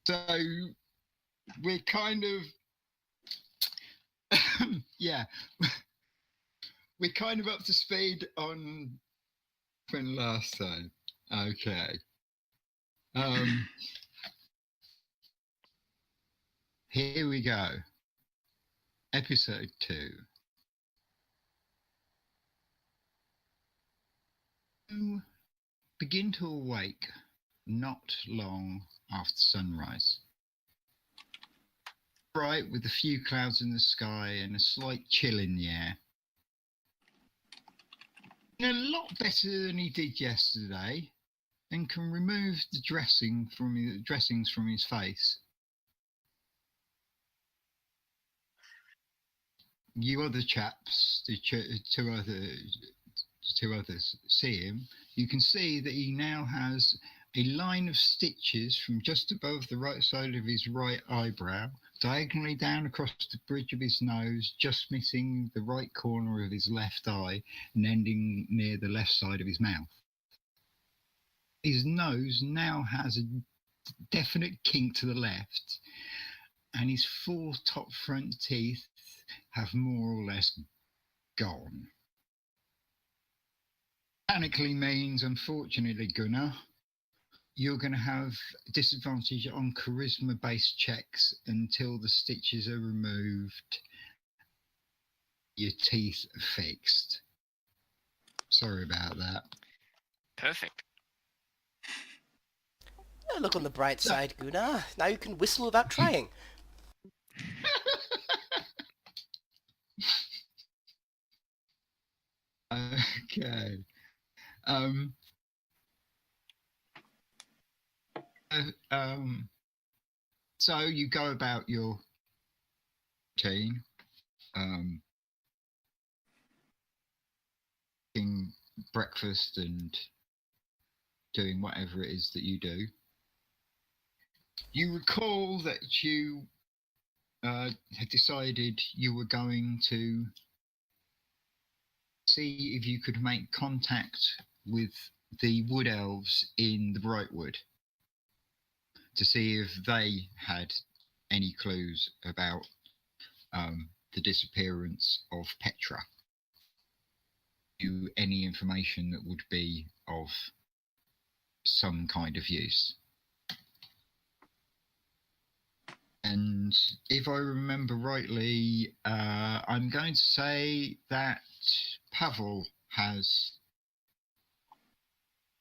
So we're kind of yeah, we're kind of up to speed on from last time. Okay. Here we go. Episode 2. You begin to awake not long after sunrise. Bright with a few clouds in the sky and a slight chill in the air. A lot better than he did yesterday, and can remove the dressings from his face. You other chaps, the two others see him. You can see that he now has a line of stitches from just above the right side of his right eyebrow, diagonally down across the bridge of his nose, just missing the right corner of his left eye and ending near the left side of his mouth. His nose now has a definite kink to the left, and his 4 top front teeth have more or less gone. Mechanically means, unfortunately, Gunnar, you're going to have disadvantage on charisma-based checks until the stitches are removed, your teeth are fixed. Sorry about that. Perfect. Look on the bright side, Gunnar. Now you can whistle without trying. Okay. So you go about your routine, eating breakfast and doing whatever it is that you do. You recall that you had decided you were going to see if you could make contact with the wood elves in the Brightwood to see if they had any clues about the disappearance of Petra. Any information that would be of some kind of use. And if I remember rightly, I'm going to say that Pavel has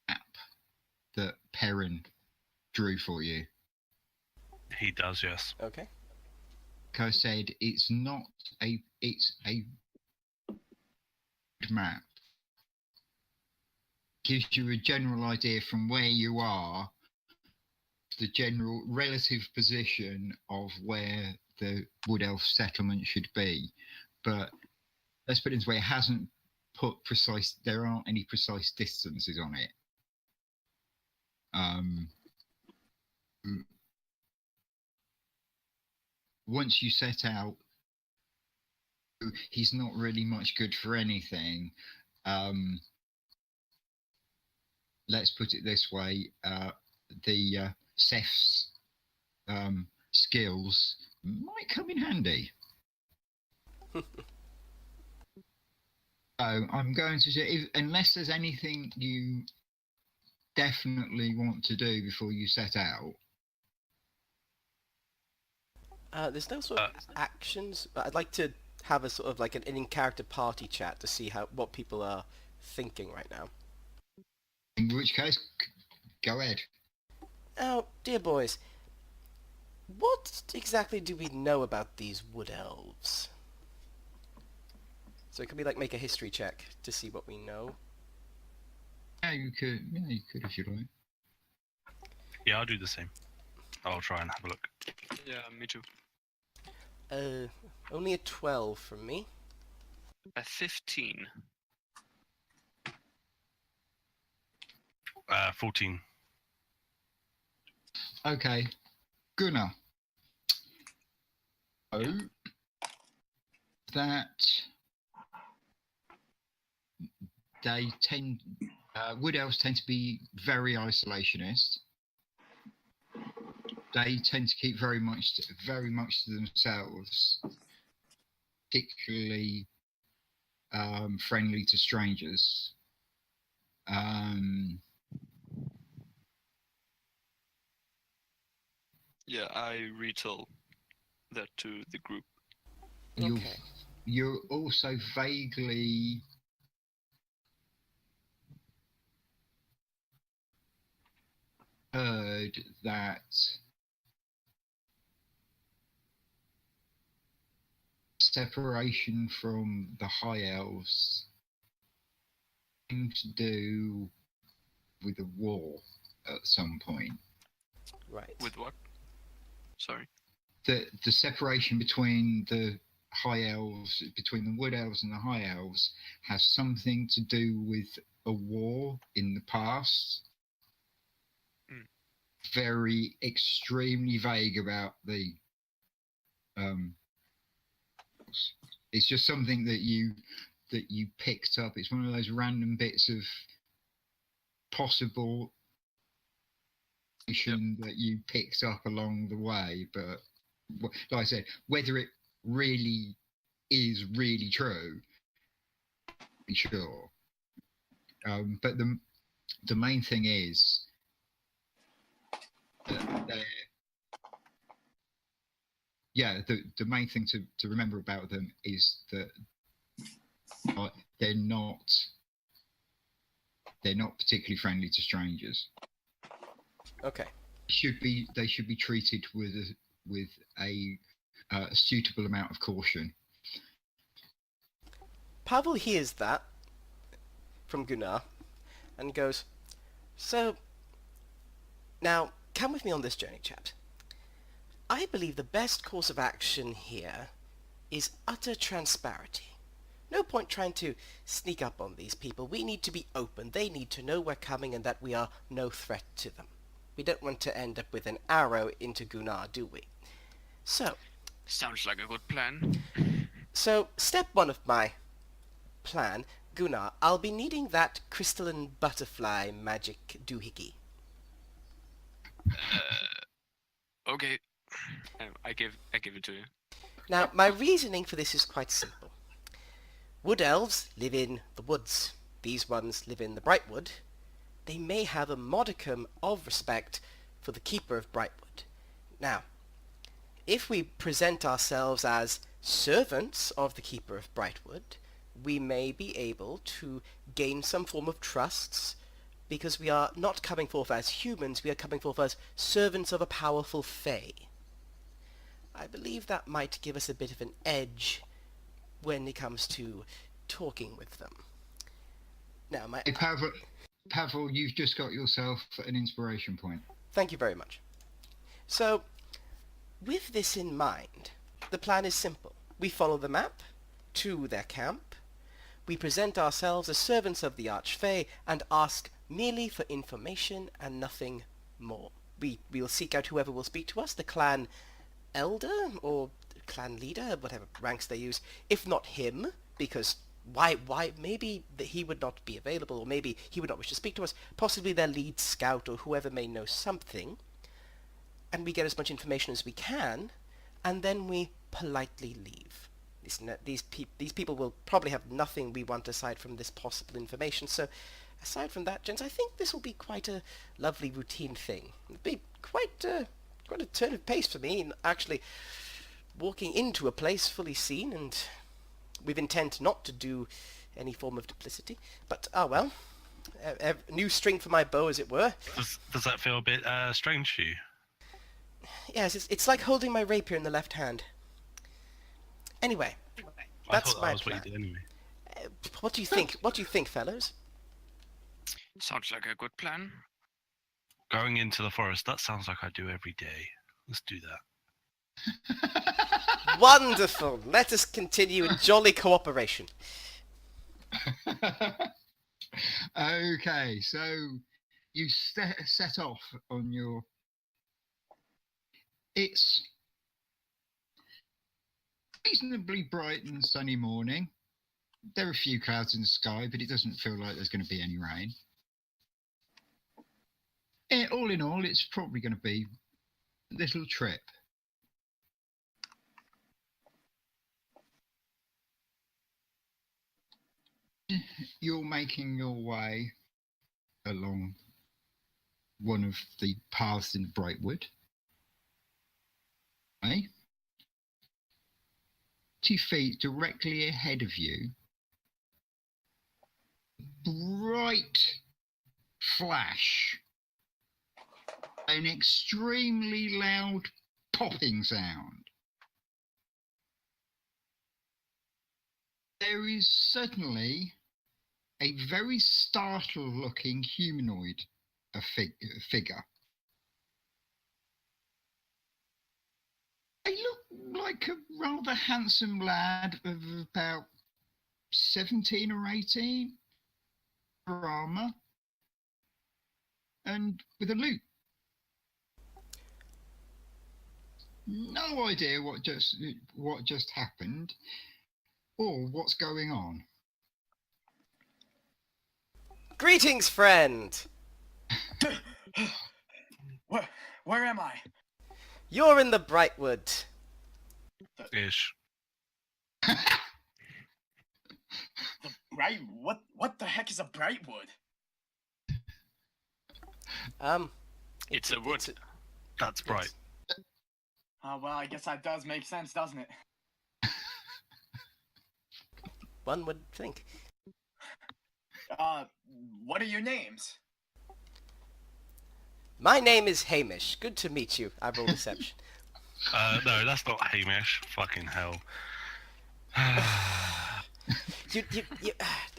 an app that Perrin drew for you. He does, yes. Okay. Like I said, it's a map. Gives you a general idea from where you are, the general relative position of where the Wood Elf settlement should be. But let's put it this way, it hasn't put precise, there aren't any precise distances on it. Once you set out, he's not really much good for anything. Let's put it this way, the Seth's skills might come in handy. So I'm going to say, unless there's anything you definitely want to do before you set out. There's no sort of actions, but I'd like to have a sort of like an in-character party chat to see what people are thinking right now. In which case, go ahead. Oh, dear boys, what exactly do we know about these wood elves? So it could be like make a history check to see what we know. Yeah, you could if you like. Yeah, I'll do the same. I'll try and have a look. Yeah, me too. Only a 12 from me. A 15. 14. Okay, Gunnar. Oh, that they wood elves tend to be very isolationist. they tend to keep very much to themselves, particularly friendly to strangers. Yeah, I retell that to the group. Okay. You're also vaguely heard that separation from the High Elves thing to do with a war at some point. Right. With what? Sorry. The separation between the High Elves, between the Wood Elves and the High Elves, has something to do with a war in the past. Very extremely vague about the. It's just something that you picked up. It's one of those random bits of possible that you picked up along the way, but like I said, whether it really is really true, be sure. But the main thing is that the main thing to remember about them is that they're not particularly friendly to strangers. Okay. They should be treated with a suitable amount of caution. Pavel hears that from Gunnar and goes, "So, now, come with me on this journey, chaps. I believe the best course of action here is utter transparency. No point trying to sneak up on these people. We need to be open. They need to know we're coming and that we are no threat to them. We don't want to end up with an arrow into Gunnar, do we? So, Sounds like a good plan. step one of my plan, Gunnar, I'll be needing that crystalline butterfly magic doohickey." Okay. I give it to you. Now, my reasoning for this is quite simple. Wood elves live in the woods. These ones live in the Brightwood. They may have a modicum of respect for the Keeper of Brightwood. Now, if we present ourselves as servants of the Keeper of Brightwood, we may be able to gain some form of trust, because we are not coming forth as humans, we are coming forth as servants of a powerful fae. I believe that might give us a bit of an edge when it comes to talking with them. Now, Hey, Pavel, you've just got yourself an inspiration point. Thank you very much. So, with this in mind, the plan is simple. We follow the map to their camp. We present ourselves as servants of the Archfey and ask merely for information and nothing more. We'll seek out whoever will speak to us, the clan elder or clan leader, whatever ranks they use, if not him, because why maybe he would not be available, or maybe he would not wish to speak to us, possibly their lead scout or whoever may know something, and we get as much information as we can, and then we politely leave. These people will probably have nothing we want aside from this possible information, so aside from that, gents, I think this will be quite a lovely routine thing. It'll be quite a turn of pace for me in actually walking into a place fully seen, and with intent not to do any form of duplicity. But, well, new string for my bow, as it were. Does that feel a bit strange to you? Yes, it's like holding my rapier in the left hand. Anyway, that's my plan. What you did anyway. What do you think? What do you think, fellows? Sounds like a good plan. Going into the forest, that sounds like I do every day. Let's do that. Wonderful! Let us continue in jolly cooperation. Okay, so you set off on your... It's reasonably bright and sunny morning. There are a few clouds in the sky, but it doesn't feel like there's going to be any rain. All in all, it's probably going to be little trip. You're making your way along one of the paths in Brightwood. 2 feet directly ahead of you, bright flash, an extremely loud popping sound. There is suddenly a very startled looking humanoid figure. They look like a rather handsome lad of about 17 or 18, armour, and with a lute. No idea what just happened or what's going on. Greetings, friend! Where am I? You're in the Brightwood. Ish. The bright. What the heck is a Brightwood? It's a wood. That's bright. Oh well, I guess that does make sense, doesn't it? One would think. What are your names? My name is Hamish. Good to meet you. I roll deception. No, that's not Hamish. Fucking hell.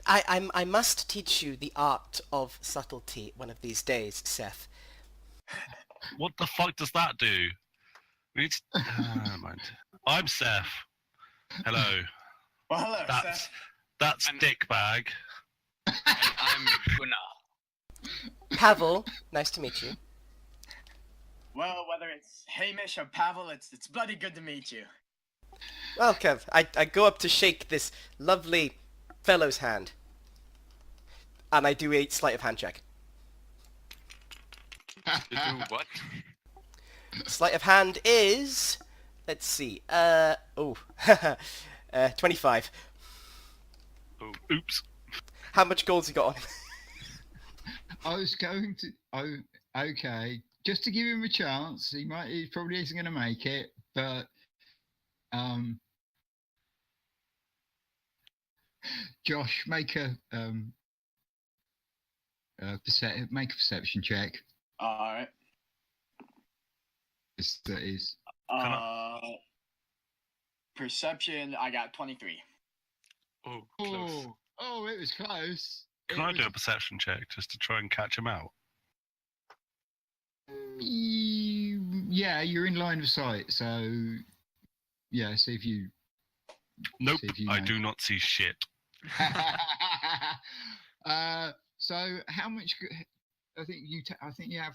I must teach you the art of subtlety one of these days, Seth. What the fuck does that do? We need to... mind. I'm Seth. Hello. Well, hello, Seth. That's Dickbag. And I'm Gunnar. Pavel, nice to meet you. Well, whether it's Hamish or Pavel, it's bloody good to meet you. Welcome. I go up to shake this lovely fellow's hand. And I do a sleight of hand check. To do what? Sleight of hand is... Let's see. 25. Oh, oops. How much gold's he got on him? I was going to. Oh, okay. Just to give him a chance. He probably isn't going to make it, but Josh, make a perception check. All right. That is. Perception. I got 23. Oh, close. Oh, it was close. Can I do a perception check just to try and catch him out? Yeah, you're in line of sight, so yeah. See if you. Nope, see if you I know. do not see shit. So how much? I think you have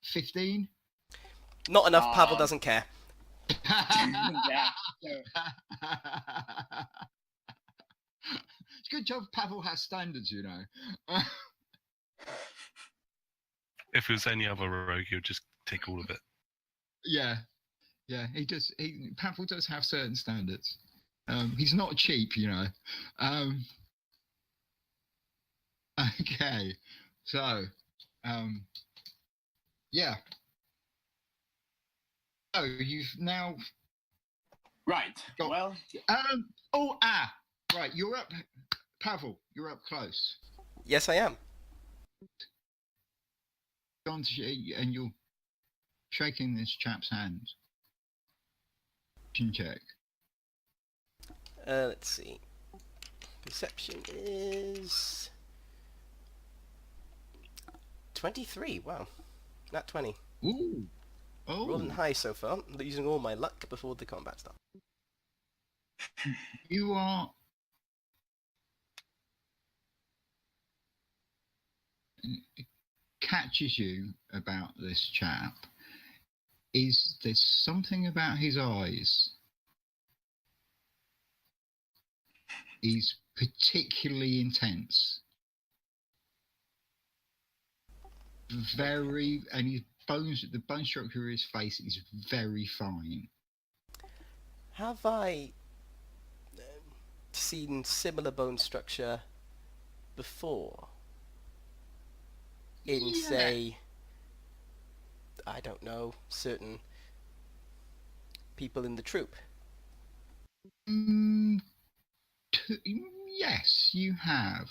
15. Not enough. Pavel doesn't care. Yeah. It's a good job Pavel has standards, you know. If it was any other rogue, he would just take all of it. Yeah, he does. Pavel does have certain standards. He's not cheap, you know. Okay, so, yeah. So you've now Right. got. Well. Right. You're up, Pavel. You're up close. Yes, I am. And you're shaking this chap's hand. Check. Let's see. Perception is 23. Wow, not 20. Ooh. Oh. Rolling high so far. Using all my luck before the combat starts. You are. It catches you about this chap is there's something about his eyes. He's particularly intense. And he's the bone structure of his face is very fine. Have I seen similar bone structure before? In, Yeah. say, I don't know, certain people in the troop? Yes, you have.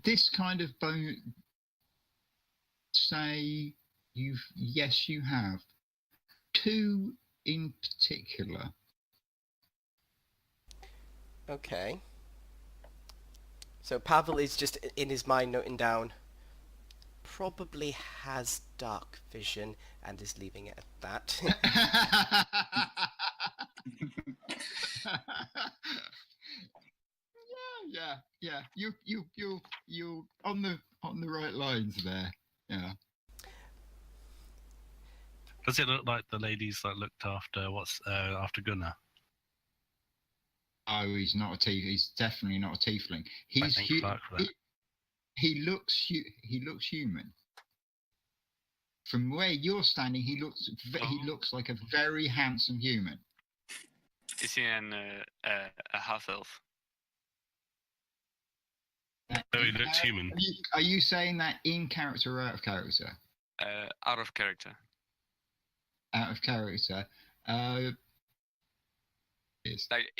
This kind of bone. Yes, you have. Two in particular. Okay. So Pavel is just in his mind noting down, probably has dark vision, and is leaving it at that. yeah. You on the right lines there. Yeah. Does it look like the ladies that looked after after Gunnar? Oh, he's not a tief. He's definitely not a tiefling. Right, thank Clark for that. He looks human. From where you're standing, he looks like a very handsome human. Is he a half elf? So he looks human. Are you saying that in character or out of character? Out of character. Out of character. Yes. Like,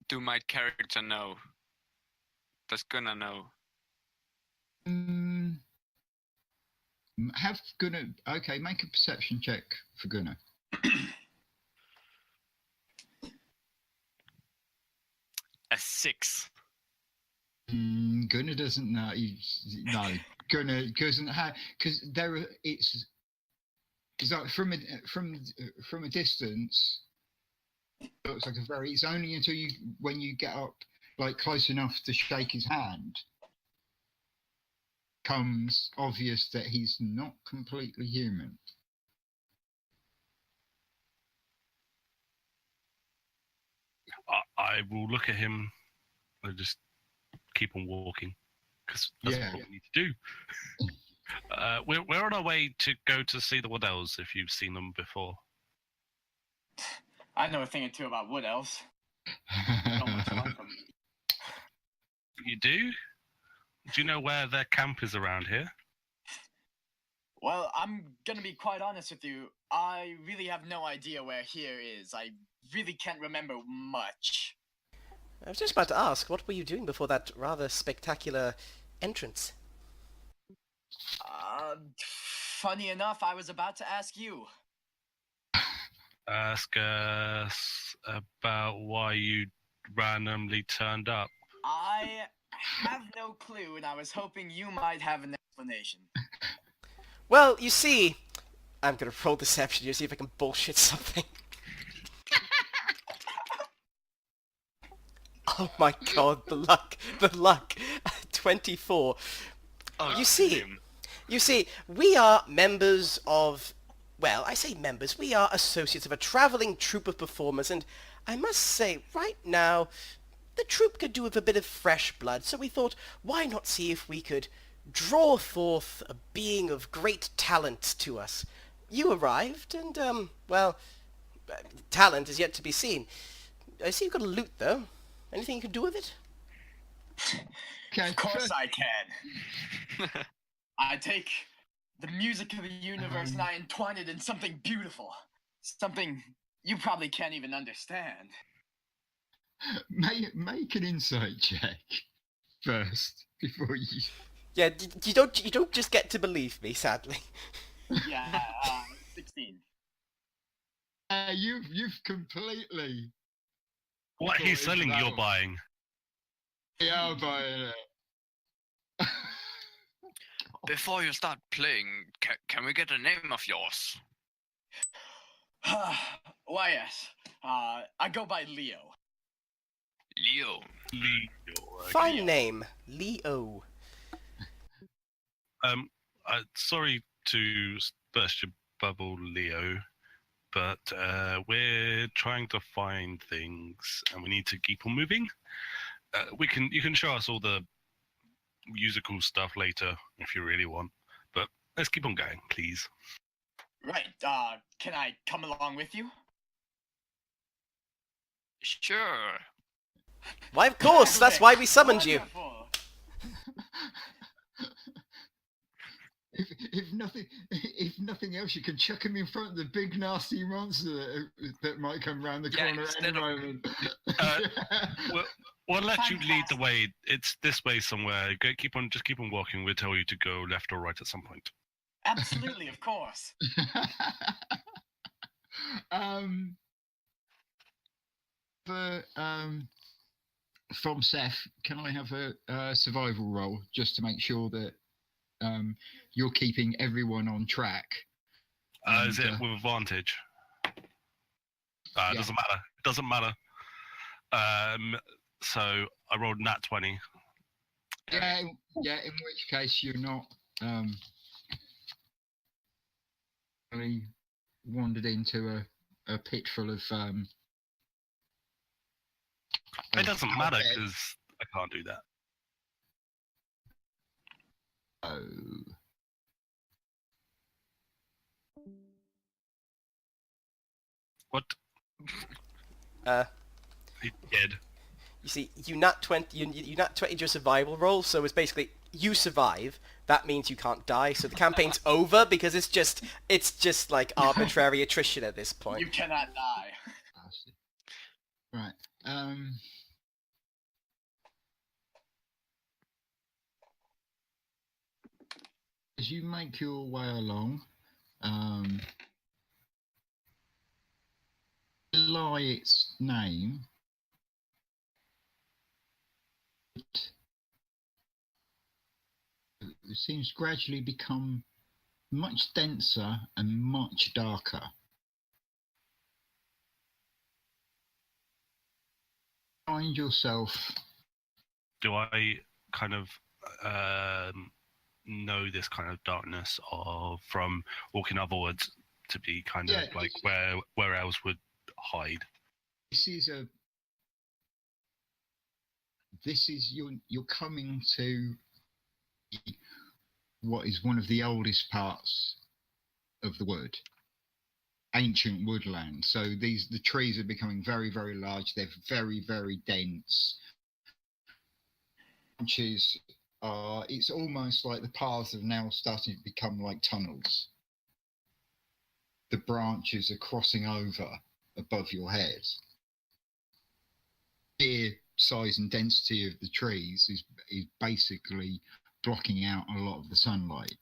do my character know? Does Gunnar know? Have Gunnar. Okay, make a perception check for Gunnar. A 6. Gunnar doesn't know. No, Gunnar doesn't have, because it's like from a distance. It looks like it's only until when you get up like close enough to shake his hand, comes obvious that he's not completely human. I will look at him and just keep on walking, because that's what we need to do. We're on our way to go to see the Wood Elves, if you've seen them before. I know a thing or two about wood elves. Not much fun from me. You do? Do you know where their camp is around here? Well, I'm gonna be quite honest with you. I really have no idea where here is. I really can't remember much. I was just about to ask, what were you doing before that rather spectacular entrance? Funny enough, I was about to ask you. Ask us about why you randomly turned up. I have no clue, and I was hoping you might have an explanation. Well, you see, I'm gonna roll deception here, see if I can bullshit something. Oh my god, the luck. 24. Oh, You see, we are members of, well, I say members, we are associates of a travelling troupe of performers, and I must say, right now, the troupe could do with a bit of fresh blood, so we thought, why not see if we could draw forth a being of great talent to us. You arrived, and, well, talent is yet to be seen. I see you've got a lute, though. Anything you can do with it? Okay, Of course I can. I take the music of the universe and I entwine it in something beautiful. Something you probably can't even understand. Make an insight check first before you. Yeah, you don't just get to believe me, sadly. Yeah, 16. You've completely. What he's Thought selling, into that you're one. buying. Yeah, I'm buying it. Before you start playing, can we get a name of yours? Why, yes. I go by Leo. Leo. Fine name, Leo. Sorry to burst your bubble, Leo, but we're trying to find things, and we need to keep on moving. You can show us all the musical stuff later if you really want, but Let's keep on going, please. Right. Can I come along with you? Sure. Why, of course, that's why we summoned you. Wonderful. If nothing else, you can chuck him in front of the big nasty monster that might come round the Yeah, corner at any instead of- moment. We'll let you lead the Fantastic. way. It's this way somewhere. Just keep on walking. We'll tell you to go left or right at some point. Absolutely, of course. From Seth, can I have a survival roll just to make sure that you're keeping everyone on track? Is it with advantage? Yeah. It doesn't matter. It doesn't matter. So I rolled nat 20. Yeah, in which case you're not really wandered into a pit full of. It doesn't matter alphabet. because I can't do that. Oh. What? He's dead. You see, you nat 20 your survival roll, so it's basically you survive. That means you can't die, so the campaign's over because it's just like arbitrary attrition at this point. You cannot die. Right. As you make your way along, below its name, it seems gradually become much denser and much darker. Find yourself. Do I kind of know this kind of darkness from walking otherwards to be kind of like where else would hide? This is you're coming to what is one of the oldest parts of the wood, ancient woodland. So the trees are becoming very, very large. They're very, very dense. Branches are. It's almost like the paths are now starting to become like tunnels. The branches are crossing over above your head. Sheer size and density of the trees is basically blocking out a lot of the sunlight.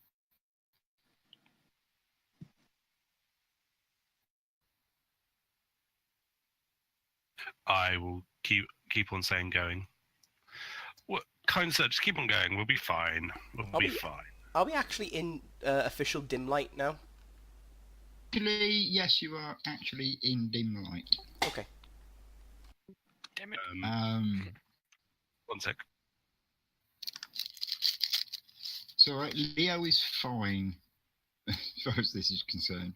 I will keep on saying going. What kind sir, just keep on going. We'll be fine. We'll be fine. Are we actually in official dim light now? Actually, yes, you are actually in dim light. Okay. Damn it. 1 sec. It's all right. Leo is fine, as far as this is concerned.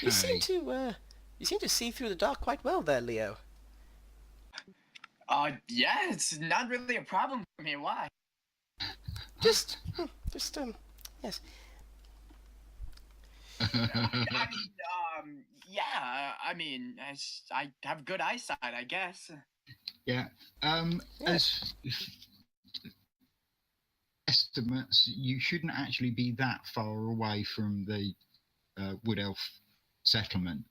You seem to see through the dark quite well there, Leo. Yeah, it's not really a problem for me. Why? Yes. I mean, I have good eyesight, I guess. Yeah. As estimates, you shouldn't actually be that far away from the Wood Elf settlement.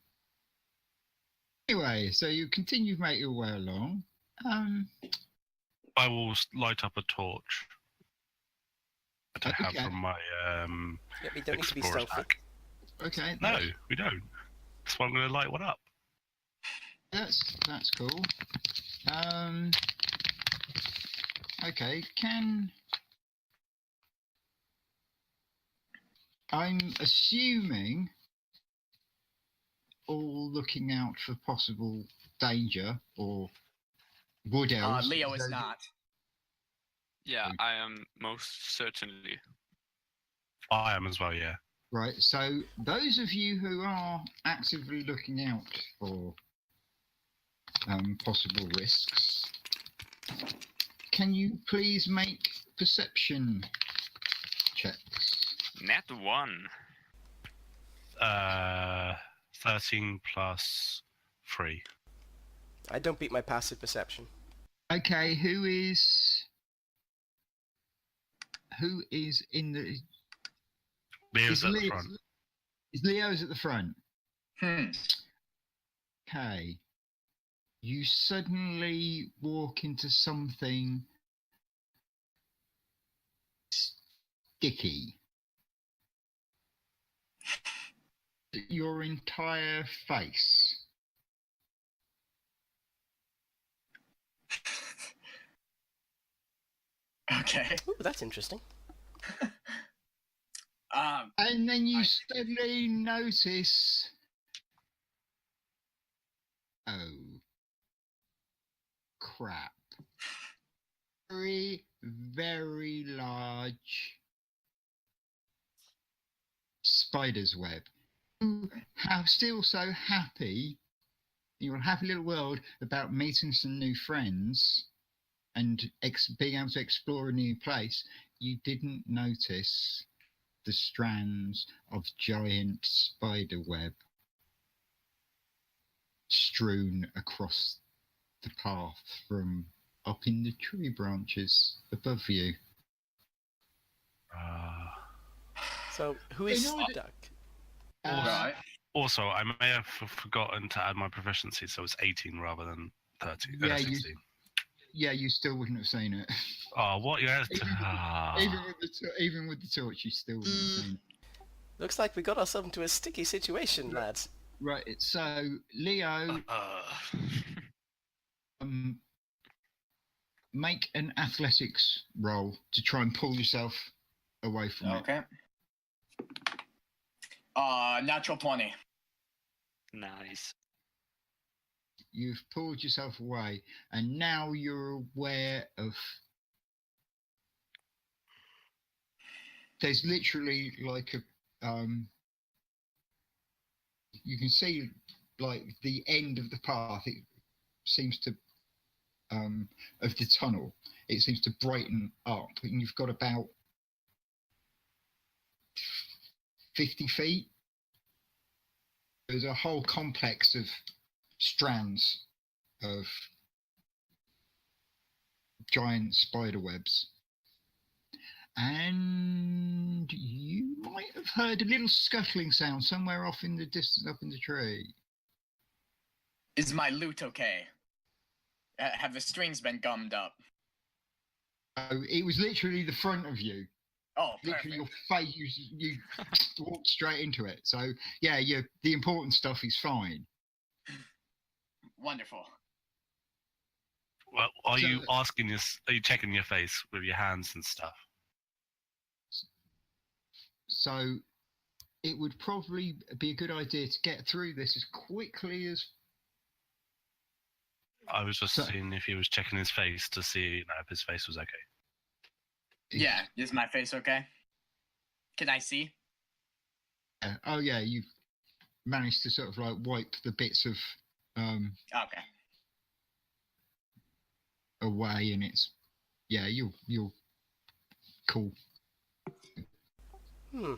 Anyway, so you continue to make your way along. I will light up a torch that I have Okay. from my Yeah, we don't need to be explorer's stealthy. pack. Okay. No, we don't. That's why I'm going to light one up. That's cool. Okay, I'm assuming all looking out for possible danger or wood elves. Leo is not. Yeah, I am most certainly. I am as well, yeah. Right, so those of you who are actively looking out for possible risks, can you please make perception checks? Nat 1. 13 plus 3. I don't beat my passive perception. Okay, who is in the? Leo's at the front. Is Leo's at the front? Hmm. Okay. You suddenly walk into something sticky. Your entire face. Okay. Ooh, that's interesting. And then you suddenly notice. Oh, crap. Very, very large spider's web. You have still so happy, you're a happy little world about meeting some new friends and being able to explore a new place. You didn't notice the strands of giant spider web strewn across the path from up in the tree branches above you. So, who is In order- stuck? Right. Also, I may have forgotten to add my proficiency, so it's 18 rather than 13. Yeah, 16. You still wouldn't have seen it. Oh, what? You had Even with the torch, you still wouldn't have seen it. Looks like we got ourselves into a sticky situation, lads. Right, so Leo, make an athletics roll to try and pull yourself away from it. Okay. Natural 20. Nice. You've pulled yourself away, and now you're aware of. There's literally like a. You can see like the end of the path. It seems to. Of the tunnel, it seems to brighten up, and you've got about 50 feet. There's a whole complex of strands of giant spider webs. And you might have heard a little scuttling sound somewhere off in the distance, up in the tree. Is my loot okay? Have the strings been gummed up? So it was literally the front of you. Oh, perfect. Literally your face, you walked straight into it. So yeah, the important stuff is fine. Wonderful. Well, are you checking your face with your hands and stuff? So it would probably be a good idea to get through this as quickly as. I was just seeing if he was checking his face to see if his face was okay. Yeah, is my face okay? Can I see? Oh yeah, you've managed to sort of like wipe the bits of Okay. away, and it's you're cool. Be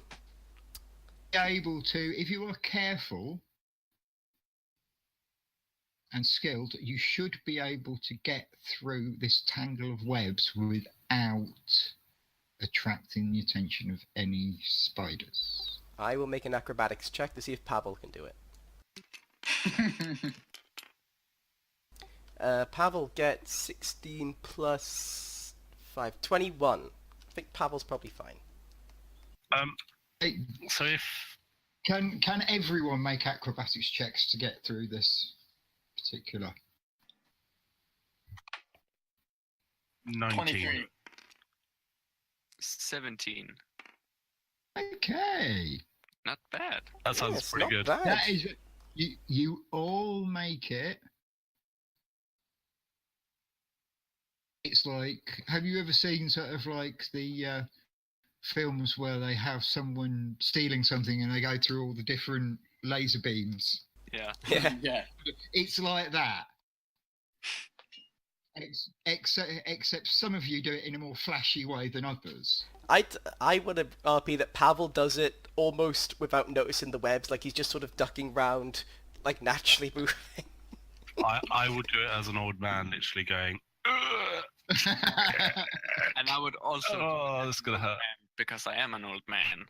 able to, if you are careful and skilled, you should be able to get through this tangle of webs without attracting the attention of any spiders. I will make an acrobatics check to see if Pavel can do it. Pavel gets 16 plus 5, 21. I think Pavel's probably fine. So if Can everyone make acrobatics checks to get through this particular? 19. 23. 17. Okay. Not bad. That sounds Yes, pretty not good. bad. That is, you all make it. It's like, have you ever seen sort of like the films where they have someone stealing something and they go through all the different laser beams? Yeah. Yeah. Yeah. It's like that. except some of you do it in a more flashy way than others. I want to RP that Pavel does it almost without noticing the webs, like he's just sort of ducking round, like naturally moving. I would do it as an old man, literally going, "Ugh." And I would also do Oh, it this is as gonna an old hurt. man, because I am an old man.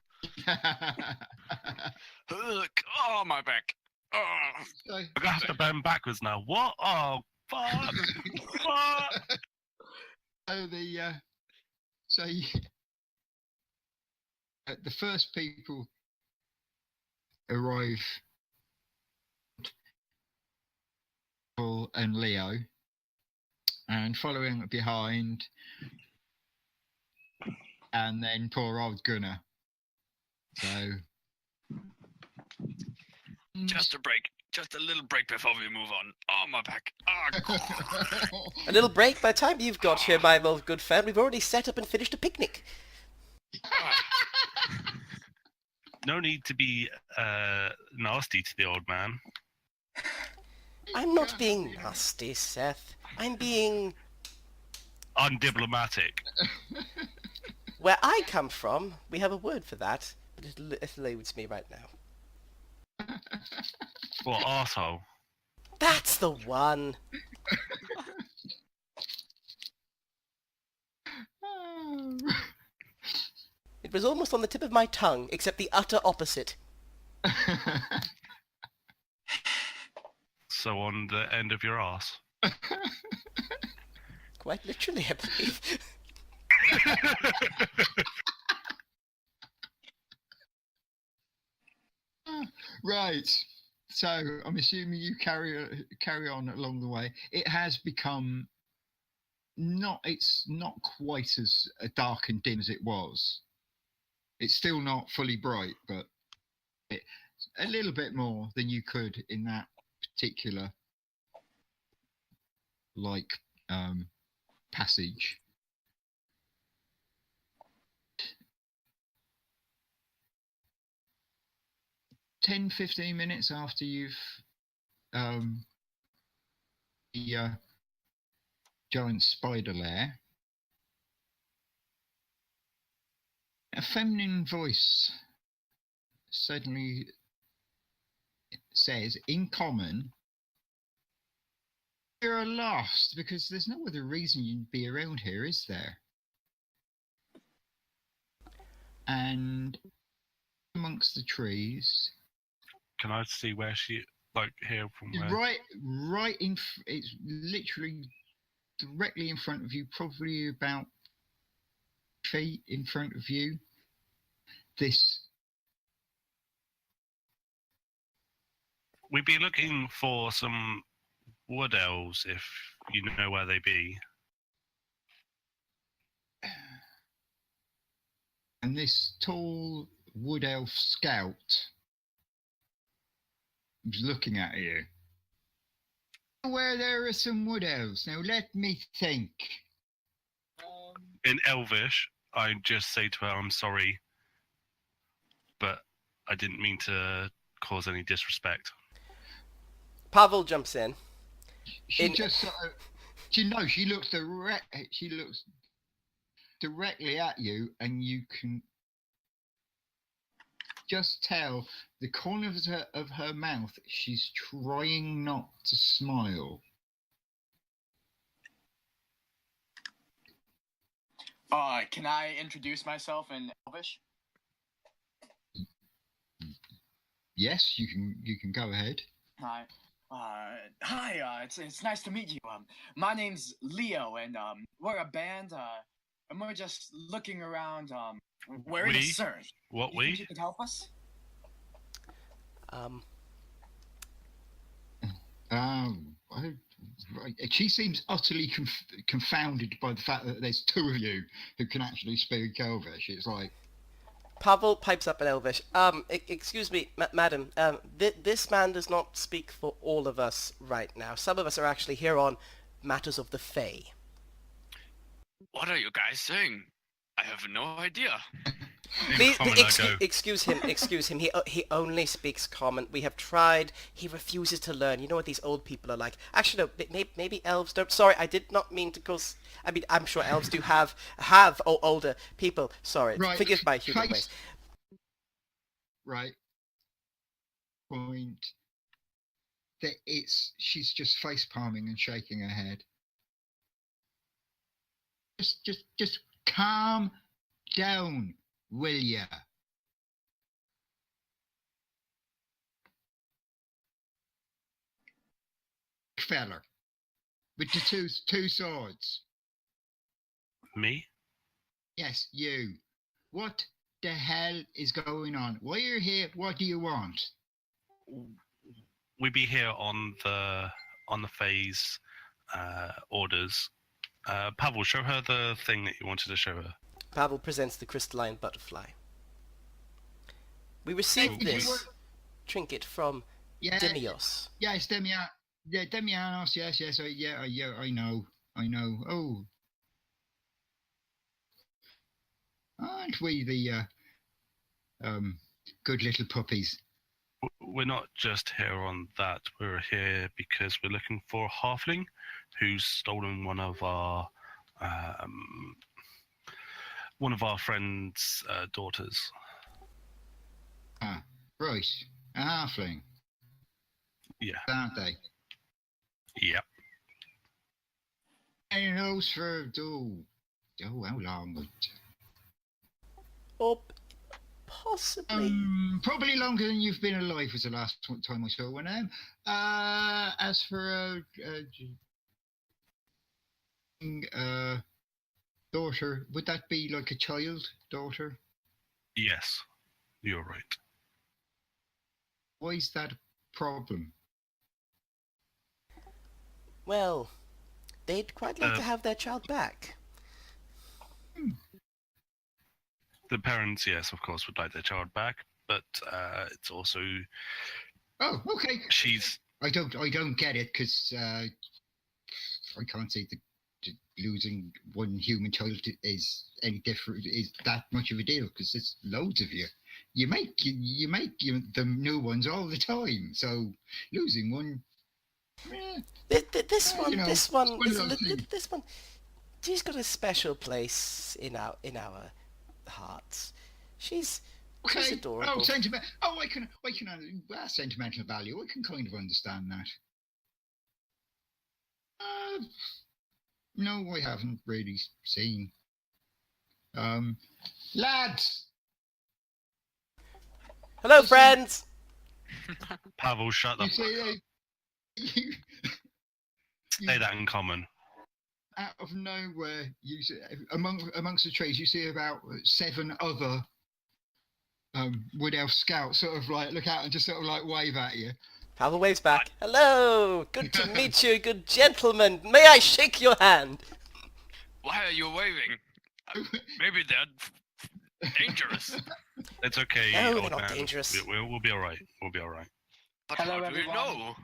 Ugh, oh, my back. Oh. So, I'm gonna have to bend backwards now. What? Oh, fuck! Fuck! the first people arrive, Paul and Leo, and following behind, and then poor old Gunnar. So Just a break. Just a little break before we move on. Oh, my back. Oh. A little break. By the time you've got here, my old good friend, we've already set up and finished a picnic. No need to be nasty to the old man. I'm not being nasty, Seth. I'm being... Undiplomatic. Where I come from, we have a word for that, but it eludes me right now. What, arsehole? That's the one! It was almost on the tip of my tongue, except the utter opposite. So on the end of your ass. Quite literally, I believe. Right. So I'm assuming you carry on along the way. It has become it's not quite as dark and dim as it was. It's still not fully bright, but a little bit more than you could in that particular passage. Ten, 15 minutes after you've the giant spider lair, a feminine voice suddenly says, in common, "You're lost because there's no other reason you'd be around here, is there?" And amongst the trees, Can I see where she, here from where? right it's literally directly in front of you, probably about feet in front of you. We'd be looking for some wood elves, if you know where they be. And this tall wood elf scout was looking at you. Where there are some wood elves. Now let me think. In Elvish, I just say to her, "I'm sorry, but I didn't mean to cause any disrespect." Pavel jumps in. She just sort of, she looks directly at you, and you can just tell the corner of her mouth, she's trying not to smile. Can I introduce myself in Elvish? Yes, you can go ahead. Hi. Hi, it's nice to meet you. My name's Leo, and we're a band, and we're just looking around. We're in a search. What You think you could help us? She seems utterly confounded by the fact that there's two of you who can actually speak Elvish. It's like... Pavel pipes up in Elvish. Excuse me, madam. This man does not speak for all of us right now. Some of us are actually here on matters of the Fae. What are you guys saying? I have no idea. Please, common, I go. excuse him. He only speaks common. We have tried. He refuses to learn. You know what these old people are like. Actually, no. Maybe elves don't. Sorry, I did not mean to cause. I mean, I'm sure elves do have older people. Sorry, Right. forgive my human Face- ways. Right. Point. That she's just face palming and shaking her head. Just calm down, will ya? Fella, with the two swords. Me? Yes, you. What the hell is going on? Why are you here? What do you want? We be here on the phase orders. Pavel, show her the thing that you wanted to show her. Pavel presents the crystalline butterfly. We received Okay. this trinket from Yeah, Demios. yes, Demianos. Yes. I know. Oh, aren't we the good little puppies? We're not just here on that. We're here because we're looking for a halfling who's stolen one of our friends' daughters. Ah, right. A halfling, Yeah. aren't they? Yeah. And those for how long? Or possibly. Probably longer than you've been alive was the last time I saw one of them. As for daughter, would that be like a child daughter? Yes. You're right. Why is that a problem? Well, they'd quite like to have their child back. The parents, yes, of course, would like their child back, but it's also Oh, okay. she's I don't get it because I can't say that losing one human child is any different. Is that much of a deal? Because there's loads of you. You make the new ones all the time. So losing one. This one, you know, this one, one of those this things. one, she's got a special place in our hearts. She's adorable. Oh, sentiment. Oh, I can. Sentimental value. I can kind of understand that. No, I haven't really seen. Lads. Hello, friends. Pavel, shut You up. see, Say that in common. out of nowhere, you see, amongst the trees, you see about 7 other Wood Elf scouts sort of like look out and just sort of like wave at you. Pavel waves back. Hello, good to meet you, good gentleman. May I shake your hand? Why are you waving? Maybe they're dangerous. It's okay, No, they're old not man. dangerous. We'll be all right. We'll be all right. But Hello, how do we everyone. know?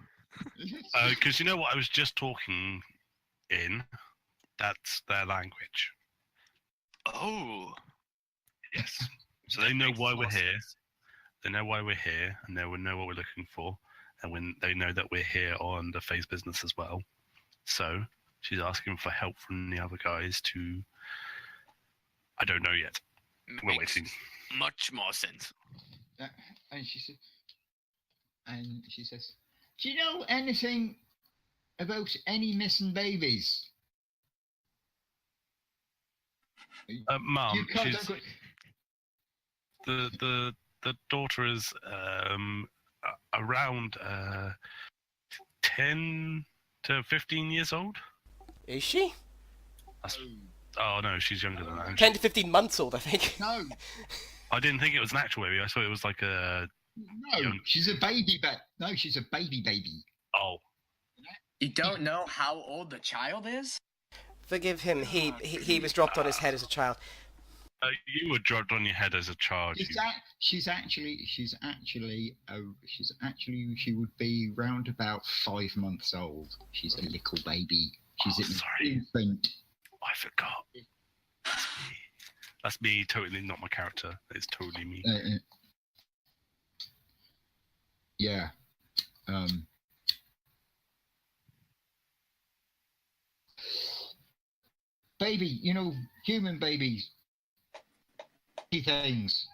Because you know what I was just talking in? That's their language. Oh. Yes. So they know why we're here. They know why we're here, and they will know what we're looking for. And when they know that we're here on the phase business as well. So she's asking for help from the other guys to. I don't know yet. We're Makes waiting. much more sense. And she says, "Do you know anything about any missing babies?" Mom, You can't- she's the daughter is around 10 to 15 years old. Is she? Oh no, she's younger than that. 10 to 15 months old, I think. No, I didn't think it was an actual baby. I thought it was like a. no, she's a baby. No, she's a baby. Oh, You don't know how old the child is? Forgive him. He was dropped on his head as a child. you were dropped on your head as a child. She would be round about 5 months old. She's a little baby. She's an sorry. infant. I forgot. That's me, totally not my character. It's totally me. Yeah. Baby, human babies. Key things.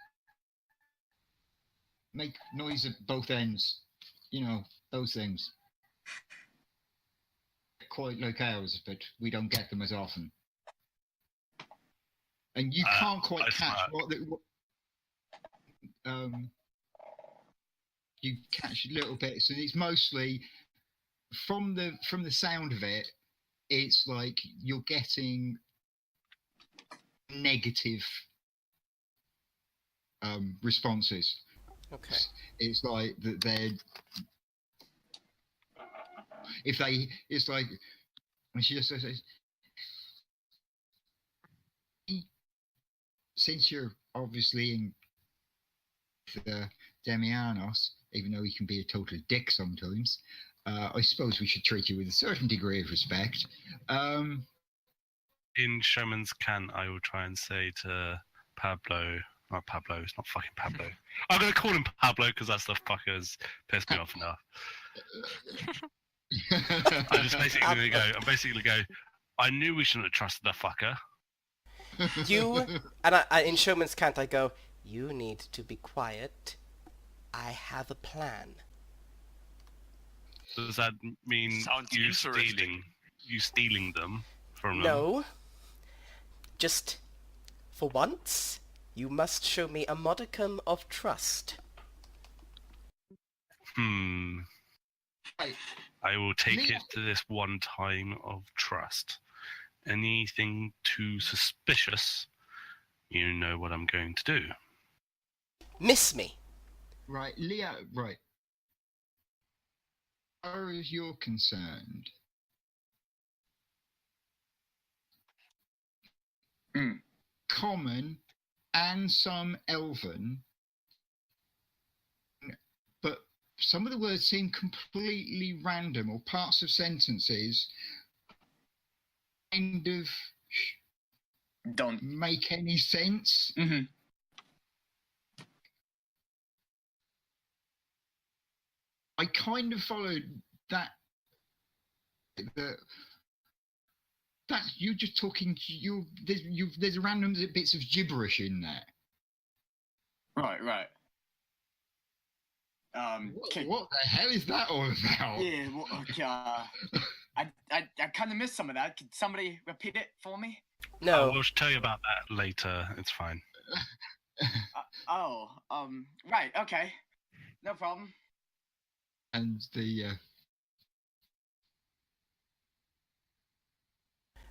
Make noise at both ends. Those things. Quite like ours, but we don't get them as often. And you can't quite catch you catch little bits, and it's mostly from the sound of it. It's like you're getting negative responses. Okay. It's like that they're it's like when she just says, since you're obviously in the Demianos, even though he can be a total dick sometimes, I suppose we should treat you with a certain degree of respect. In Showman's Cant, I will try and say to Pablo, not Pablo, it's not fucking Pablo. I'm going to call him Pablo because that's the fucker's pissed me off enough. I'm basically going to go, I knew we shouldn't have trusted that fucker. And I in Showman's Cant I go, you need to be quiet. I have a plan. Does that mean Sounds you interesting. stealing them from them? No. Just, for once, you must show me a modicum of trust. I will take it to this one time of trust. Anything too suspicious, you know what I'm going to do. Miss me. Right, Leah, right. As far as you're concerned, common and some elven, but some of the words seem completely random, or parts of sentences kind of Don't make any sense. Mm-hmm. I kind of followed that. That you're just talking. There's random bits of gibberish in there. Right. What the hell is that all about? Yeah. Well, okay, I kind of missed some of that. Could somebody repeat it for me? No. We'll tell you about that later. It's fine. Right. Okay. No problem. And the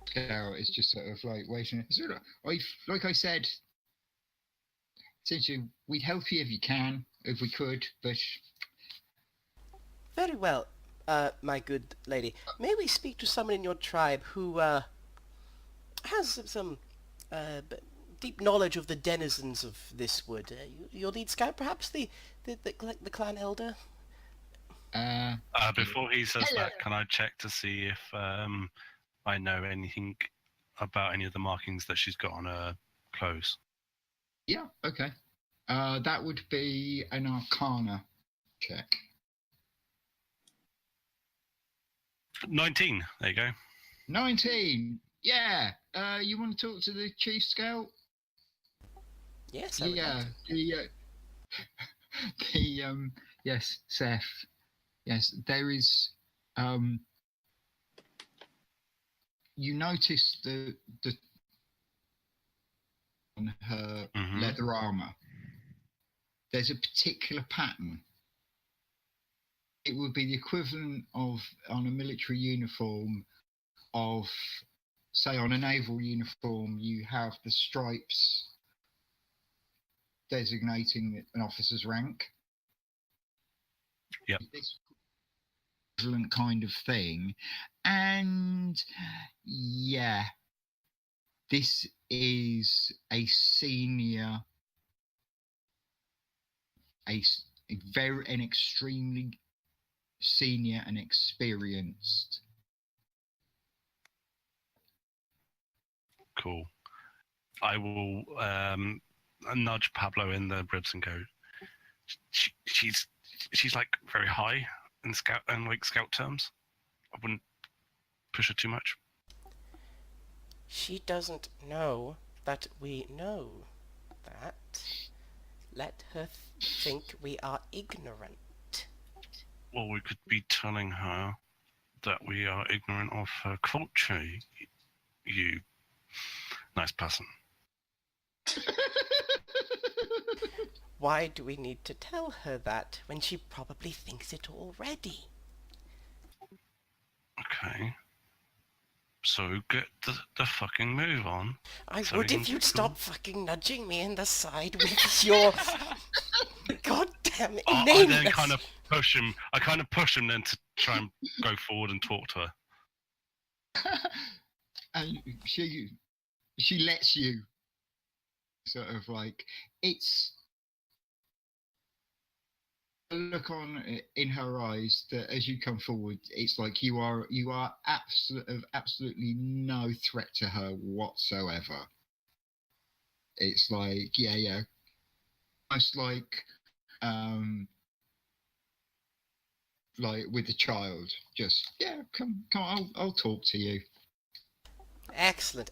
scout is just sort of like waiting. Like I said, essentially, we'd help you if we could, but Very well, my good lady. May we speak to someone in your tribe who has some deep knowledge of the denizens of this wood? Your lead scout, perhaps the clan elder. Before he says hello. that, can I check to see if I know anything about any of the markings that she's got on her clothes? yeah, okay. That would be an Arcana check. 19. There you go. 19. Yeah. You want to talk to the chief scout? Yes, I would like to. Yes, Seth. Yes, there is. You notice the on her leather armor. There's a particular pattern. It would be the equivalent of on a military uniform of, say, on a naval uniform, you have the stripes designating an officer's rank. Yep. This equivalent kind of thing. And yeah, this is a senior, an extremely senior and experienced. Cool. I will nudge Pablo in the ribs and go. She's like very high in scout terms. I wouldn't push her too much. She doesn't know that we know that. Let her think we are ignorant. Well, we could be telling her that we are ignorant of her culture. You nice person. Why do we need to tell her that when she probably thinks it already? Okay. So get the fucking move on. I So would we if can you'd go. stop fucking nudging me in the side with your goddamn I inaneness. then kind of push him. I kind of push him then to try and go forward and talk to her. And she lets you sort of like, it's a look on in her eyes that as you come forward, it's like you are absolutely no threat to her whatsoever. It's like, yeah, almost like with the child, just come on, I'll talk to you. Excellent.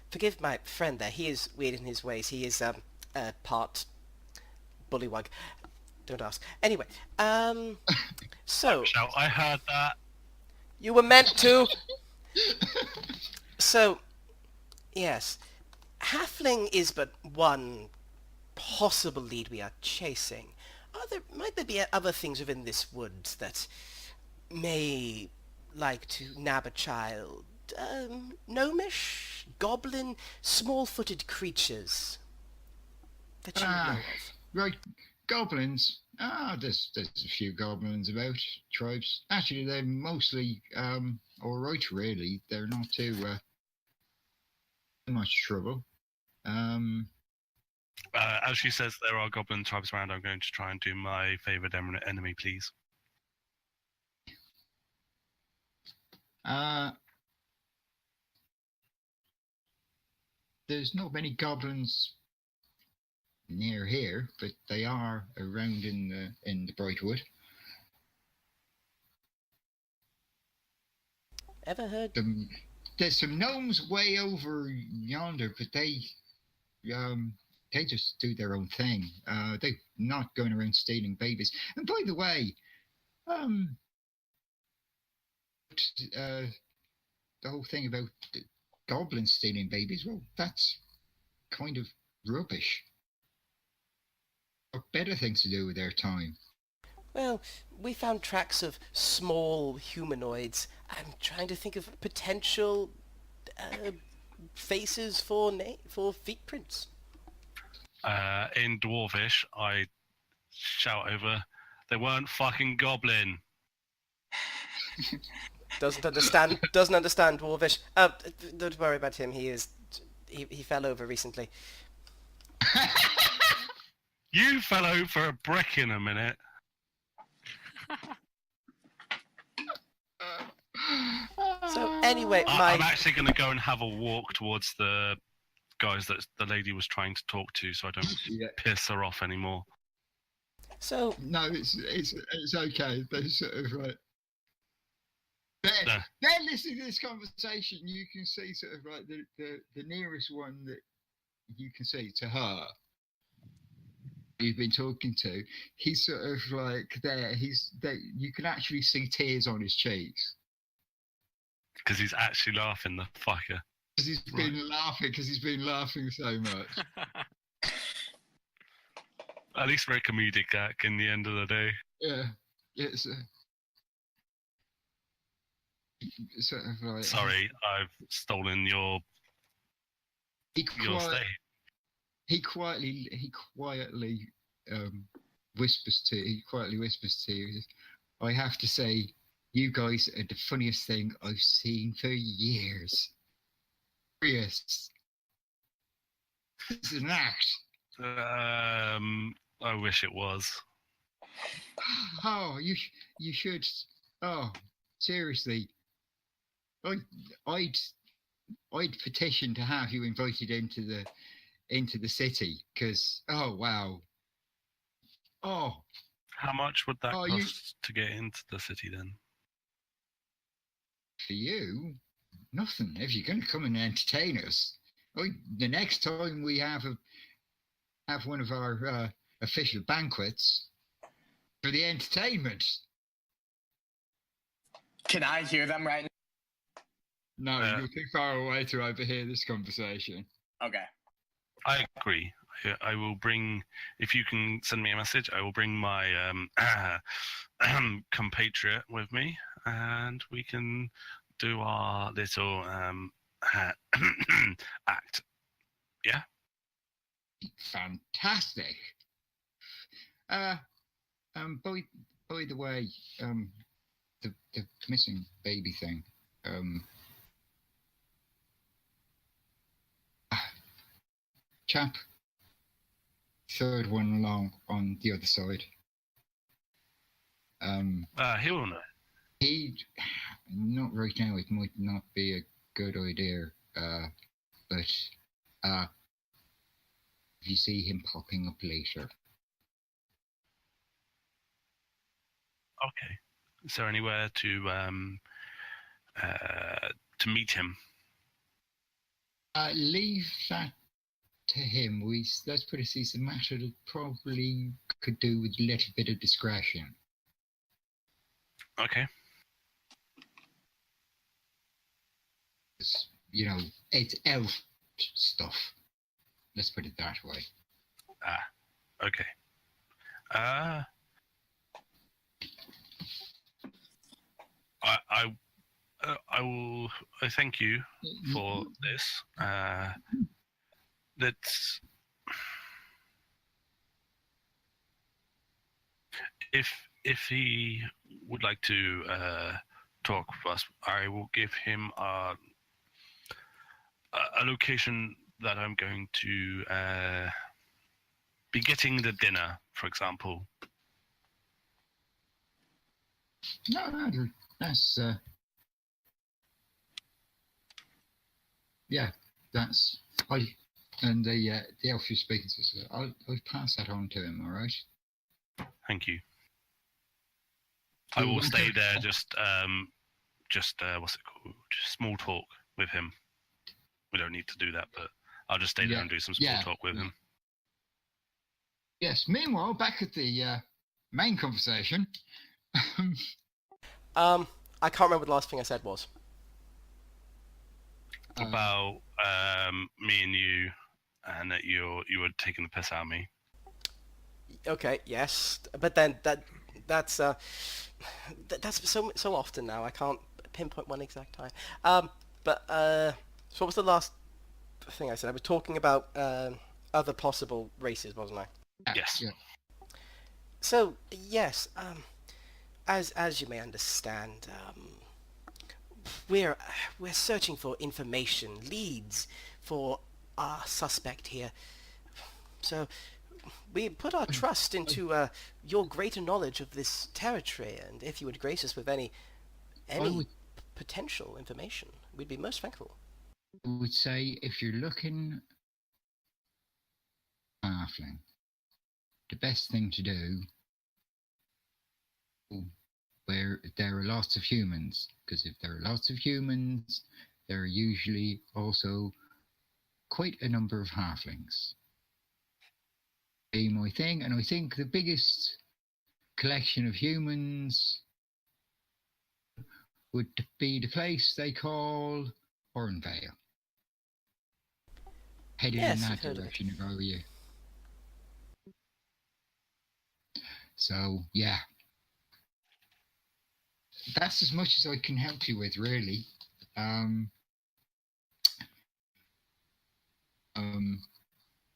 Forgive my friend there. He is weird in his ways. He is part bullywug. Don't ask. Anyway, so Shout! I heard that. you were meant to. So, yes, Halfling is but one possible lead we are chasing. Might there be other things within this woods that may like to nab a child? Gnomish, goblin, small-footed creatures that you know of. Right, goblins. There's a few goblins about. Tribes. Actually, they're mostly all right. Really, they're not too much trouble. As she says, there are goblin tribes around. I'm going to try and do my favourite enemy, please. There's not many goblins near here, but they are around in the Brightwood. Ever heard? There's some gnomes way over yonder, but they just do their own thing. They're not going around stealing babies. And by the way, the whole thing about goblins stealing babies, well, that's kind of rubbish. Got better things to do with their time. Well, we found tracks of small humanoids. I'm trying to think of potential faces for feet prints. In Dwarvish, I shout over, they weren't fucking goblin. Doesn't understand Dwarvish. Don't worry about him. He fell over recently. You fell over a brick in a minute. So anyway, I'm actually going to go and have a walk towards the guys that the lady was trying to talk to, so I don't piss her off anymore. So no, it's okay. They're sort of like they're listening to this conversation. You can see sort of like the nearest one that you can see to her. You've been talking to. He's sort of like there. You can actually see tears on his cheeks. Because he's actually laughing, the fucker. Because he's been laughing so much. At least very comedic act in the end of the day. Yeah, it's sort of like. Sorry, I've stolen your stay. He quietly whispers to you. I have to say, you guys are the funniest thing I've seen for years. Serious. It's an act. I wish it was. Oh, you should. Oh, seriously. I'd I'd petition to have you invited into the city because wow. How much would that Oh, cost to get into the city then? For you, nothing. If you're going to come and entertain us, the next time we have one of our official banquets for the entertainment. Can I hear them right No, you're too far away to overhear this conversation. now? Okay. I agree. I will bring, if you can send me a message, I will bring my compatriot with me, and we can do our little act. Yeah? Fantastic. By the way, the missing baby thing. Chap, third one along on the other side. He'll know. He, not right now. It might not be a good idea. But if you see him popping up later. Okay. Is there anywhere to meet him? Leave that to him. Let's put it as a matter that probably could do with a little bit of discretion. Okay. It's elf stuff. Let's put it that way. Okay. I will. I thank you for this. That's if he would like to talk with us, I will give him a location that I'm going to be getting the dinner, for example. No, that's that's and the elf you're speaking to. So I'll pass that on to him. All right. Thank you. I will stay there. Just what's it called? Just small talk with him. We don't need to do that, but I'll just stay there and do some small talk with him. Yes. Meanwhile, back at the main conversation. I can't remember what the last thing I said was. About me and you, and that you were taking the piss out of me. Okay, yes, but then that's so often now I can't pinpoint one exact time. So what was the last thing I said? I was talking about other possible races, wasn't I? Yes. Yeah. So yes, as you may understand, we're searching for information, leads for our suspect here. So we put our trust into your greater knowledge of this territory, and if you would grace us with any potential information, we'd be most thankful. I would say if you're looking halfling, the best thing to do where there are lots of humans, because if there are lots of humans, there are usually also quite a number of halflings. Be my thing, and I think the biggest collection of humans would be the place they call Hornvale. Headed in that direction if I were you. So yeah. That's as much as I can help you with, really.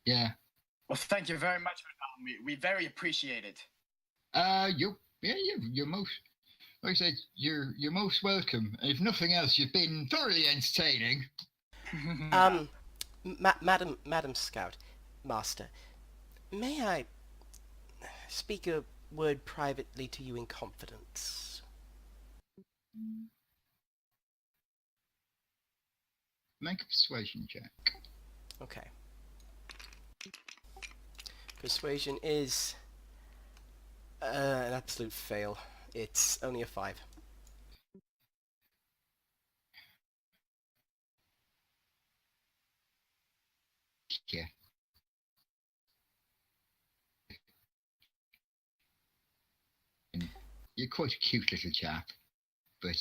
Yeah. Well, thank you very much for that. We very appreciate it. You're most, like I said, you're most welcome. If nothing else, you've been thoroughly entertaining. Madam Scout Master, may I speak a word privately to you in confidence? Make a persuasion check. Okay. Persuasion is an absolute fail. It's only a 5. Yeah. You're quite a cute little chap, but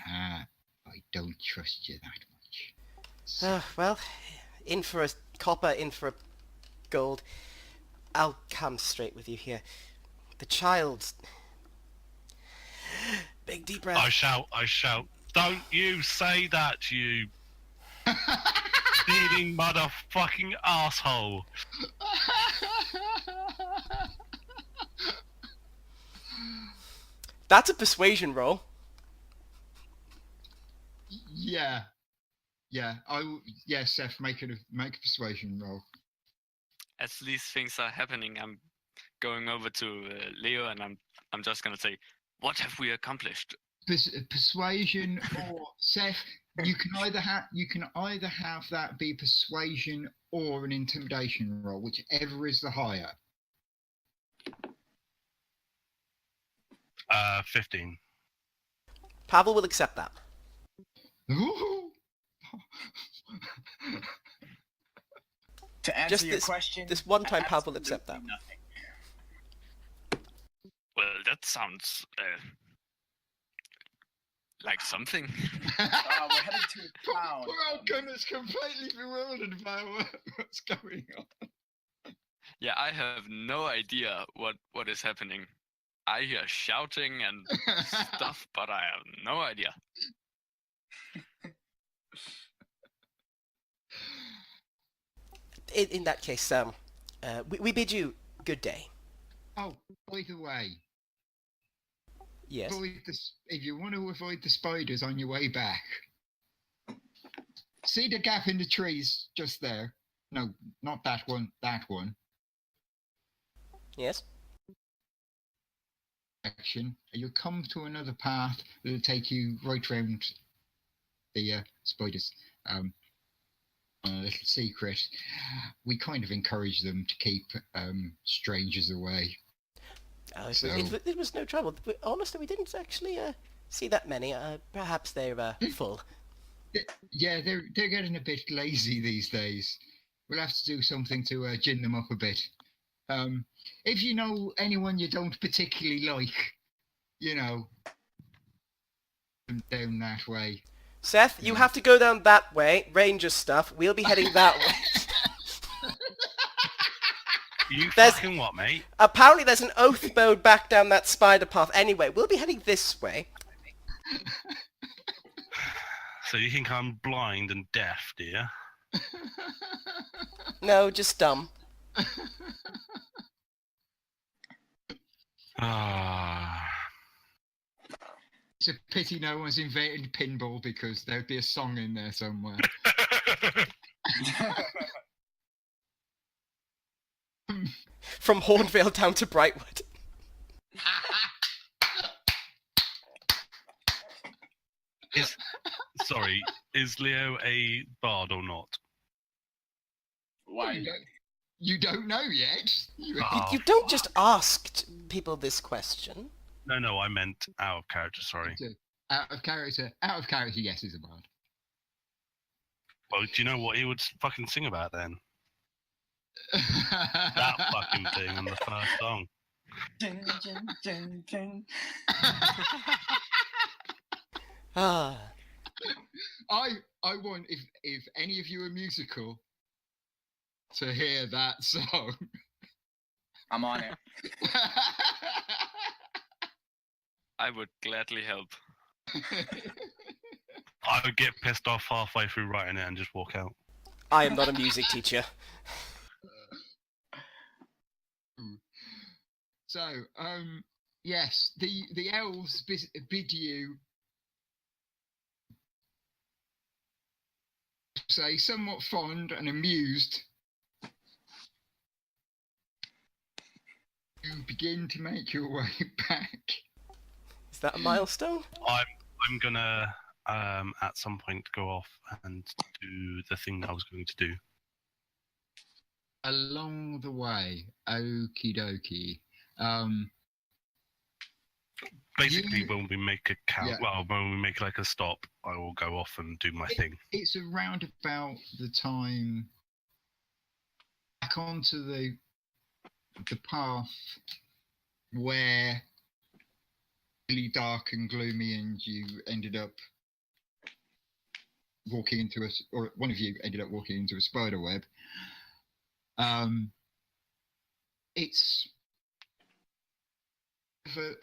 I don't trust you that much. So, Well, in for a copper, in for a gold. I'll come straight with you here. The child... Big deep breath. I shout. Don't you say that, you stealing motherfucking asshole. That's a persuasion roll. yeah. Yeah, Seth, make a persuasion roll. As these things are happening, I'm going over to Leo, and I'm just gonna say, "What have we accomplished?" Persuasion or Seth, you can either have that be persuasion or an intimidation roll, whichever is the higher. 15. Pavel will accept that. Ooh. To answer Just your question, this one time Pavel will absolutely accept that. nothing. Well, that sounds like something. We're headed to a town. Poor old Gunner's completely bewildered by what's going on. Yeah, I have no idea what is happening. I hear shouting and stuff, but I have no idea. In that case, we bid you good day. Oh, by the way, Yes. if you want to avoid the spiders on your way back, see the gap in the trees just there. No, not that one. That one. Yes. Action. You'll come to another path that'll take you right round the spiders. A little secret. We kind of encourage them to keep strangers away. It was no trouble. Honestly, we didn't actually see that many. Perhaps they're full. Yeah, they're getting a bit lazy these days. We'll have to do something to gin them up a bit. If you know anyone you don't particularly like, down that way. Seth, you have to go down that way. Ranger stuff. We'll be heading that way. You There's- fucking what, mate? Apparently there's an oath bowed back down that spider path. Anyway, we'll be heading this way. So you think I'm blind and deaf, do you? No, just dumb. Ah. It's a pity no one's invented pinball because there'd be a song in there somewhere. From Hornvale down to Brightwood. Is Leo a bard or not? Why? You don't know yet. You don't just ask people this question. No, I meant out of character, sorry. Out of character, yes, is a bard. Well, do you know what he would fucking sing about then? That fucking thing on the first song. Dun, dun, dun, dun. Ah. I want, if any of you are musical, to hear that song. I'm on it. I would gladly help. I would get pissed off halfway through writing it and just walk out. I am not a music teacher. So, yes, the elves bid you say, somewhat fond and amused, you begin to make your way back. Is that a milestone? I'm gonna at some point go off and do the thing that I was going to do. Along the way, okie dokie. Basically, when we make a count, Yeah. when we make like a stop, I will go off and do my thing. It's around about the time back onto the path where really dark and gloomy, and you ended up walking into or one of you ended up walking into a spider web. It's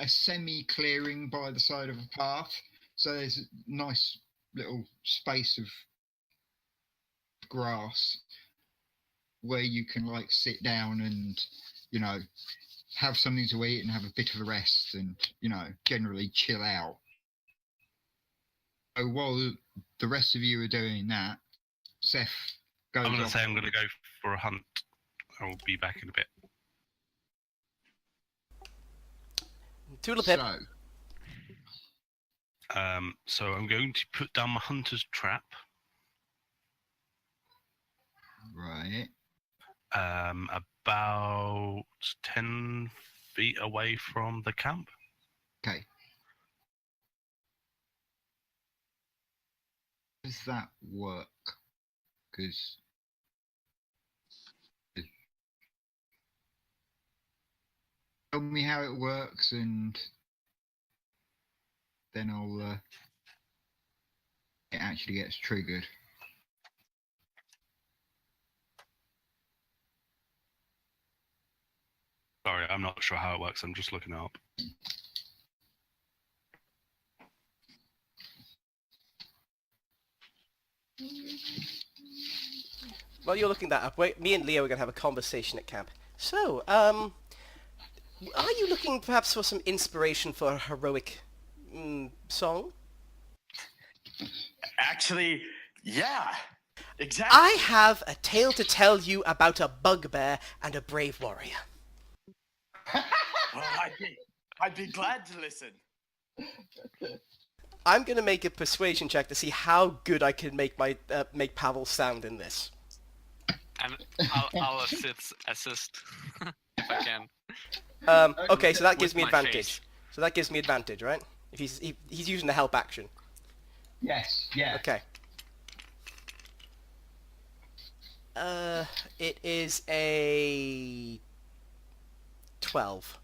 a semi-clearing by the side of a path, so there's a nice little space of grass where you can like sit down and, you know, have something to eat and have a bit of a rest and, you know, generally chill out. So while the rest of you are doing that, Seth goes I'm going to off. say I'm going to go for a hunt. I'll be back in a bit. Tulipip. So I'm going to put down my hunter's trap. Right. About 10 feet away from the camp. Okay. How does that work? Because tell me how it works, and then I'll it actually gets triggered. Sorry, I'm not sure how it works. I'm just looking it up. While you're looking that up, me and Leo are going to have a conversation at camp. So, are you looking perhaps for some inspiration for a heroic song? Actually, yeah. Exactly. I have a tale to tell you about a bugbear and a brave warrior. Well, I'd be glad to listen. I'm going to make a persuasion check to see how good I can make make Pavel sound in this. And I'll assist if I can. Okay, so that gives me With my advantage. face. So that gives me advantage, right? If he's using the help action. Yes. Yeah. Okay. It is a 12.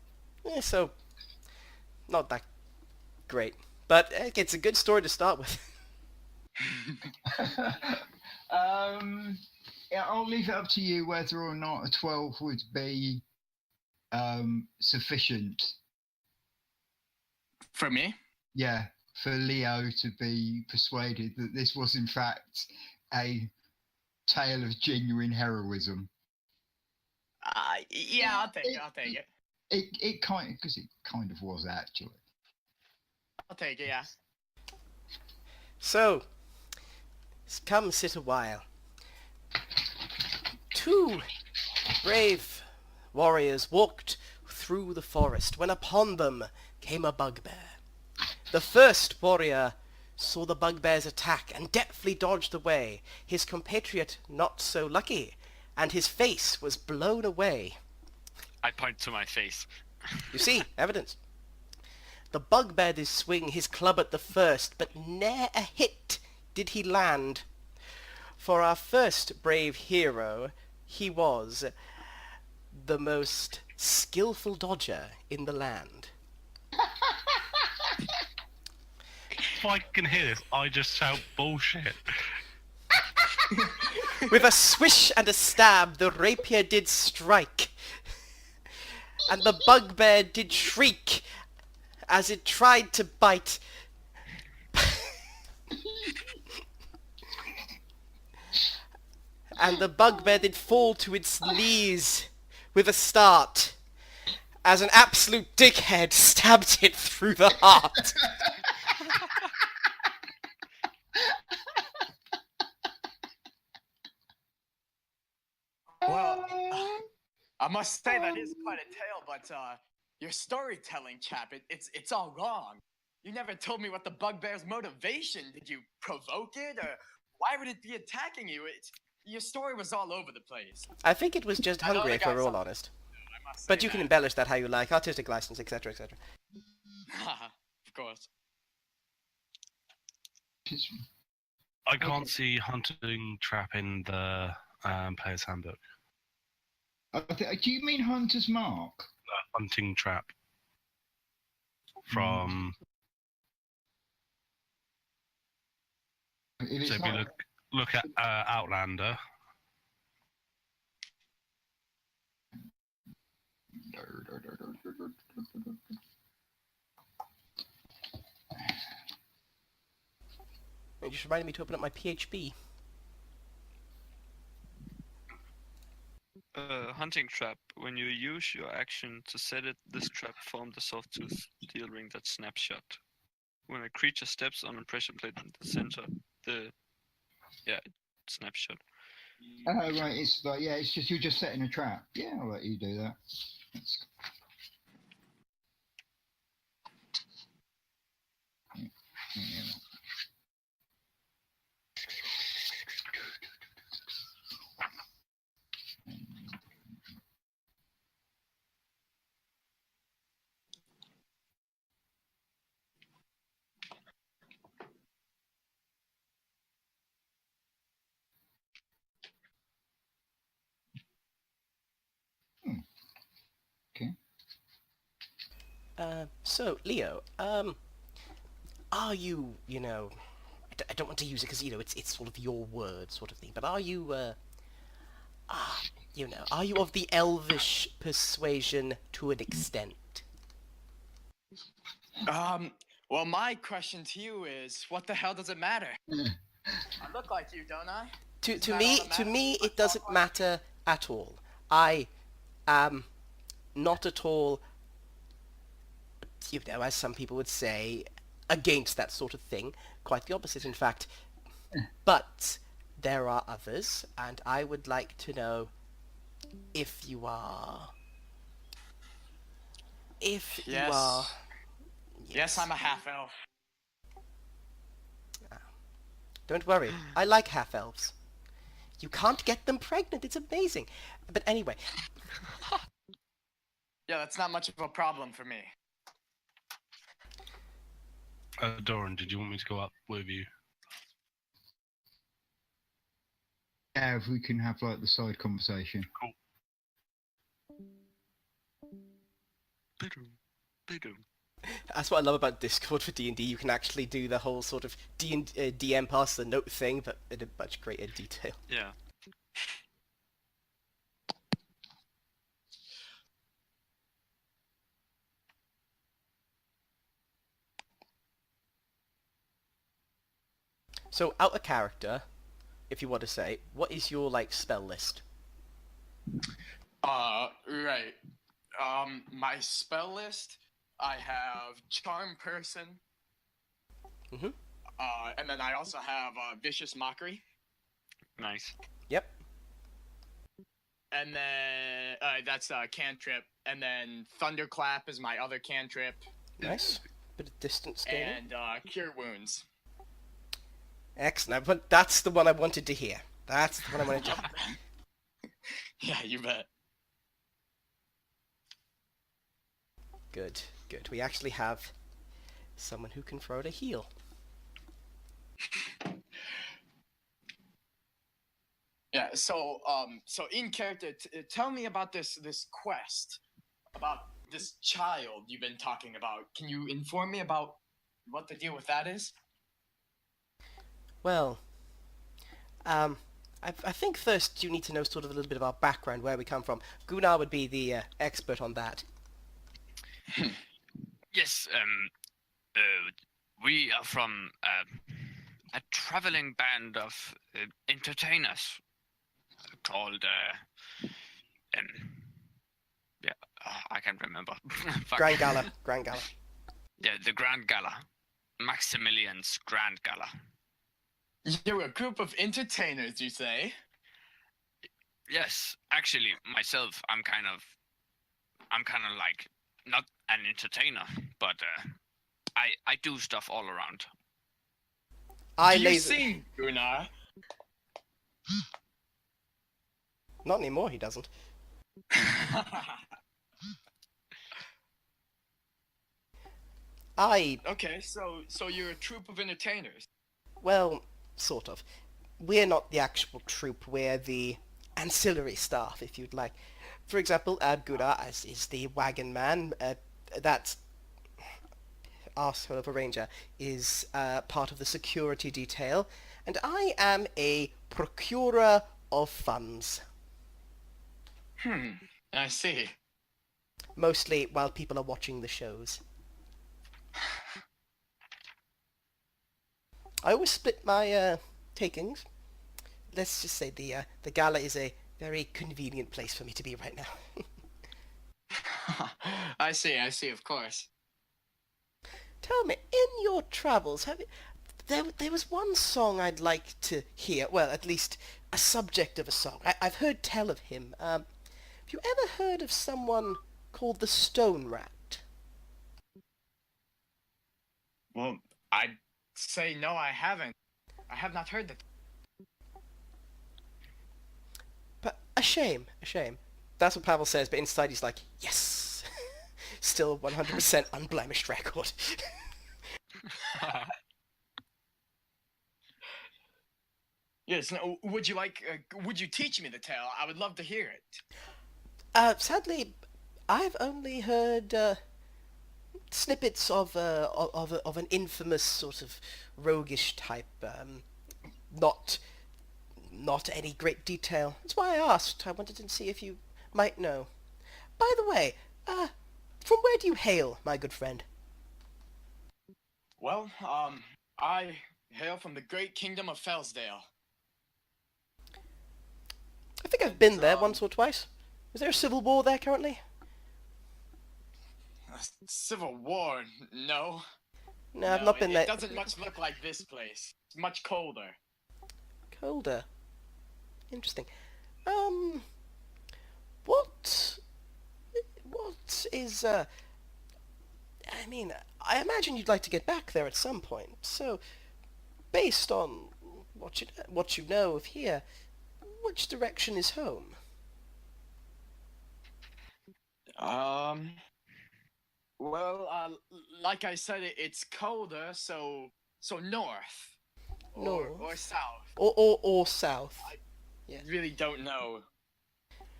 So not that great, but it's a good story to start with. Yeah, I'll leave it up to you whether or not a 12 would be sufficient. For me? Yeah, for Leo to be persuaded that this was in fact a tale of genuine heroism. Yeah, I'll take it. It kind of was actually. I'll take it, yeah. So, come sit a while. Two brave warriors walked through the forest when upon them came a bugbear. The first warrior saw the bugbear's attack and deftly dodged away, his compatriot not so lucky, and his face was blown away. I point to my face. You see, evidence. The bugbear did swing his club at the first, but ne'er a hit did he land. For our first brave hero, he was the most skillful dodger in the land. If I can hear this, I just shout bullshit. With a swish and a stab, the rapier did strike, and the bugbear did shriek as it tried to bite. And the bugbear did fall to its knees with a start as an absolute dickhead stabbed it through the heart. Well, I must say that is quite a tale, but your storytelling, chap, it's all wrong. You never told me what the bugbear's motivation. Did you provoke it, or why would it be attacking you? Your story was all over the place. I think it was just I know hungry, the if we're guy's all some- honest. I must But say you can that. embellish that how you like, artistic license, etc., etc. Of course. I can't see hunting trap in the player's handbook. Do you mean Hunter's Mark? Hunting trap from. If it's So if you not- look at Outlander. You just reminded me to open up my PHP. Hunting trap. When you use your action to set it, this trap formed a soft-tooth steel ring that snaps shut. When a creature steps on a pressure plate in the center, it snaps shut. Oh, right, it's like, yeah, it's just, you're just setting a trap. Yeah, I'll let you do that. That's... Yeah. Okay. So, Leo, are you, I don't want to use it because, it's sort of your word sort of thing, but are you, are you of the elvish persuasion to an extent? Well, my question to you is, what the hell does it matter? I look like you, don't I? To Isn't that me, all that to matters? me, I it talk doesn't like matter at all. I am not at all, as some people would say, against that sort of thing. Quite the opposite, in fact. But there are others, and I would like to know if you are. If you Yes. are. Yes, I'm a half-elf. Don't worry, I like half-elves. You can't get them pregnant, it's amazing. But anyway, Yeah, that's not much of a problem for me. Doran, did you want me to go up with you? Yeah, if we can have like the side conversation. that's what I love about Discord for D&D. You can actually do the whole sort of DM pass the note thing, but in a much greater detail. Yeah. So, out of character, if you want to say, what is your, spell list? Right. My spell list, I have Charm Person. Mhm. And then I also have Vicious Mockery. Nice. Yep. And then that's Cantrip. And then Thunderclap is my other cantrip. Nice. Bit of distance scaling. And Cure Wounds. Excellent. But that's the one I wanted to hear. That's the one I wanted to hear. Yeah, you bet. Good, good. We actually have someone who can throw the heal. Yeah, so in character, tell me about this quest, about this child you've been talking about. Can you inform me about what the deal with that is? Well, I think first you need to know sort of a little bit of our background, where we come from. Gunnar would be the expert on that. Yes. We are from a traveling band of entertainers called I can't remember. Fuck. Grand Gala. Grand Gala. Yeah, the Grand Gala. Maximillian's Grand Gala. You're a group of entertainers, you say? Yes, actually, myself, I'm kind of like not an entertainer, but I do stuff all around. I Do you laser. sing, Gunnar? Not anymore. He doesn't. I Okay, so you're a troupe of entertainers. Well, sort of. We're not the actual troupe, we're the ancillary staff, if you'd like. For example, Gunnar is the wagon man. That's arsehole of a ranger, is part of the security detail. And I am a procurer of funds. I see. Mostly while people are watching the shows. I always split my takings. Let's just say the Gala is a very convenient place for me to be right now. I see, of course. Tell me, in your travels, there was one song I'd like to hear. Well, at least a subject of a song. I've heard tell of him. Have you ever heard of someone called the Stone Rat? Well, I'd say no, I haven't. I have not heard that. But a shame. That's what Pavel says, but inside he's like, yes! Still 100% unblemished record. Yes, no, would you teach me the tale? I would love to hear it. Sadly, I've only heard snippets of an infamous sort of roguish type. Not any great detail. That's why I asked. I wanted to see if you might know. By the way, from where do you hail, my good friend? Well, I hail from the great kingdom of Fellsdale. I think I've been there once or twice. Is there a civil war there currently? A civil war? No. No, I've not been there. It doesn't much look like this place. It's much colder. Colder. Interesting. What is, I mean, I imagine you'd like to get back there at some point, so, based on what you know of here, which direction is home? Well, like I said, it's colder, so north. North. Or south. Or south. I really don't know.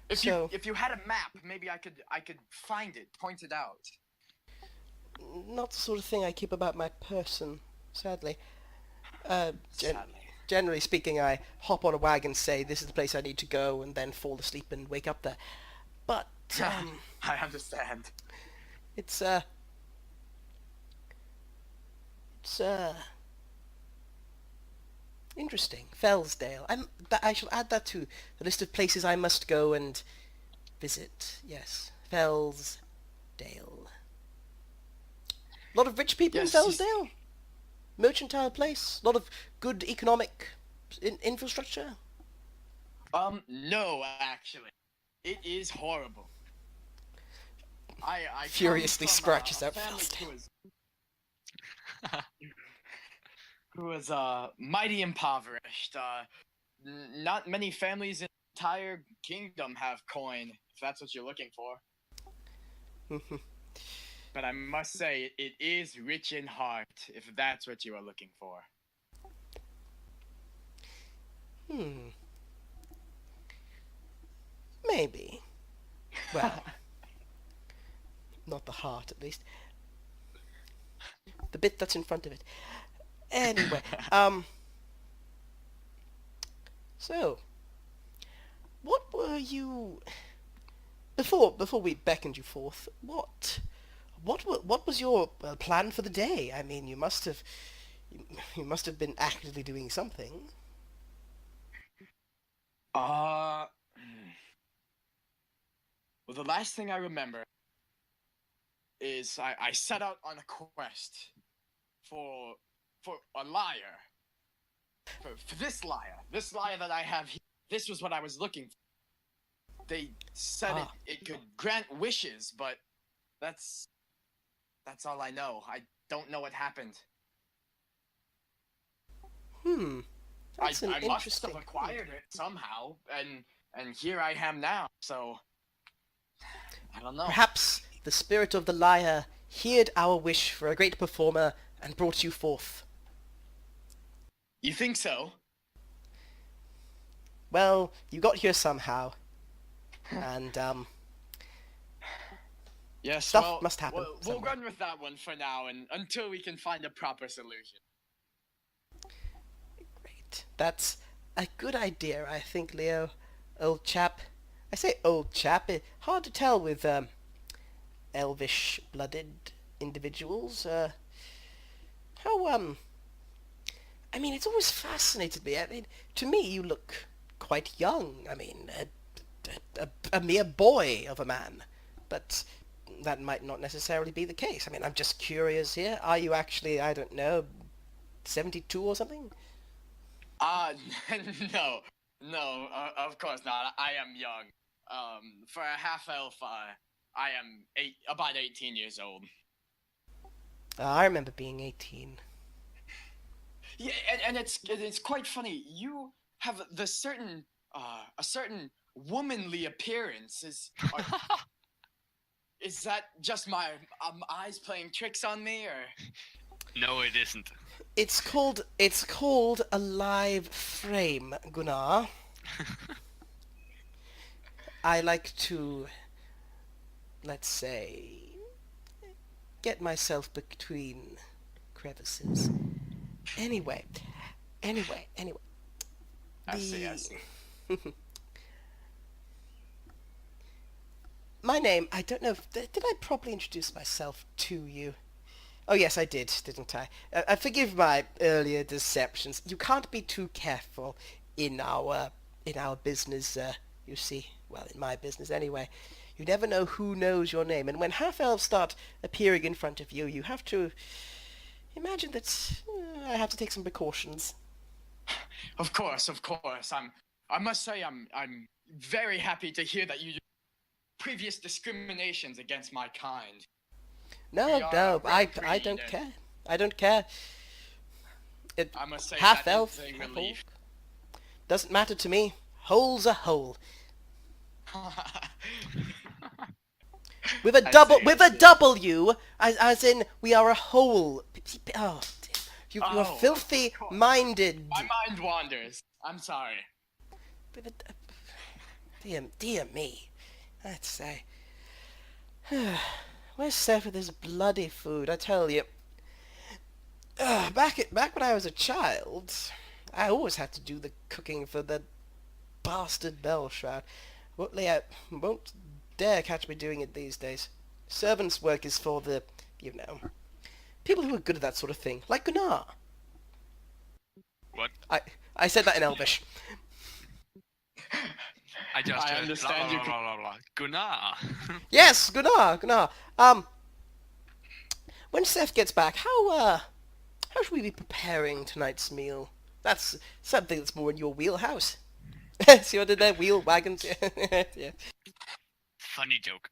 If you had a map, maybe I could find it, point it out. Not the sort of thing I keep about my person, sadly. Sadly. Generally speaking, I hop on a wagon, say this is the place I need to go, and then fall asleep and wake up there. But I understand. It's interesting. Fellsdale. I shall add that to the list of places I must go and visit. Yes, Fellsdale. A lot of rich people Yes, in Fellsdale. Mercantile place. A lot of good economic infrastructure. No, actually, it is horrible. I Furiously come from scratches a out family Fellsdale. who is mighty impoverished. Not many families in the entire kingdom have coin, if that's what you're looking for. But I must say, it is rich in heart, if that's what you are looking for. Maybe. Well, not the heart, at least. The bit that's in front of it. Anyway, so, what were you... Before we beckoned you forth, what was your plan for the day? I mean, you must have been actively doing something. Well, the last thing I remember is I set out on a quest for a liar. For this liar that I have here. This was what I was looking for. They said it could grant wishes, but that's all I know. don't know what happened. That's an I must interesting. have acquired it somehow, and here I am now. So I don't know. Perhaps the spirit of the lyre heard our wish for a great performer and brought you forth. You think so? Well, you got here somehow, and Yes. Stuff well, must happen We'll somewhere. run with that one for now, and until we can find a proper solution. great. That's a good idea, I think, Leo, old chap. I say old chap. Hard to tell with elvish-blooded individuals. How I mean, it's always fascinated me. I mean, to me, you look quite young. I mean, a mere boy of a man. But that might not necessarily be the case. I mean, I'm just curious here. Are you actually, I don't know, 72 or something? No, of course not. I am young. For a half elf, I am about 18 years old. I remember being 18. Yeah, and it's quite funny. You have a certain womanly appearance. Is that just my eyes playing tricks on me, or? No, it isn't. It's called a live frame, Gunnar. I like to, let's say, get myself between crevices. Anyway. I see. My name, I don't know, did I properly introduce myself to you? Oh yes, I did, didn't I? Forgive my earlier deceptions. You can't be too careful in our business, you see. Well, in my business anyway. You never know who knows your name, and when half-elves start appearing in front of you, you have to imagine that I have to take some precautions. Of course. I must say, I'm very happy to hear that you do previous discriminations against my kind. No, We are I very don't greedy, care. I don't care. I must say Half that is elf, a half relief. doesn't matter to me. Hole's a hole. With a I double, see, with I a see. W, as in we are a whole. Oh, you are Oh, filthy of course. minded. My mind wanders. I'm sorry. With dear me. Let's say. Where's Seth with his bloody food? I tell you. Back when I was a child, I always had to do the cooking for the bastard Bellshroud. Won't dare catch me doing it these days. Servants' work is for the, people who are good at that sort of thing, like Gunnar. What? I said that in Elvish. I just I heard understand you blah, blah, blah, blah. Gunnar. Yes, Gunnar. When Seth gets back, how should we be preparing tonight's meal? That's something that's more in your wheelhouse. See what I did there? Wheel wagons. Yeah. Funny joke.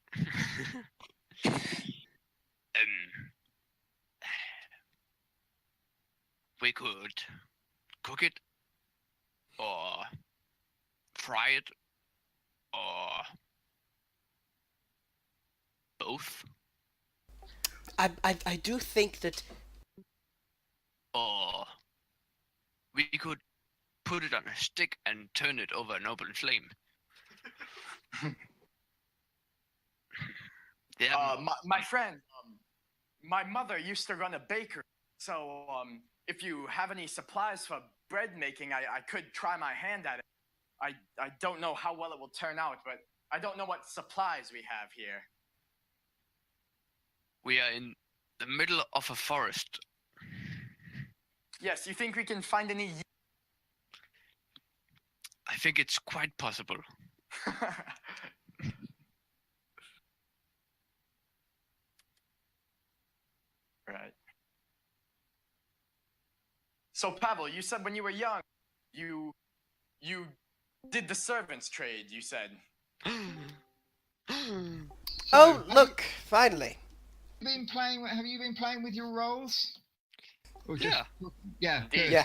We could cook it, or fry it, or both, I do think that or we could put it on a stick and turn it over an open flame. Yeah, My friend, my mother used to run a bakery, so if you have any supplies for bread making, I could try my hand at it. I don't know how well it will turn out, but I don't know what supplies we have here. we are in the middle of a forest. Yes, you think we can find any? I think it's quite possible. Right. So Pavel, you said when you were young, you did the servants trade. You said. oh look, finally, Have you been playing with your rolls? Or just, Yeah. Yeah. Good. Yeah.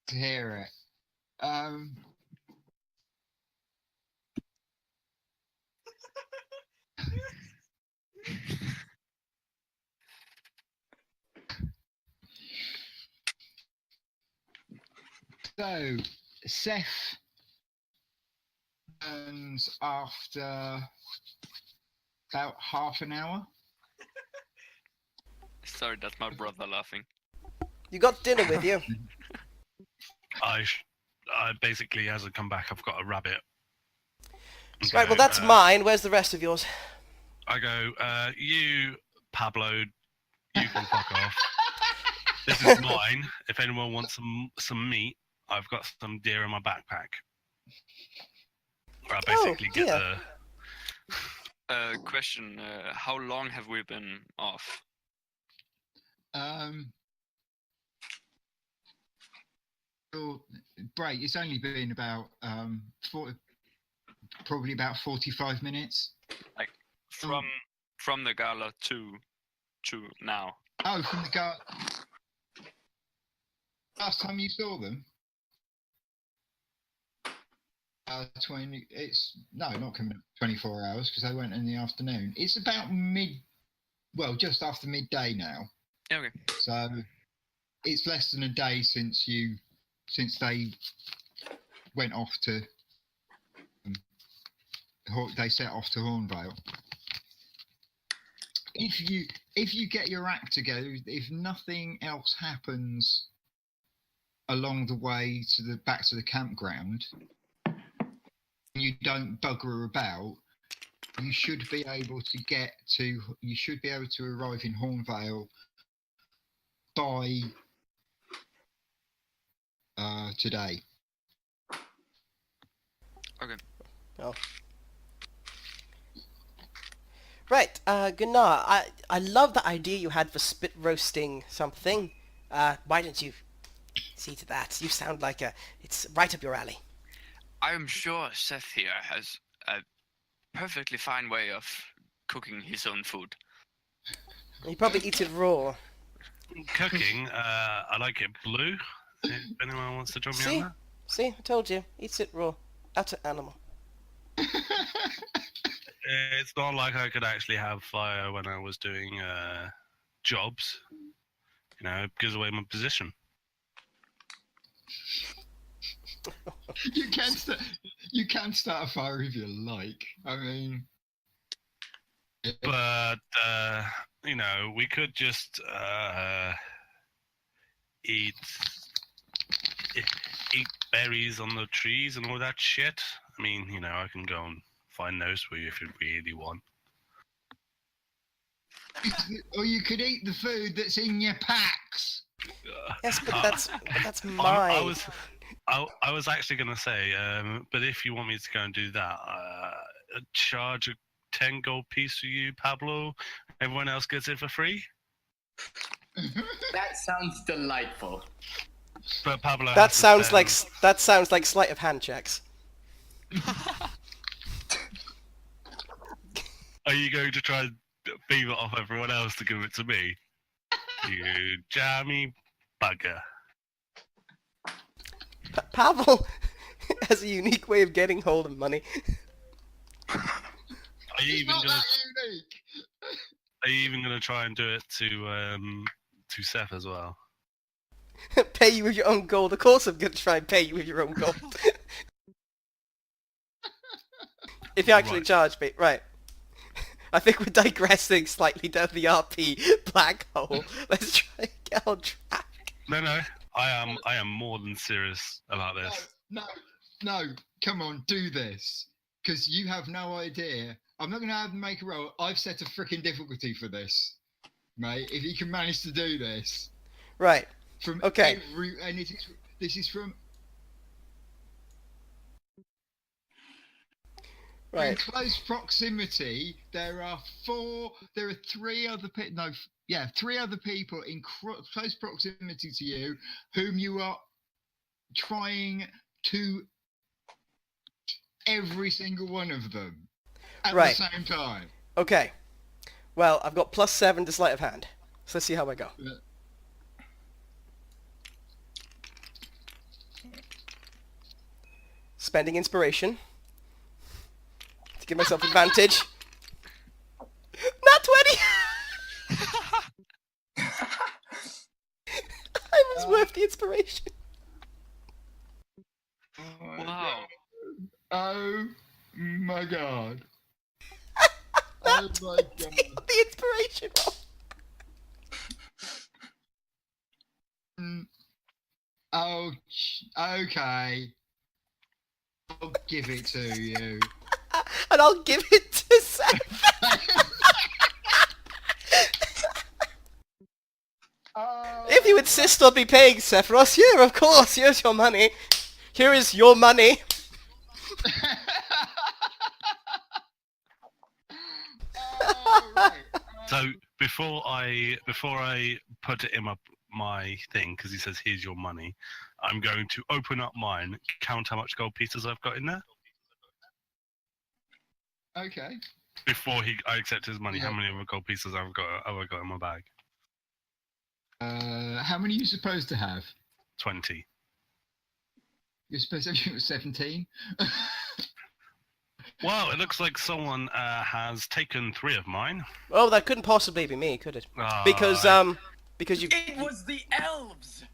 To hear it. So, Seth turns after about half an hour. Sorry, that's my brother laughing. You got dinner with you. I basically, as I come back, I've got a rabbit. Right, well, that's mine. Where's the rest of yours? I go, you, Pablo, you can fuck off. This is mine. If anyone wants some meat, I've got some deer in my backpack. I basically get the... Question, how long have we been off? Break. It's only been about probably about 45 minutes. Like from the gala to now. Oh, from the gala. Last time you saw them? 20. It's not coming up 24 hours because they went in the afternoon. It's about just after midday now. Okay. So it's less than a day since they went off to. They set off to Hornvale. If you get your act together, if nothing else happens along the way back to the campground, you don't bugger about, you should be able to arrive in Hornvale by today. Okay. Oh. Right, Gunnar, I love the idea you had for spit roasting something. Why don't you see to that? You sound like it's right up your alley. I'm sure Seth here has a perfectly fine way of cooking his own food. He probably eats it raw. Cooking, I like it blue. If anyone wants to join me on that. See, I told you. Eats it raw. Utter animal. It's not like I could actually have fire when I was doing jobs. It gives away my position. You can start a fire if you like. I mean, but we could just eat berries on the trees and all that shit. I mean, I can go and find those for you if you really want. Or you could eat the food that's in your packs. Yes, but that's mine. I was actually going to say, but if you want me to go and do that, charge a 10 gold piece for you, Pablo. Everyone else gets it for free. That sounds delightful. But Pablo, that sounds like sleight of hand checks. Are you going to try and beam it off everyone else to give it to me? You jammy bugger. Pavel has a unique way of getting hold of money. Are you It's even not gonna? that unique. Are you even gonna try and do it to Seth as well? Pay you with your own gold. Of course I'm going to try and pay you with your own gold. If you actually charge me. Right. I think we're digressing slightly down the RP black hole. Let's try and get on track. No. I am more than serious about this. No. Come on, do this. Because you have no idea. I'm not going to have to make a roll. I've set a freaking difficulty for this, mate. If you can manage to do this. Right. Okay. This is from... Right. In close proximity, there are three other people. Three other people in close proximity to you, whom you are trying to every single one of them at the same time. Okay. Well, I've got +7 to sleight of hand. So let's see how I go. Spending inspiration to give myself advantage. Not 20! I was worth the inspiration. Wow. Oh my god. Not Oh my 20 god. on the inspiration roll. Oh, okay. I'll give it to you. And I'll give it to Seth. Oh. If you insist on me paying Sepherios, here, of course, here's your money. Here is your money. Oh, right. So before I put it in my thing, because he says here's your money, I'm going to open up mine, count how much gold pieces I've got in there. Okay. Before I accept his money, Yeah. how many other gold pieces have I got in my bag? How many are you supposed to have? 20. You're supposed to have 17? Well, it looks like someone has taken 3 of mine. Oh, that couldn't possibly be me, could it? Ah, Because you... It was the elves.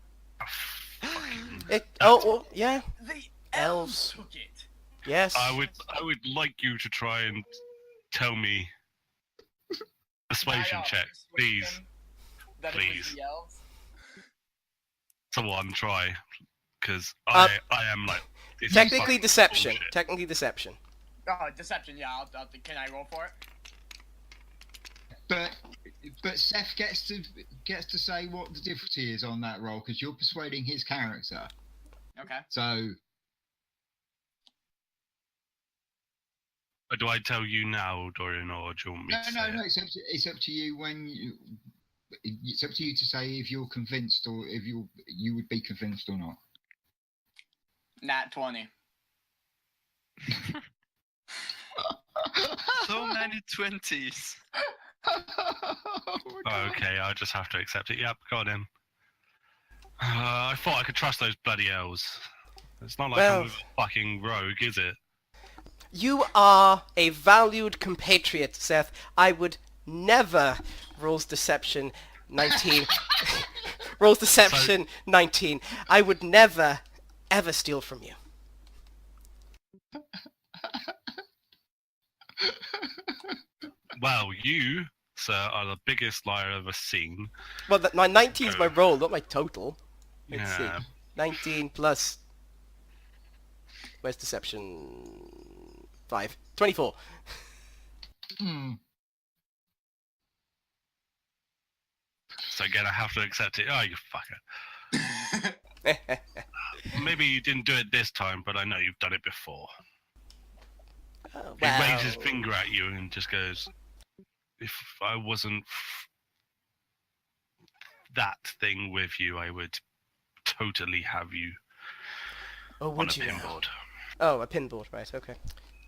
well, yeah. The Elves. elves took it. Yes. I would like you to try and tell me persuasion check, please. That it Please. was the elves. Someone try, because I am like this is Technically fucking deception. bullshit. Technically deception. Oh, deception. Yeah, I'll can I roll for it? But Seth gets to say what the difficulty is on that roll because you're persuading his character. Okay. So Do I tell you now, Dorian, or do you want me to say no. it? It's up to you when you. It's up to you to say if you're convinced or if you would be convinced or not. Nat 20. So many 20s. Okay, I just have to accept it. Yep, got him. I thought I could trust those bloody elves. It's not like Well- I'm a fucking rogue, is it? You are a valued compatriot, Seth. I would never... Rules deception 19. Rules deception 19. I would never, ever steal from you. Well, you, sir, are the biggest liar I've ever seen. Well, my 19 is my roll, not my total. Let's Yeah. see. 19 plus... Where's deception? 5. 24. Hmm. So again, I have to accept it. Oh, you fucker. Maybe you didn't do it this time, but I know you've done it before. Oh, He waves his finger at you and just goes, if I wasn't that thing with you, I would totally have you Oh, on a would you? pinboard. Oh, a pinboard, right, okay.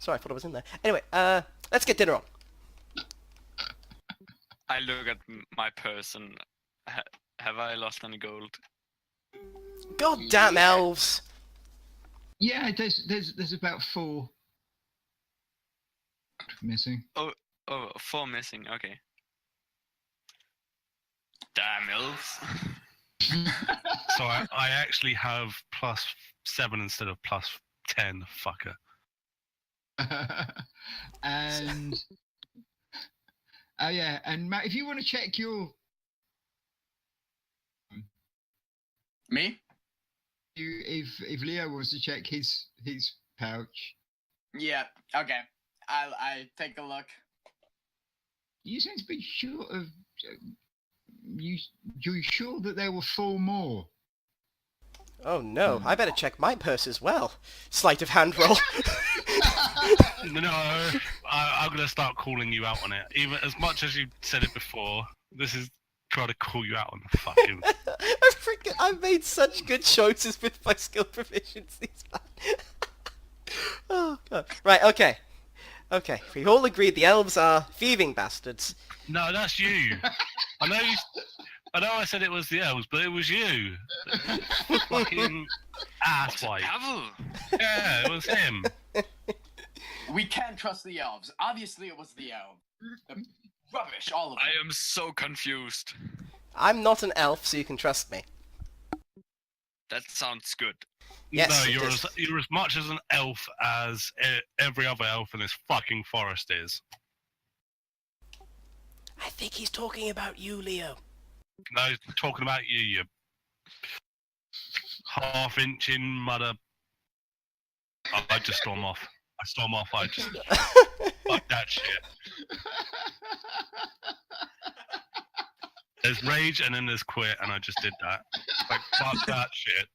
Sorry, I thought it was in there. Anyway, let's get dinner on. I look at my purse and have I lost any gold? God damn elves! Yeah, there's about 4 missing. Oh, 4 missing. Okay. Damn elves. So I actually have +7 instead of +10, fucker. And oh yeah, and Matt, if you want to check your Me? if Leo wants to check his pouch, Yeah. Okay. I take a look. you seem to be sure of you're sure that there were 4 more. Oh no, I better check my purse as well. Sleight of hand roll. No, I'm going to start calling you out on it. Even as much as you said it before, this is trying to call you out on the fucking... I've made such good choices with my skill proficiencies, man. Oh god. Right, okay. Okay, we all agreed the elves are thieving bastards. No, that's you. I know. I know. I said it was the elves, but it was you. Fucking asswipe. Pavel! Yeah, it was him. We can't trust the elves. Obviously, it was the elves. Rubbish, all of I it. am so confused. I'm not an elf, so you can trust me. That sounds good. Yes, No, it you're is. you're as much as an elf as every other elf in this fucking forest is. I think he's talking about you, Leo. No, talking about you, you half-inching mother. I just storm off. I storm off. I just fuck that shit. There's rage and then there's quit, and I just did that. Like fuck that shit.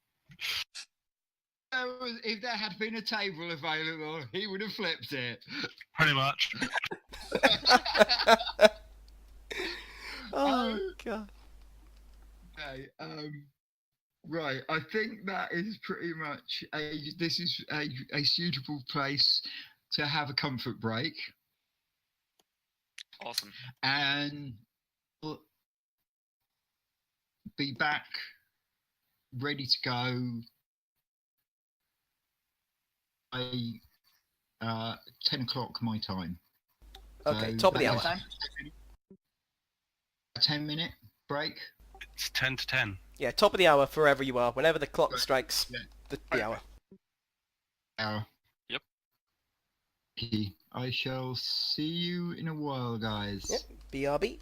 If there had been a table available, he would have flipped it. Pretty much. Oh, God. Okay, right, I think that is pretty much this is a suitable place to have a comfort break, Awesome. and we'll be back ready to go by 10 o'clock my time. Okay, So top of the that's hour. Time? a 10-minute break. It's 10 to 10. Yeah, top of the hour, wherever you are, whenever the clock Right. strikes Yeah. the hour. Hour. Yep. Okay, I shall see you in a while, guys. Yep, BRB.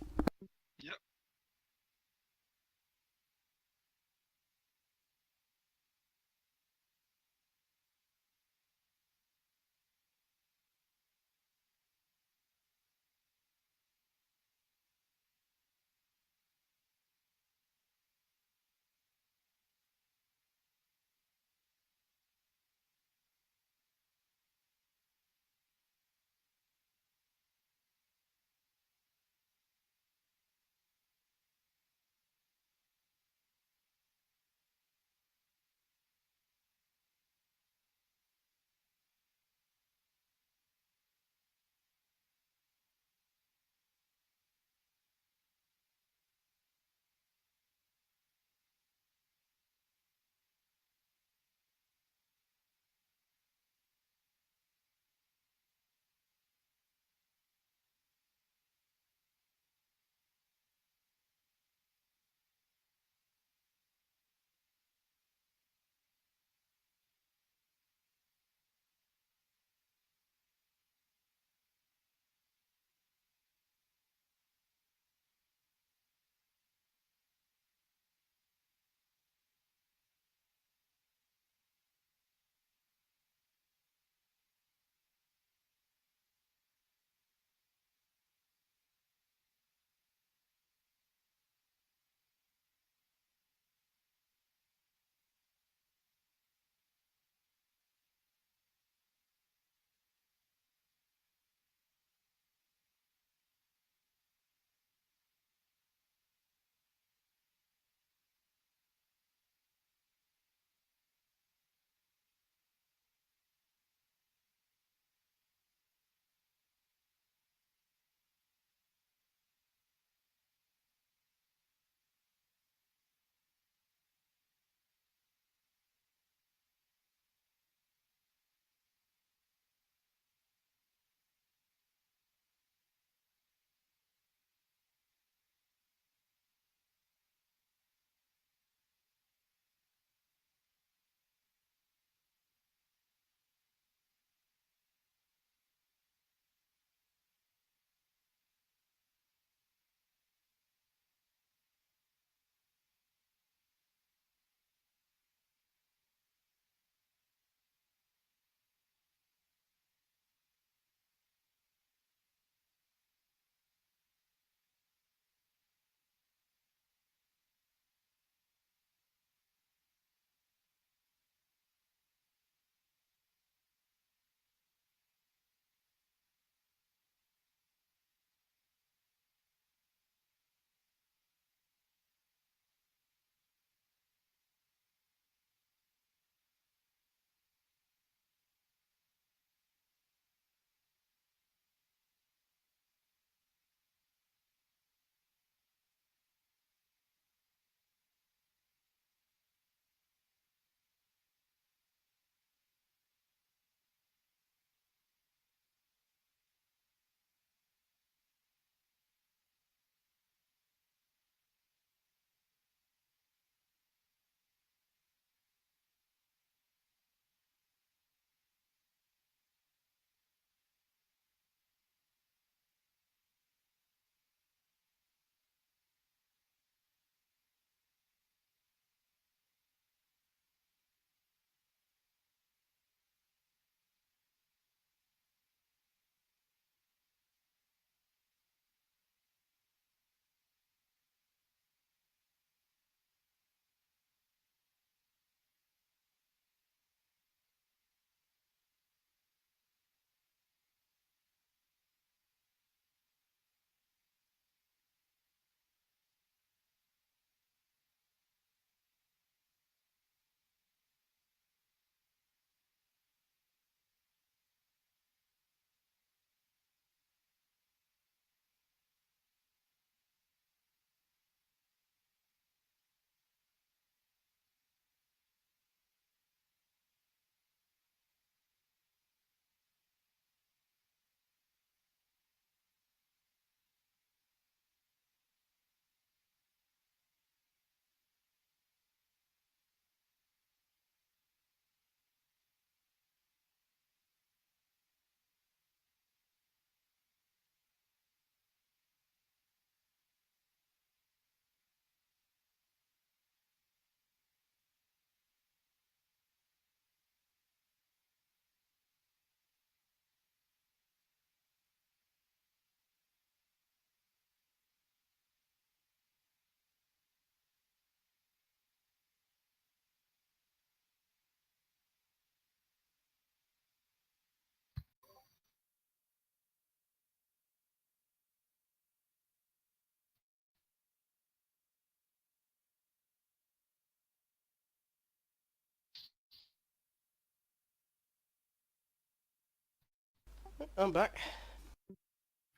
I'm back.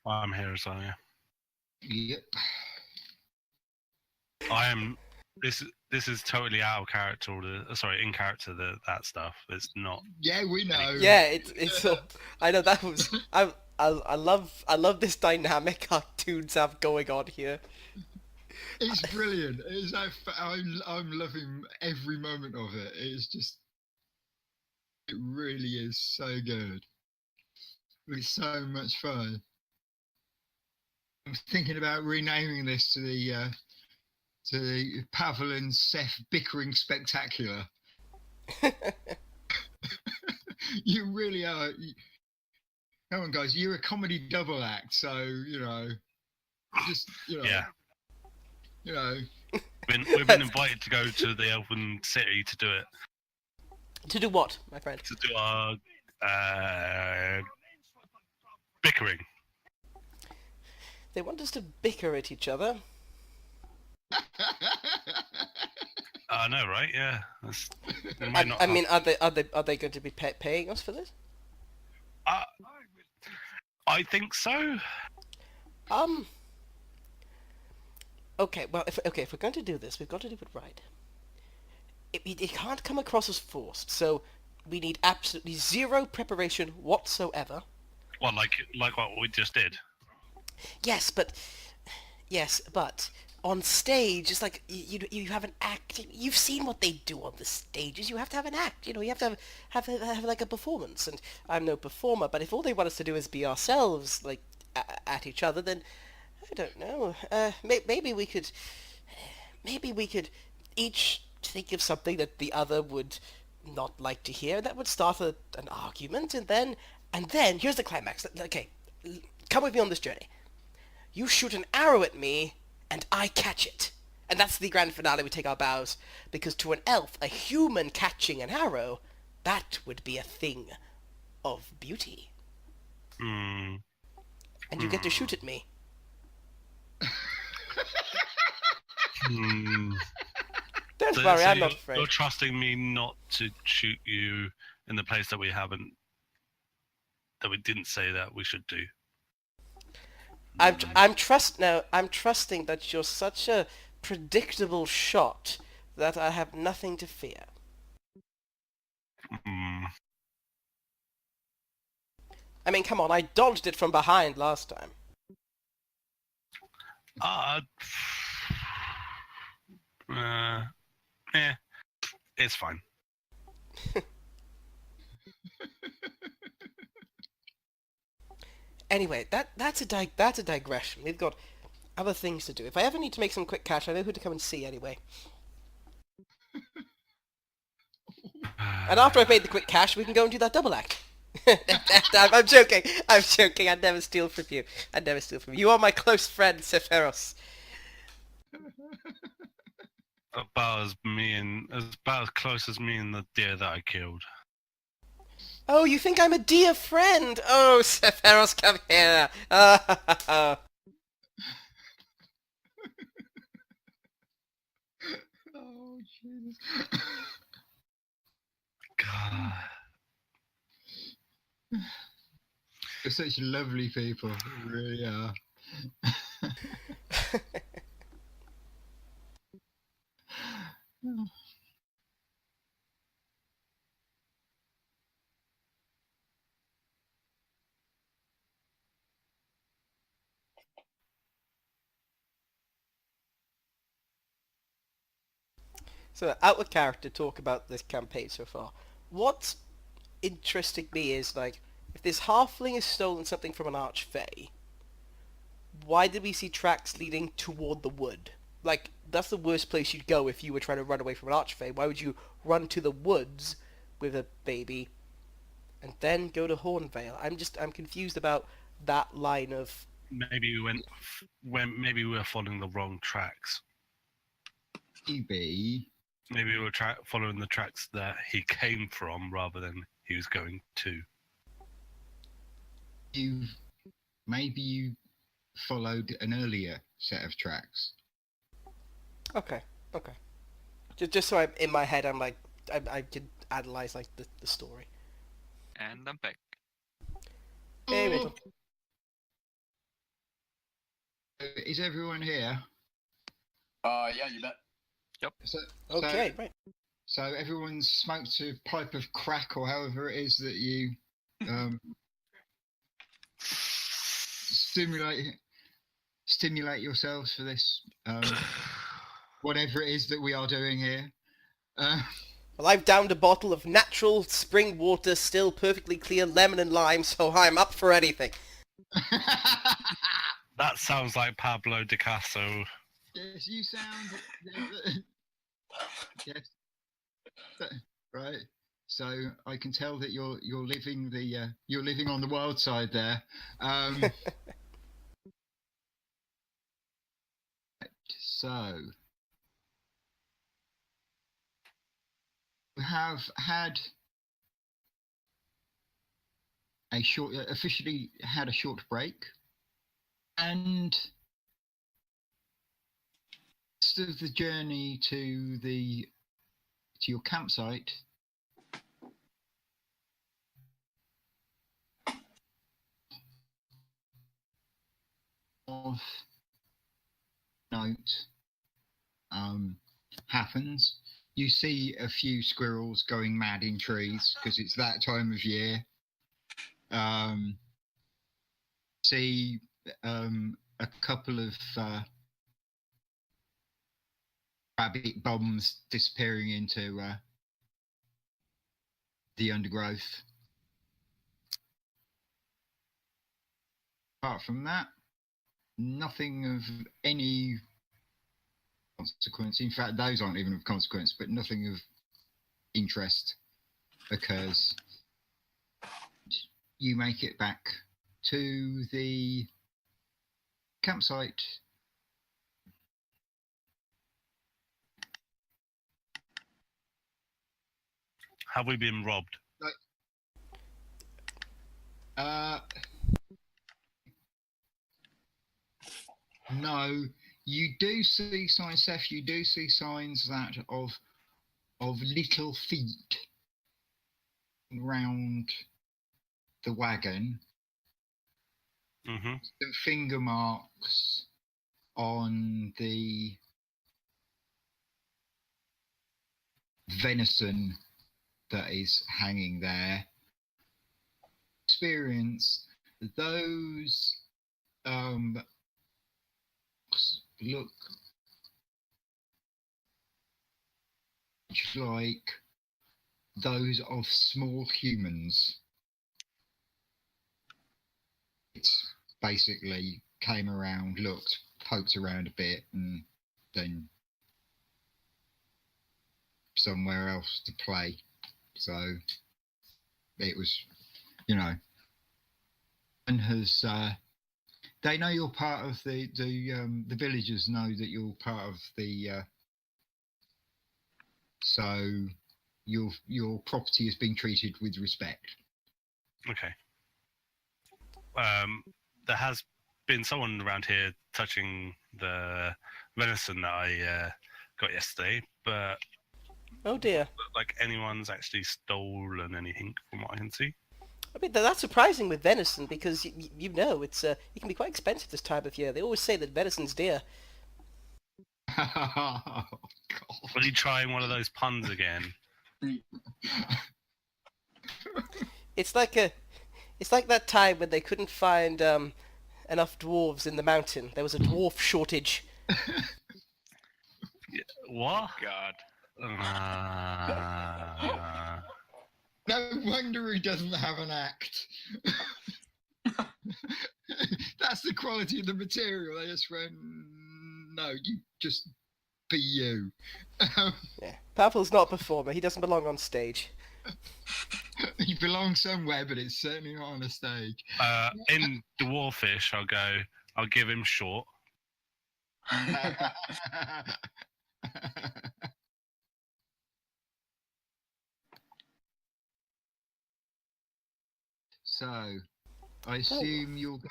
I'm here as well. Yeah. Yep. I am. This is totally out of character. In character. That stuff. It's not. Yeah, we know. Yeah, it's all. I know that was. I love this dynamic our dudes have going on here. It's brilliant. It's I'm loving every moment of it. It's just, it really is so good. It's so much fun. I'm thinking about renaming this to the Pavel and Seth bickering spectacular. You really are. Come on, guys. You're a comedy double act, so just Yeah. We've been invited to go to the Elven City to do it. To do what, my friend? To do our bickering. They want us to bicker at each other. I know, right? Yeah. I mean, are they going to be paying us for this? I think so. Okay. Well, if we're going to do this, we've got to do it right. It can't come across as forced. So we need absolutely zero preparation whatsoever. Well, like what we just did. Yes, but on stage, it's like you have an act. You've seen what they do on the stages. You have to have an act. You have to have like a performance. And I'm no performer, but if all they want us to do is be ourselves, like at each other, then I don't know. Maybe we could each think of something that the other would not like to hear. That would start an argument, and then here's the climax. Okay, come with me on this journey. You shoot an arrow at me, and I catch it. And that's the grand finale. We take our bows. Because to an elf, a human catching an arrow, that would be a thing of beauty. Mm. And you get to shoot at me. Don't worry, I'm not afraid. You're trusting me not to shoot you in the place that we didn't say that we should do. I'm trusting that you're such a predictable shot that I have nothing to fear. I mean, come on, I dodged it from behind last time. It's fine. Anyway, that's a digression. We've got other things to do. If I ever need to make some quick cash, I know who to come and see anyway. And after I've made the quick cash, we can go and do that double act. I'm joking. I'd never steal from you. You are my close friend, Sepherios. About as close as me and the deer that I killed. Oh, you think I'm a dear friend? Oh, Sepherios, come here. Oh, Jesus. God. You're such lovely people. You really are. So, out of character, talk about this campaign so far. What's interesting me is, like, if this halfling has stolen something from an archfey, why did we see tracks leading toward the wood? Like, that's the worst place you'd go if you were trying to run away from an archfey. Why would you run to the woods with a baby and then go to Hornvale? I'm confused about that line of... Maybe maybe we were following the wrong tracks. Maybe we were following the tracks that he came from rather than he was going to. Maybe you followed an earlier set of tracks. Okay. Just so I'm in my head, I'm like, I can analyze like the story. And I'm back. Hey, Rachel. Is everyone here? Yeah, you bet. So, Okay, right. So everyone's smoked a pipe of crack or however it is that you stimulate yourselves for this whatever it is that we are doing here. Well, I've downed a bottle of natural spring water, still perfectly clear lemon and lime, so I'm up for anything. That sounds like Pablo de Casso. Yes, you sound. Yes. Right. So I can tell that you're living you're living on the wild side there. So we have had officially had a short break, and rest of the journey to your campsite of note happens. You see a few squirrels going mad in trees because it's that time of year. See a couple of rabbit bombs disappearing into the undergrowth. Apart from that, nothing of any consequence. In fact, those aren't even of consequence, but nothing of interest occurs. You make it back to the campsite. Have we been robbed? No, you do see signs, Seth. You do see signs that of little feet around the wagon. Mm-hmm. Some finger marks on the venison that is hanging there. Experience those look like those of small humans. It basically came around, looked, poked around a bit, and then somewhere else to play. So it was, and has they know you're part of the villagers know that you're part of the so your property is being treated with respect. Okay. There has been someone around here touching the venison that I got yesterday, but Oh dear. like anyone's actually stolen anything from what I can see. I mean, that's surprising with venison because it's it can be quite expensive this time of year. They always say that venison's dear. Oh, God. Are you trying one of those puns again? It's like that time when they couldn't find enough dwarves in the mountain. There was a dwarf shortage. What? God. No wonder he doesn't have an act. That's the quality of the material. They just went, no, you just be you. Yeah, Pavel's not a performer. He doesn't belong on stage. He belongs somewhere, but it's certainly not on a stage. In Dwarfish, I'll give him short. So, I assume you'll go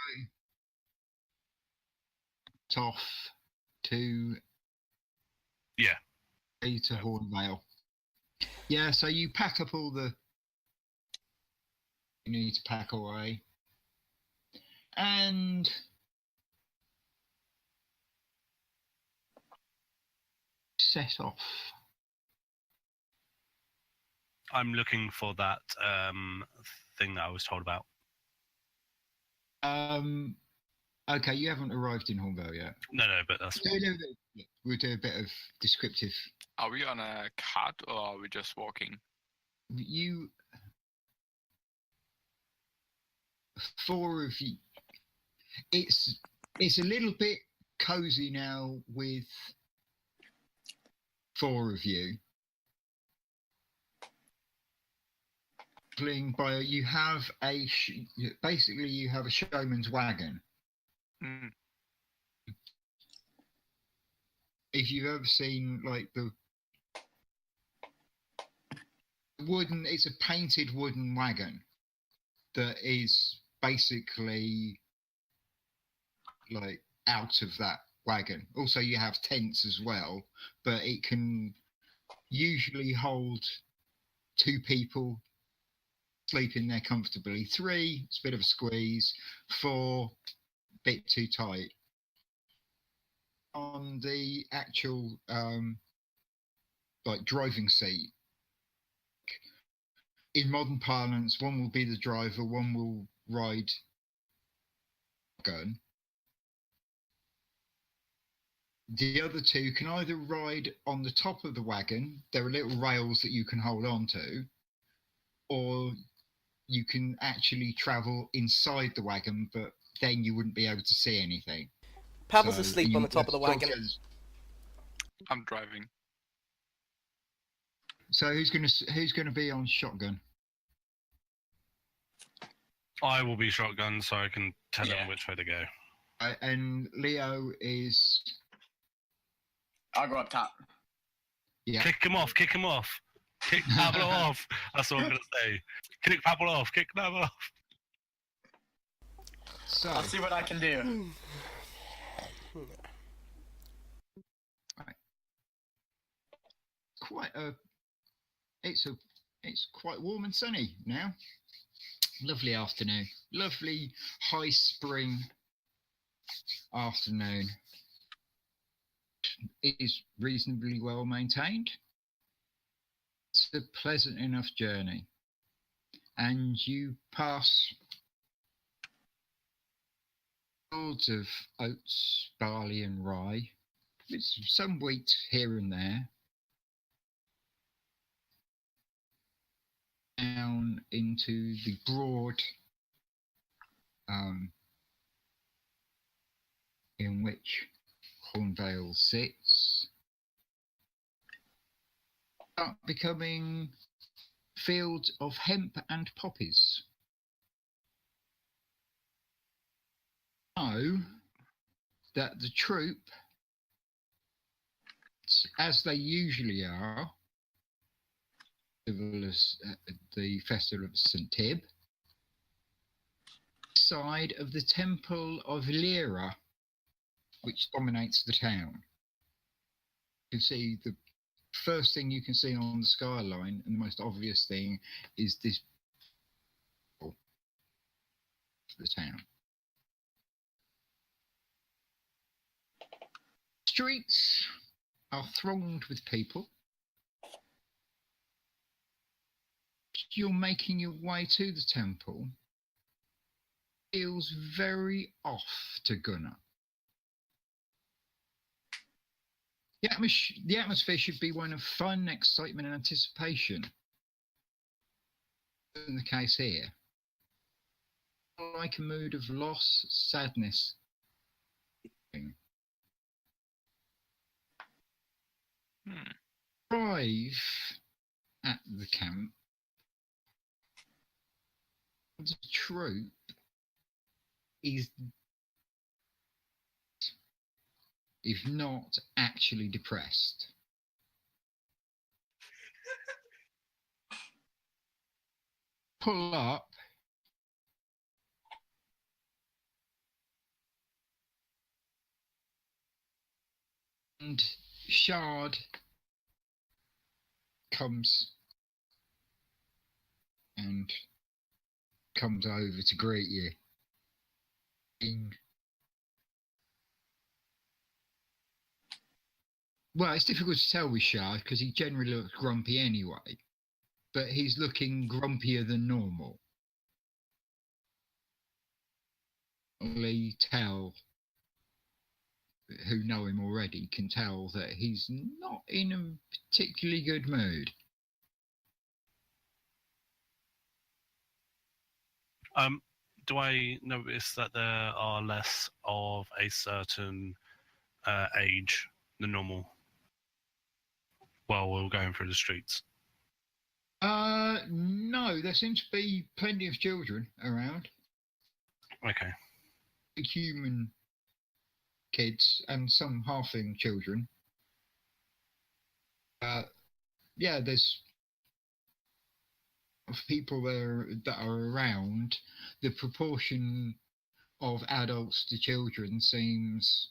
off to to Hornvale. Yeah, so you pack up all the you need to pack away. And set off. I'm looking for that thing that I was told about. Okay, you haven't arrived in Hornvale yet. No, but that's We'll do a bit of descriptive. Are we on a cart or are we just walking? You, four of you. It's a little bit cozy now with four of you. By you have basically you have a showman's wagon. Mm. If you've ever seen like the wooden, it's a painted wooden wagon that is basically like out of that wagon. Also, you have tents as well, but it can usually hold 2 people sleeping there comfortably. 3, it's a bit of a squeeze. 4, bit too tight. On the actual like driving seat, in modern parlance, one will be the driver, one will ride gun. The other 2 can either ride on the top of the wagon, there are little rails that you can hold on to, or you can actually travel inside the wagon, but then you wouldn't be able to see anything. Pavel's So asleep on the top of the wagon. I'm driving. So who's gonna be on shotgun? I will be shotgun, so I can tell them which way to go. And Leo is. I'll go up top. Yeah. Kick him off! Kick Pavel off! That's what I'm gonna say. Kick Pavel off! So I'll see what I can do. it's quite warm and sunny now. Lovely afternoon. Lovely high spring afternoon. It is reasonably well maintained. It's a pleasant enough journey. And you pass fields of oats, barley and rye, with some wheat here and there. Down into the broad in which Hornvale sits, start becoming fields of hemp and poppies. Know that the troop, as they usually are, the festival of St. Tib, side of the temple of Lyra, which dominates the town. You can see the first thing you can see on the skyline, and the most obvious thing is this of the town. Streets are thronged with people. You're making your way to the temple. Feels very off to Gunnar. The atmosphere should be one of fun, excitement, and anticipation. In the case here, like a mood of loss, sadness. Arrive at the camp. The troop is, if not actually depressed. Pull up. And Shard comes over to greet you. Well, it's difficult to tell with Shard because he generally looks grumpy anyway, but he's looking grumpier than normal. Only tell who know him already can tell that he's not in a particularly good mood. Do I notice that there are less of a certain age than normal while we're going through the streets? No, there seems to be plenty of children around. Okay. Human kids and some halfling children. Yeah, there's people there that are around. The proportion of adults to children seems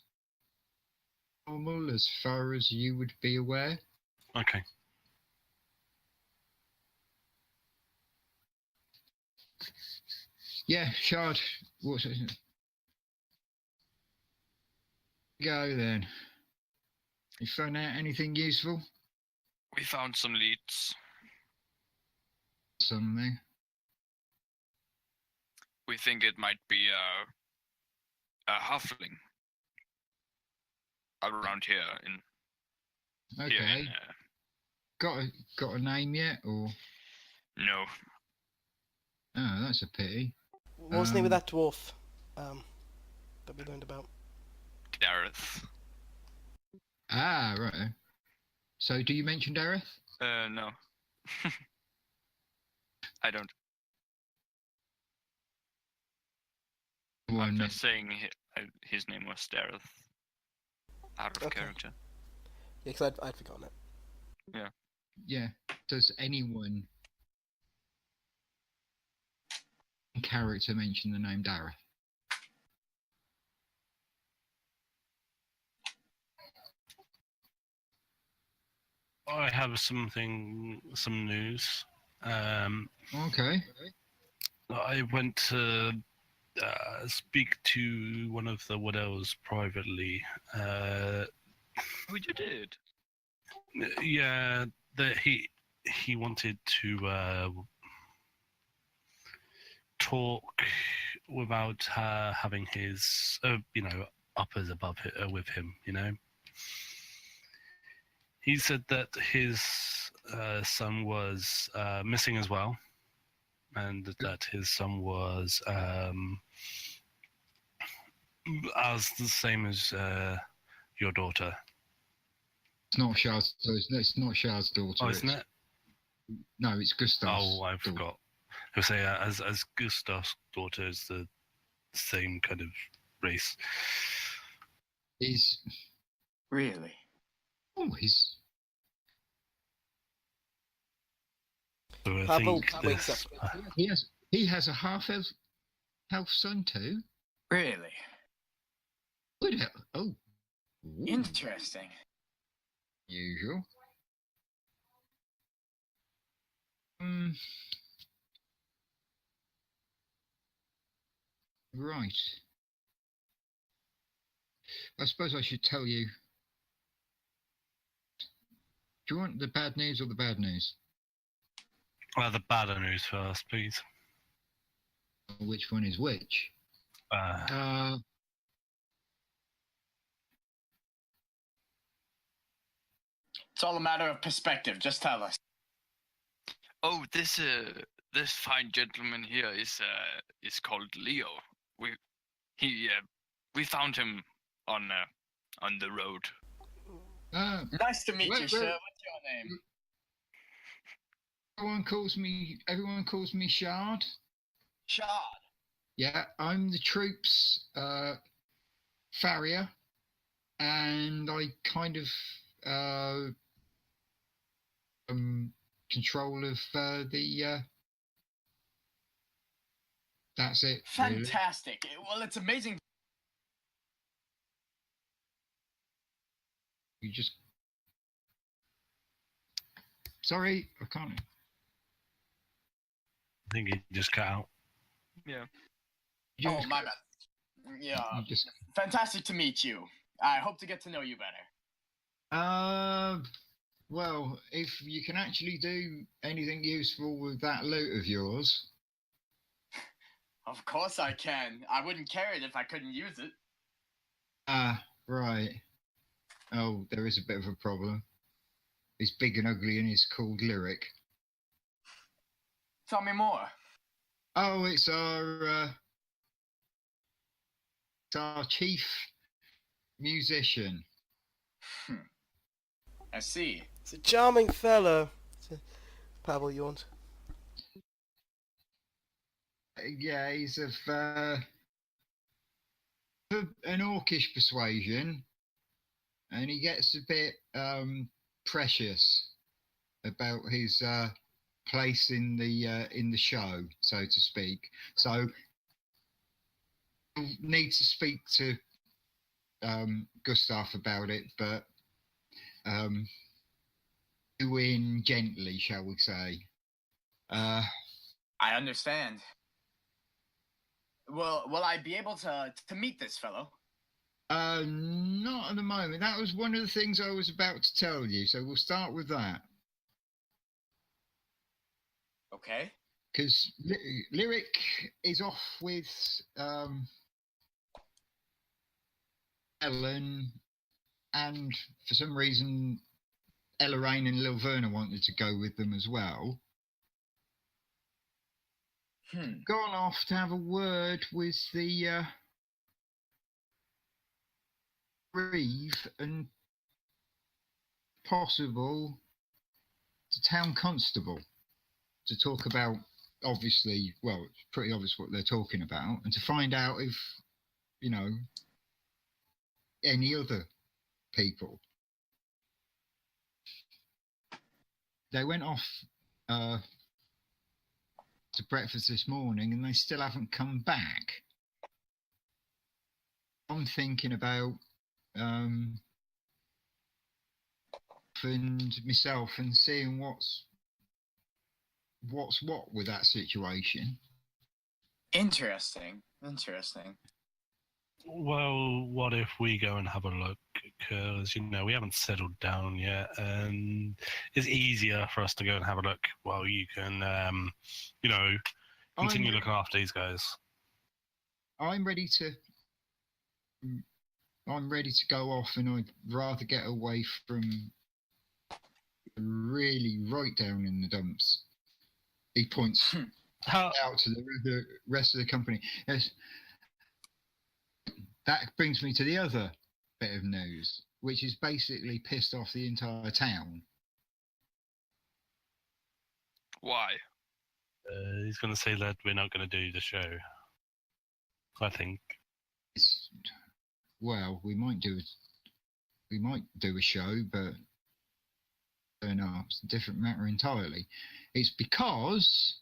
normal as far as you would be aware. Okay. Yeah, Shard, what's it? Go then. You found out anything useful? We found some leads. Something. We think it might be a halfling around here in Okay. here in, Got a name yet, or? no. Oh, that's a pity. What was the name of that dwarf that we learned about? Gareth. Ah, right. So, do you mention Dareth? No. I don't. I'm just saying his name was Dareth. Out of Okay. character. Yeah, because I'd forgotten it. Yeah. Does anyone in character mention the name Dareth? I have some news. Okay. I went to speak to one of the widows privately. Oh, you did? Yeah, that he wanted to talk without having his uppers above with him. He said that his son was missing as well, and that his son was as the same as your daughter. It's not Shard's. It's not Shard's daughter. Oh, isn't it? No, it's Gustav's. Oh, I daughter. forgot. I say as Gustav's daughter is the same kind of race. He's Really? he's So I Pavel think wakes this, up. he has a half elf son too. Really? Good. Oh. Ooh. Interesting. Usual. Right. I suppose I should tell you. Do you want the bad news or the bad news? the bad news first, please. Which one is which? It's all a matter of perspective. Just tell us. Oh, this fine gentleman here is called Leo. We found him on the road. Nice to meet Well, you, sir. What's your name? Everyone calls me Shard. Shard. Yeah, I'm the troop's farrier, and I kind of control of the. That's it. Really. Fantastic. Well, it's amazing. You just. Sorry, I can't. I think he just cut out. Yeah. You Oh, just- my bad. Yeah. You just Fantastic to meet you. I hope to get to know you better. well, if you can actually do anything useful with that loot of yours, Of course I can. I wouldn't carry it if I couldn't use it. right. Oh, there is a bit of a problem. It's big and ugly and it's called Lyric. Tell me more. Oh, it's our chief musician. I see. It's a charming fellow. Pavel yawned. Yeah, he's of an orcish persuasion, and he gets a bit precious about his place in the show, so to speak. So we'll need to speak to Gustav about it, but doing gently, shall we say. I understand. Will I be able to meet this fellow? Not at the moment. That was one of the things I was about to tell you, so we'll start with that. Okay. Because Lyric is off with Ellen, and for some reason, Elleraine and Lil Verna wanted to go with them as well. Gone off to have a word with the Reeve and possible the town constable to talk about, obviously, well, it's pretty obvious what they're talking about, and to find out if, you know, any other people. They went off to breakfast this morning and they still haven't come back. I'm thinking about and myself and seeing what's what with that situation. Interesting. Well, what if we go and have a look? Because, you know, we haven't settled down yet, and it's easier for us to go and have a look while you can, you know, continue looking after these guys. I'm ready to go off, and I'd rather get away from really right down in the dumps. He points out to the rest of the company. Yes. That brings me to the other bit of news, which is basically pissed off the entire town. Why? He's going to say that we're not going to do the show. I think. Well, we might do a show, but no, it's a different matter entirely. It's because.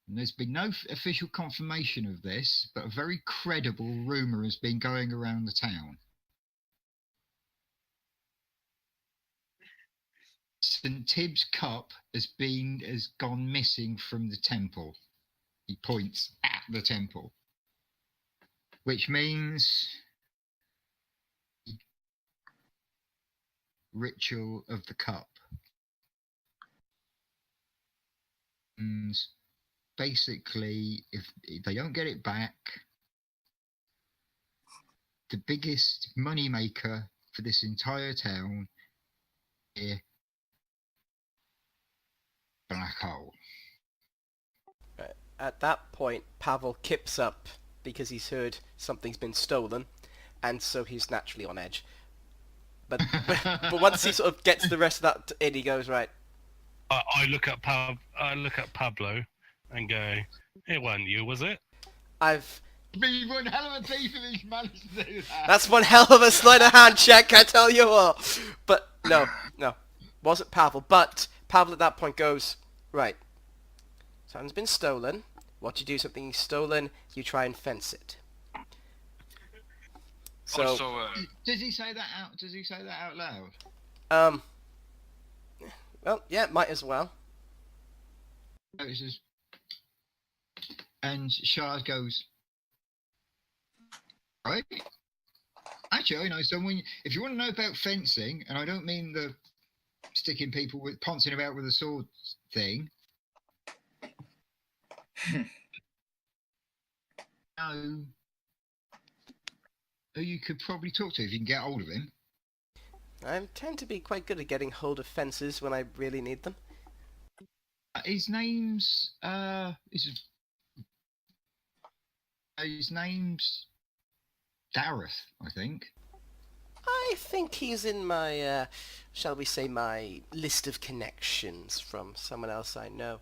And there's been no official confirmation of this, but a very credible rumour has been going around the town. St. Tibb's cup has gone missing from the temple. He points at the temple, which means ritual of the cup. And basically, if they don't get it back, the biggest money maker for this entire town is black hole. At that point, Pavel kips up because he's heard something's been stolen, and so he's naturally on edge. But once he sort of gets the rest of that in, he goes, right. I look at Pablo and go, it wasn't you, was it? I've been one hell of a thief if he's managed to do that. That's one hell of a sleight of hand check, I tell you what. But no, wasn't Pavel. But Pavel at that point goes, right, something's been stolen. What you do, something's stolen, you try and fence it. So, Also, does he say that out loud? Well, yeah, might as well. And Shard goes, Right? Actually, I know someone. If you want to know about fencing, and I don't mean the sticking people with pouncing about with a sword thing. No. Who you could probably talk to if you can get hold of him. I tend to be quite good at getting hold of fences when I really need them. His name's Dareth, I think. I think he's in my, shall we say, my list of connections from someone else I know.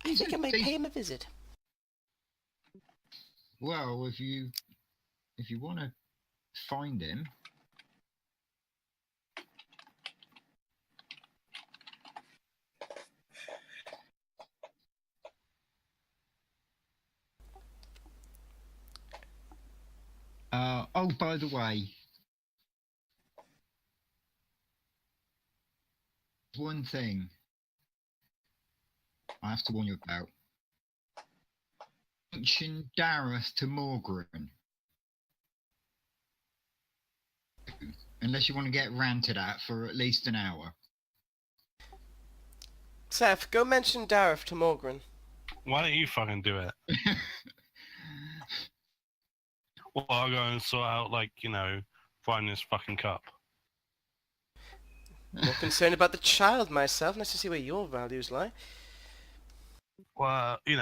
I think I may pay him a visit. Well, if you want to find him, oh, by the way, one thing I have to warn you about. Mention Dareth to Morgren. Unless you want to get ranted at for at least an hour. Seth, go mention Dareth to Morgren. Why don't you fucking do it? Well, I'll go and sort out, find this fucking cup. More concerned about the child myself. Nice to see where your values lie. Well, we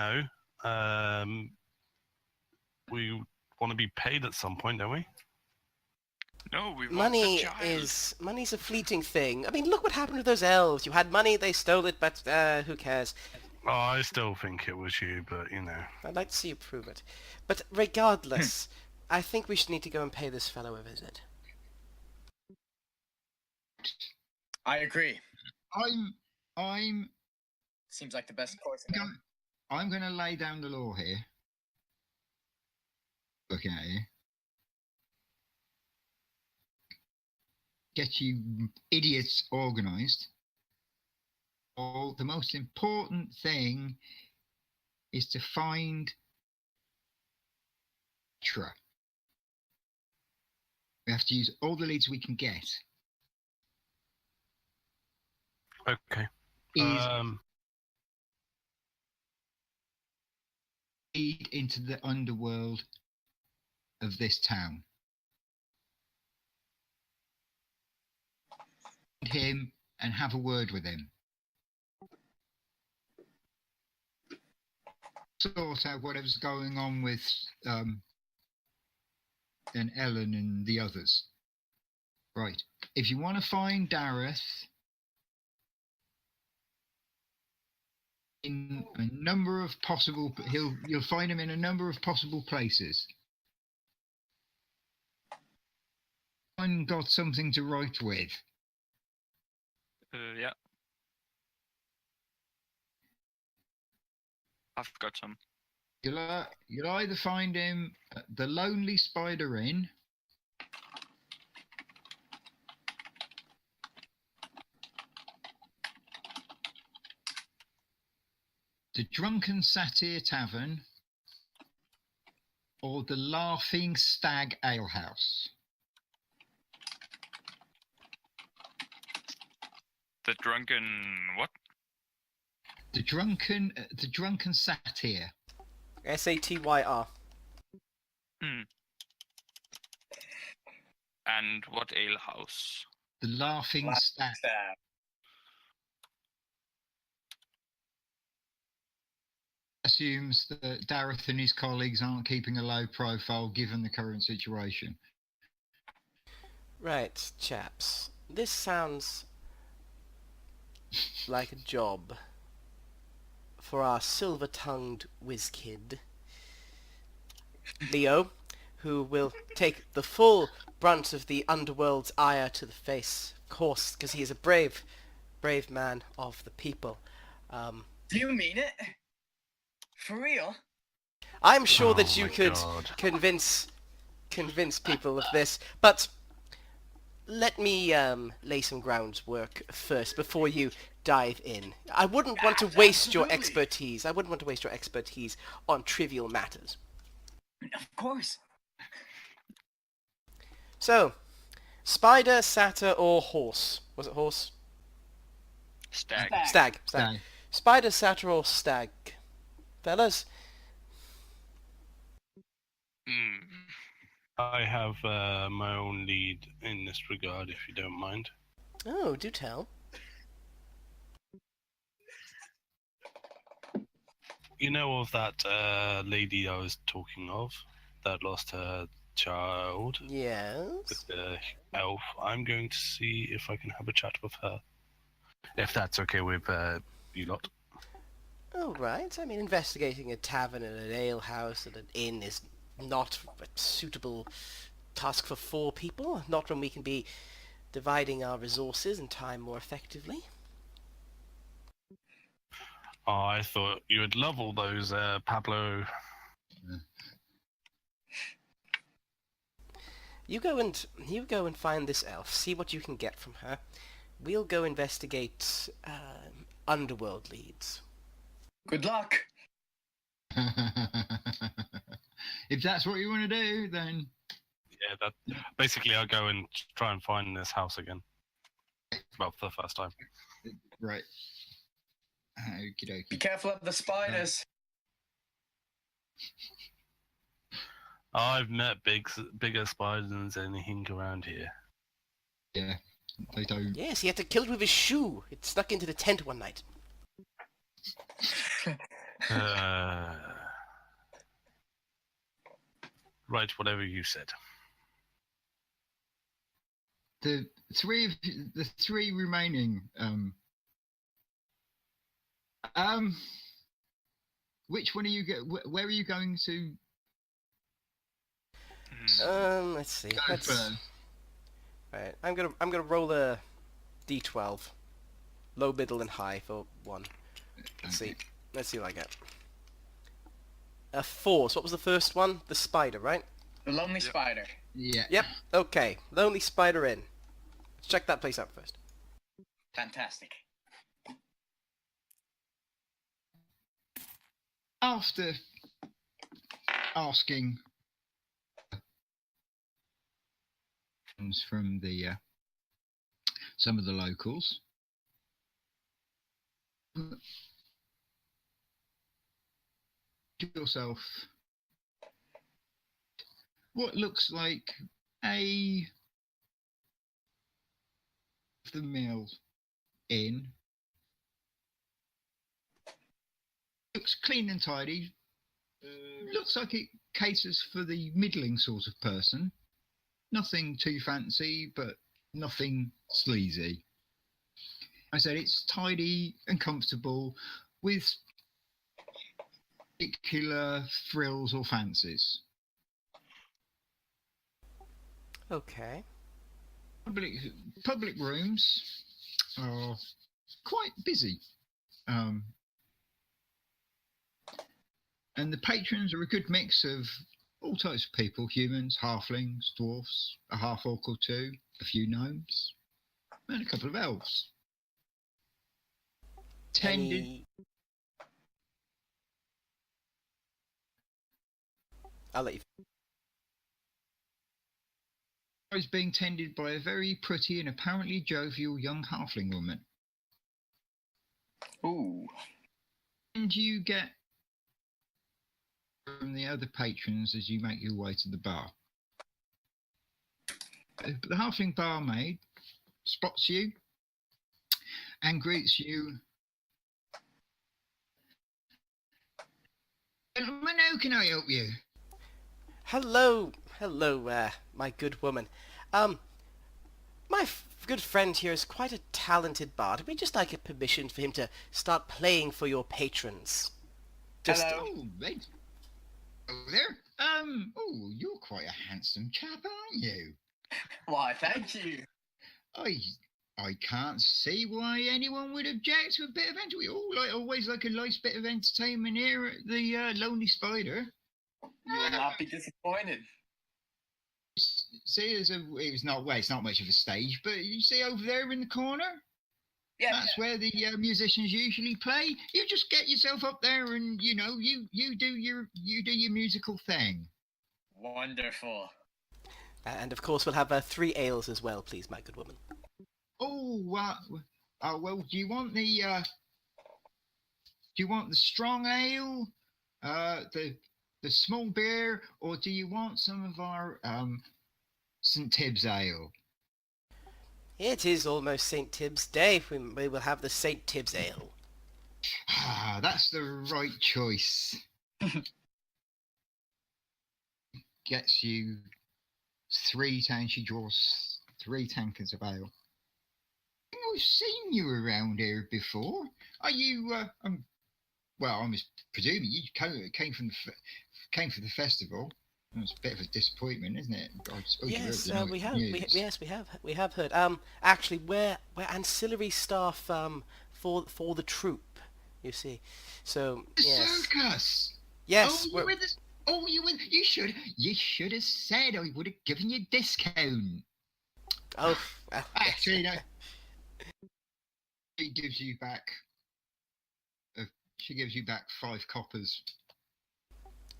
want to be paid at some point, don't we? No, we want the child. Money's a fleeting thing. I mean, look what happened to those elves. You had money, they stole it, but who cares? Oh, I still think it was you, but I'd like to see you prove it. But regardless, I think we should need to go and pay this fellow a visit. I agree. I'm Seems like the best course. I'm going to lay down the law here. Looking at you. Get you idiots organised. The most important thing is to find Tra. We have to use all the leads we can get. Okay. Lead into the underworld of this town. Find him and have a word with him. Sort out whatever's going on with and Ellen and the others. Right. If you want to find Dareth in a number of possible, you'll find him in a number of possible places. One got something to write with. Yeah. I've got some. You'll either find him at the Lonely Spider Inn, the Drunken Satyr Tavern, or the Laughing Stag Alehouse. The drunken what? The Drunken Satyr. Satyr. And what alehouse? The Laughing Stag. Assumes that Dareth and his colleagues aren't keeping a low profile given the current situation. Right, chaps. This sounds like a job for our silver-tongued whiz-kid, Leo, who will take the full brunt of the underworld's ire to the face, of course, because he is a brave man of the people. Do you mean it? For real? I'm sure that you could God. convince people of this, but let me lay some groundwork first before you dive in. I wouldn't want to waste your expertise. I wouldn't want to waste your expertise on trivial matters. Of course. So, spider, satyr, or horse? Was it horse? Stag. Stag. Stag. Spider, satyr, or stag? Fellas? Hmm. I have my own lead in this regard, if you don't mind. Oh, do tell. You know of that lady I was talking of that lost her child with Yes? the elf? I'm going to see if I can have a chat with her. If that's okay with you lot. Oh, right. I mean, investigating a tavern and an alehouse and an inn is not a suitable task for 4 people. Not when we can be dividing our resources and time more effectively. Oh, I thought you would love all those Pablo. You go and find this elf. See what you can get from her. We'll go investigate underworld leads. Good luck. If that's what you want to do, then Yeah, that basically I'll go and try and find this house again. Well, for the first time. right. Okie dokie. Be careful of the spiders. I've met bigger spiders than anything around here. Yeah, they don't. Yes, he had to kill it with his shoe. It snuck into the tent one night. Right, whatever you said. The three remaining. Which one are you where are you going to Let's see. go first? Right, I'm gonna roll a d12, low, middle, and high for 1. Let's see. Let's see what I get. A 4. So what was the first one? The spider, right? The lonely spider. Yeah. Yep. Okay. Lonely spider in. Let's check that place out first. Fantastic. After asking from the some of the locals, to yourself what looks like a the mill inn. Looks clean and tidy. Looks like it caters for the middling sort of person. Nothing too fancy, but nothing sleazy. I said it's tidy and comfortable with particular frills or fancies. Okay. Public rooms are quite busy. And the patrons are a good mix of all types of people: humans, halflings, dwarfs, a half orc or two, a few gnomes, and a couple of elves. Tended. I'll let you. Is being tended by a very pretty and apparently jovial young halfling woman. Ooh. And you get from the other patrons as you make your way to the bar. The halfling barmaid spots you and greets you. Gentlemen, how can I help you? Hello, my good woman. My good friend here is quite a talented bard. We'd just like a permission for him to start playing for your patrons. Hello. Oh, right. Oh, there. Oh, you're quite a handsome chap, aren't you? Why, thank you. I can't see why anyone would object to a bit of entertainment. We all always like a nice bit of entertainment here at the Lonely Spider. You will not be disappointed. See, it's not much of a stage, but you see over there in the corner? Yeah. That's where the musicians usually play. You just get yourself up there and, you do your musical thing. Wonderful. And of course, we'll have 3 ales as well, please, my good woman. Oh, well, do you want the strong ale, the small beer, or do you want some of our St. Tibbs ale? It is almost St. Tibbs' Day. We will have the St. Tibbs ale. Ah, that's the right choice. Gets you 3 tanks. She draws 3 tankers of ale. I think I've seen you around here before. Are you? Well, I'm presuming you came from the festival. It's a bit of a disappointment, isn't it? I suppose Yes, you heard the we have. news. Yes, we have heard. Actually, we're ancillary staff for the troop. You see, so The yes, circus. yes. You should have said. I would have given you a discount. Oh, well, Actually, no. She gives you back. She gives you back 5 coppers.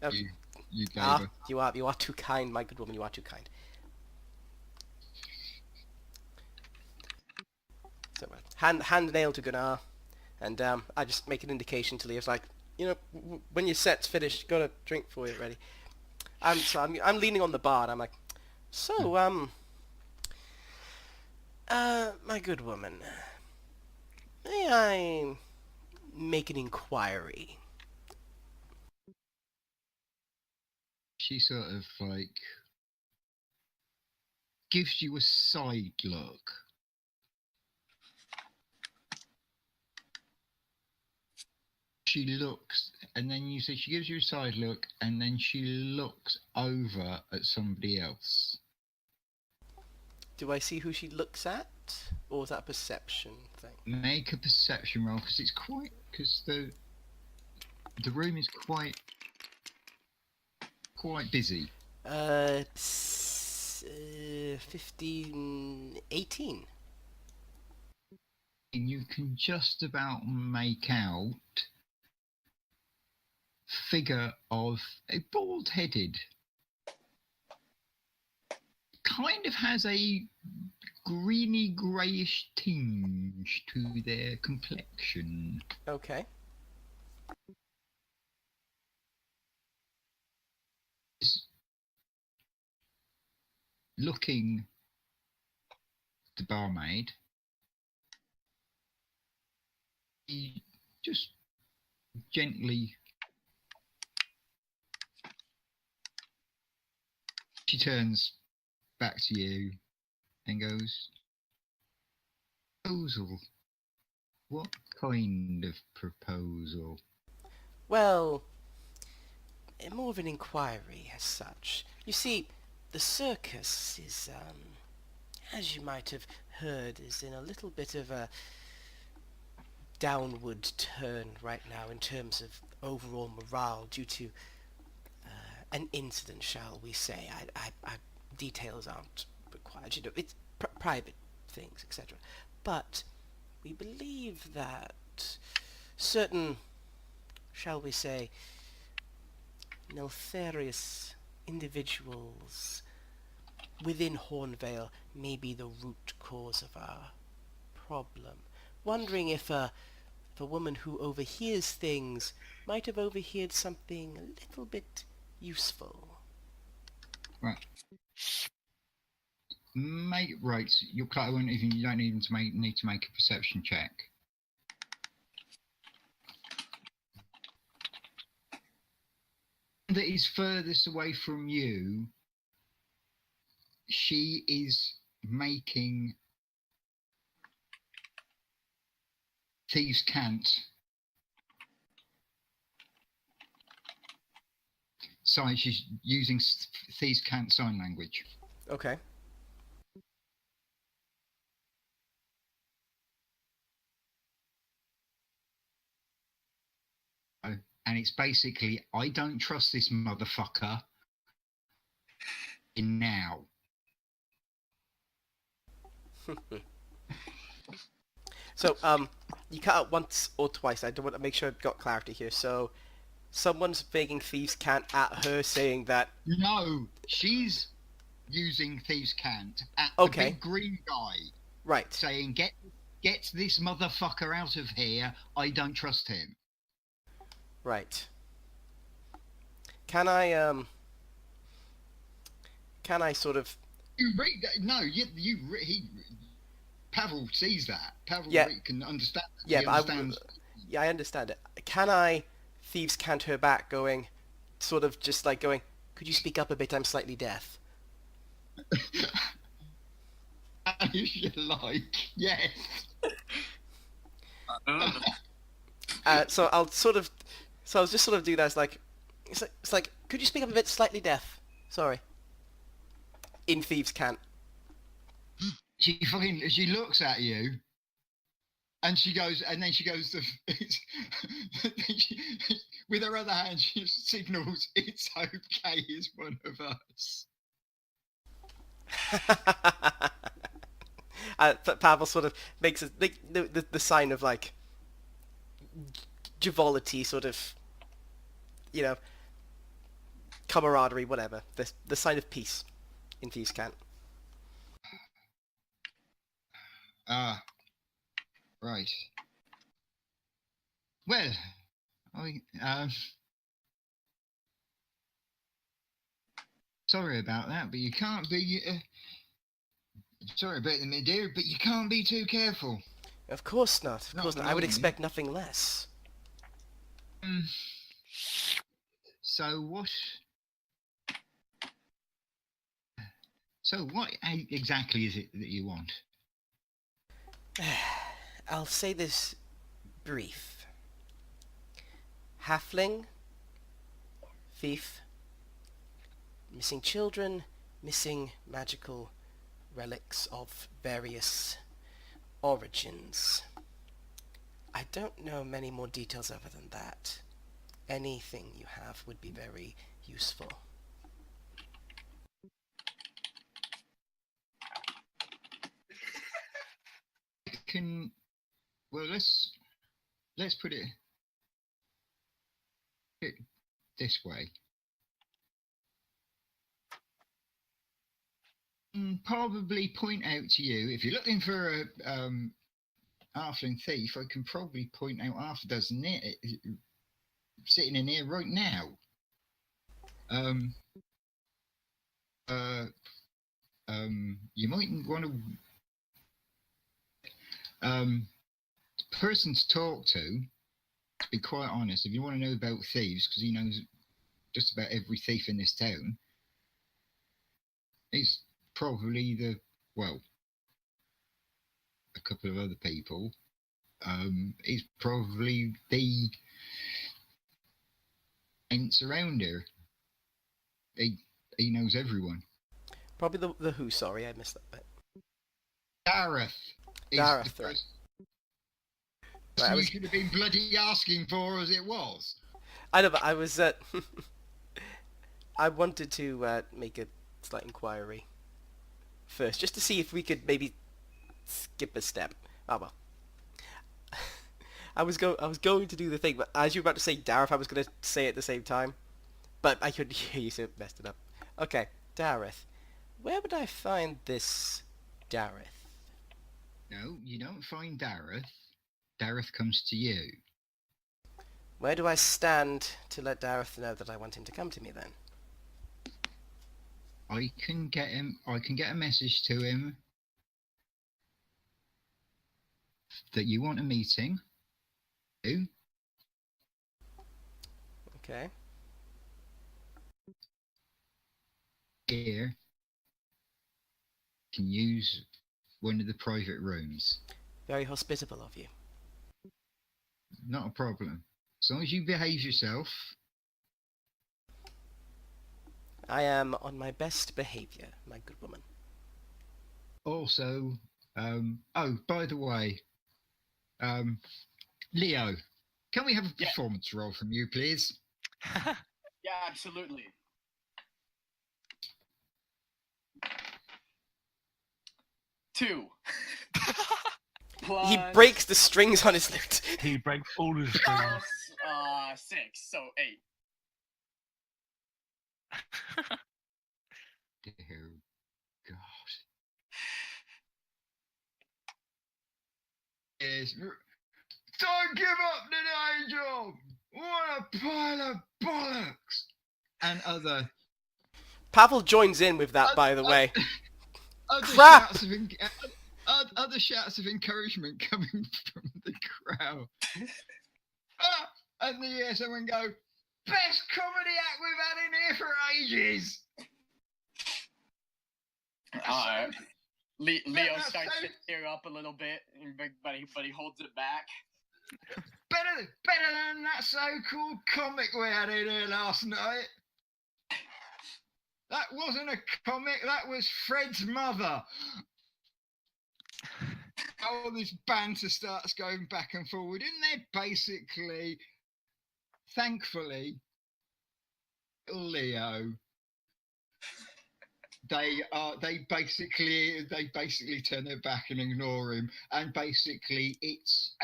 Okay. You gave her. You are too kind, my good woman. You are too kind. So hand nail to Gunnar, and I just make an indication to Leo's like, when your set's finished, got a drink for you ready. I'm leaning on the bar, and I'm like, so my good woman, may I make an inquiry? She sort of like gives you a side look. She looks, and then you say she gives you a side look, and then she looks over at somebody else. Do I see who she looks at, or is that a perception thing? Make a perception roll, because the room is quite busy. 15, 18. And you can just about make out figure of a bald-headed, kind of has a greeny greyish tinge to their complexion. Okay. Looking at the barmaid, he just gently, she turns back to you and goes, proposal? What kind of proposal? Well, more of an inquiry as such. You see, the circus is, as you might have heard, is in a little bit of a downward turn right now in terms of overall morale due to an incident, shall we say. Details aren't required, it's private things, etc. But we believe that certain, shall we say, nefarious individuals within Hornvale may be the root cause of our problem. Wondering if a woman who overhears things might have overheard something a little bit useful. Right. You don't need to make a perception check. That is furthest away from you. She is making thieves' cant. Sorry, she's using thieves' cant sign language. Okay. And it's basically, I don't trust this motherfucker in now. So, you cut out once or twice. I don't want to make sure I've got clarity here. So, someone's making thieves' cant at her saying that... No, she's using Thieves' Cant at Okay. the big green guy, Right. saying, "Get this motherfucker out of here. I don't trust him." Right. Can I sort of... You read that? No, Pavel sees that. Pavel Yeah. can understand that. Yeah, He but understands. I understand it. Can I Thieves' Cant her back going, sort of just like going, could you speak up a bit, I'm slightly deaf? If you like, yes. So I'll just sort of do that as like, it's like, could you speak up a bit, slightly deaf? Sorry. In Thieves' Cant. She looks at you, and she goes to, with her other hand, she signals, "It's okay, he's one of us." Pavel sort of makes the sign of like joviality, sort of, camaraderie, whatever. The sign of peace in Thieves' Cant. Ah, right. Well, sorry about that, but you can't be. Sorry about it, my dear, but you can't be too careful. Of course not. Of Not course not. I would normally. expect nothing less. So what? So what exactly is it that you want? I'll say this brief. Halfling, thief, missing children, missing magical relics of various origins. I don't know many more details other than that. Anything you have would be very useful. Well, let's put it this way. Probably point out to you, if you're looking for a halfling thief, I can probably point out half a dozen sitting in here right now. You might want to person to talk to be quite honest, if you want to know about thieves, because he knows just about every thief in this town, he's probably a couple of other people. He's probably the ants around here. He knows everyone. Probably the who, sorry, I missed that bit. Dareth. Dareth, right. Right, you should have been bloody asking for as it was. I know, but I was... I wanted to make a slight inquiry first, just to see if we could maybe skip a step. Oh well. I was going to do the thing, but as you were about to say Dareth, I was going to say it at the same time. But I couldn't hear you, so it messed it up. Okay, Dareth. Where would I find this Dareth? No, you don't find Dareth. Dareth comes to you. Where do I stand to let Dareth know that I want him to come to me then? I can get a message to him that you want a meeting. Okay. Here can use one of the private rooms. Very hospitable of you. Not a problem. As long as you behave yourself. I am on my best behaviour, my good woman. Also, oh, by the way, Leo, can we have a performance roll from you, please? Yeah, absolutely. Two. Plus, He breaks the strings on his lute. He breaks all his strings. plus, 6, so 8. is, "Don't give up the day job! What a pile of bollocks!" And Pavel joins in with that, by the way. other Crap! other shouts of encouragement coming from the crowd. And you hear someone go, "Best comedy act we've had in here for ages." Leo starts to tear up a little bit, but he holds it back. Better than that so-called comic we had in here last night. That wasn't a comic, that was Fred's mother. All this banter starts going back and forward, and they're basically, thankfully, Leo. They basically turn their back and ignore him, and basically it's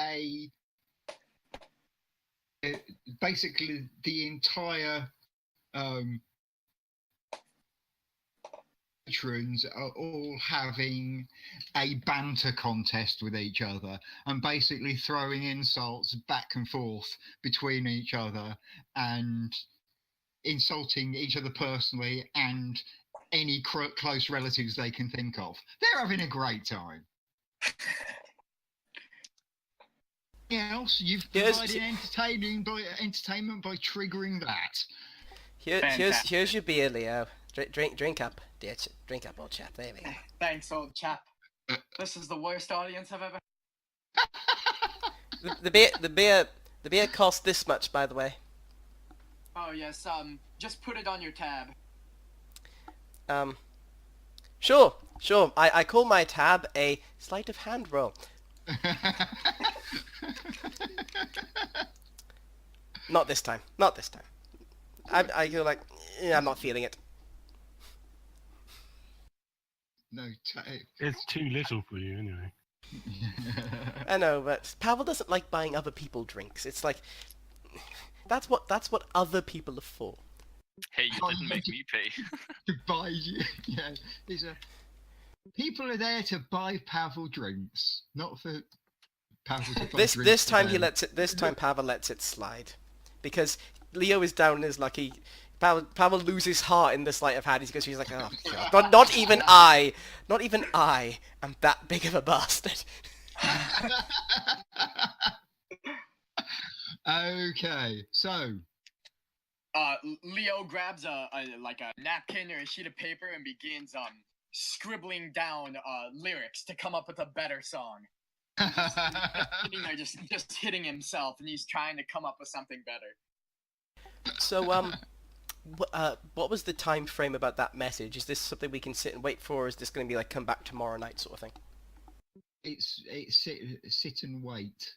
basically the entire patrons are all having a banter contest with each other and basically throwing insults back and forth between each other and insulting each other personally and any close relatives they can think of. They're having a great time. Else, you've provided entertainment by triggering that. Here's your beer, Leo. Drink up, dear. Drink up, old chap. There we go. Thanks, old chap. This is the worst audience I've ever. The beer cost this much, by the way. Oh yes. Just put it on your tab. Sure. I call my tab a sleight of hand roll. Not this time. I feel like I'm not feeling it. No tape. It's too little for you anyway. I know, but Pavel doesn't like buying other people drinks. It's like that's what other people are for. Hey, you didn't make me pay. To buy you, yeah. People are there to buy Pavel drinks, not for Pavel to buy drinks. This time This time Pavel lets it slide, because Leo is down in his lucky. Pavel loses heart in the sleight of hand. He's like, oh God, not even I am that big of a bastard. Okay, so. Leo grabs a napkin or a sheet of paper and begins scribbling down lyrics to come up with a better song. Sitting there just hitting himself, and he's trying to come up with something better. So what was the time frame about that message? Is this something we can sit and wait for, or is this going to be like come back tomorrow night sort of thing? It's sit and wait.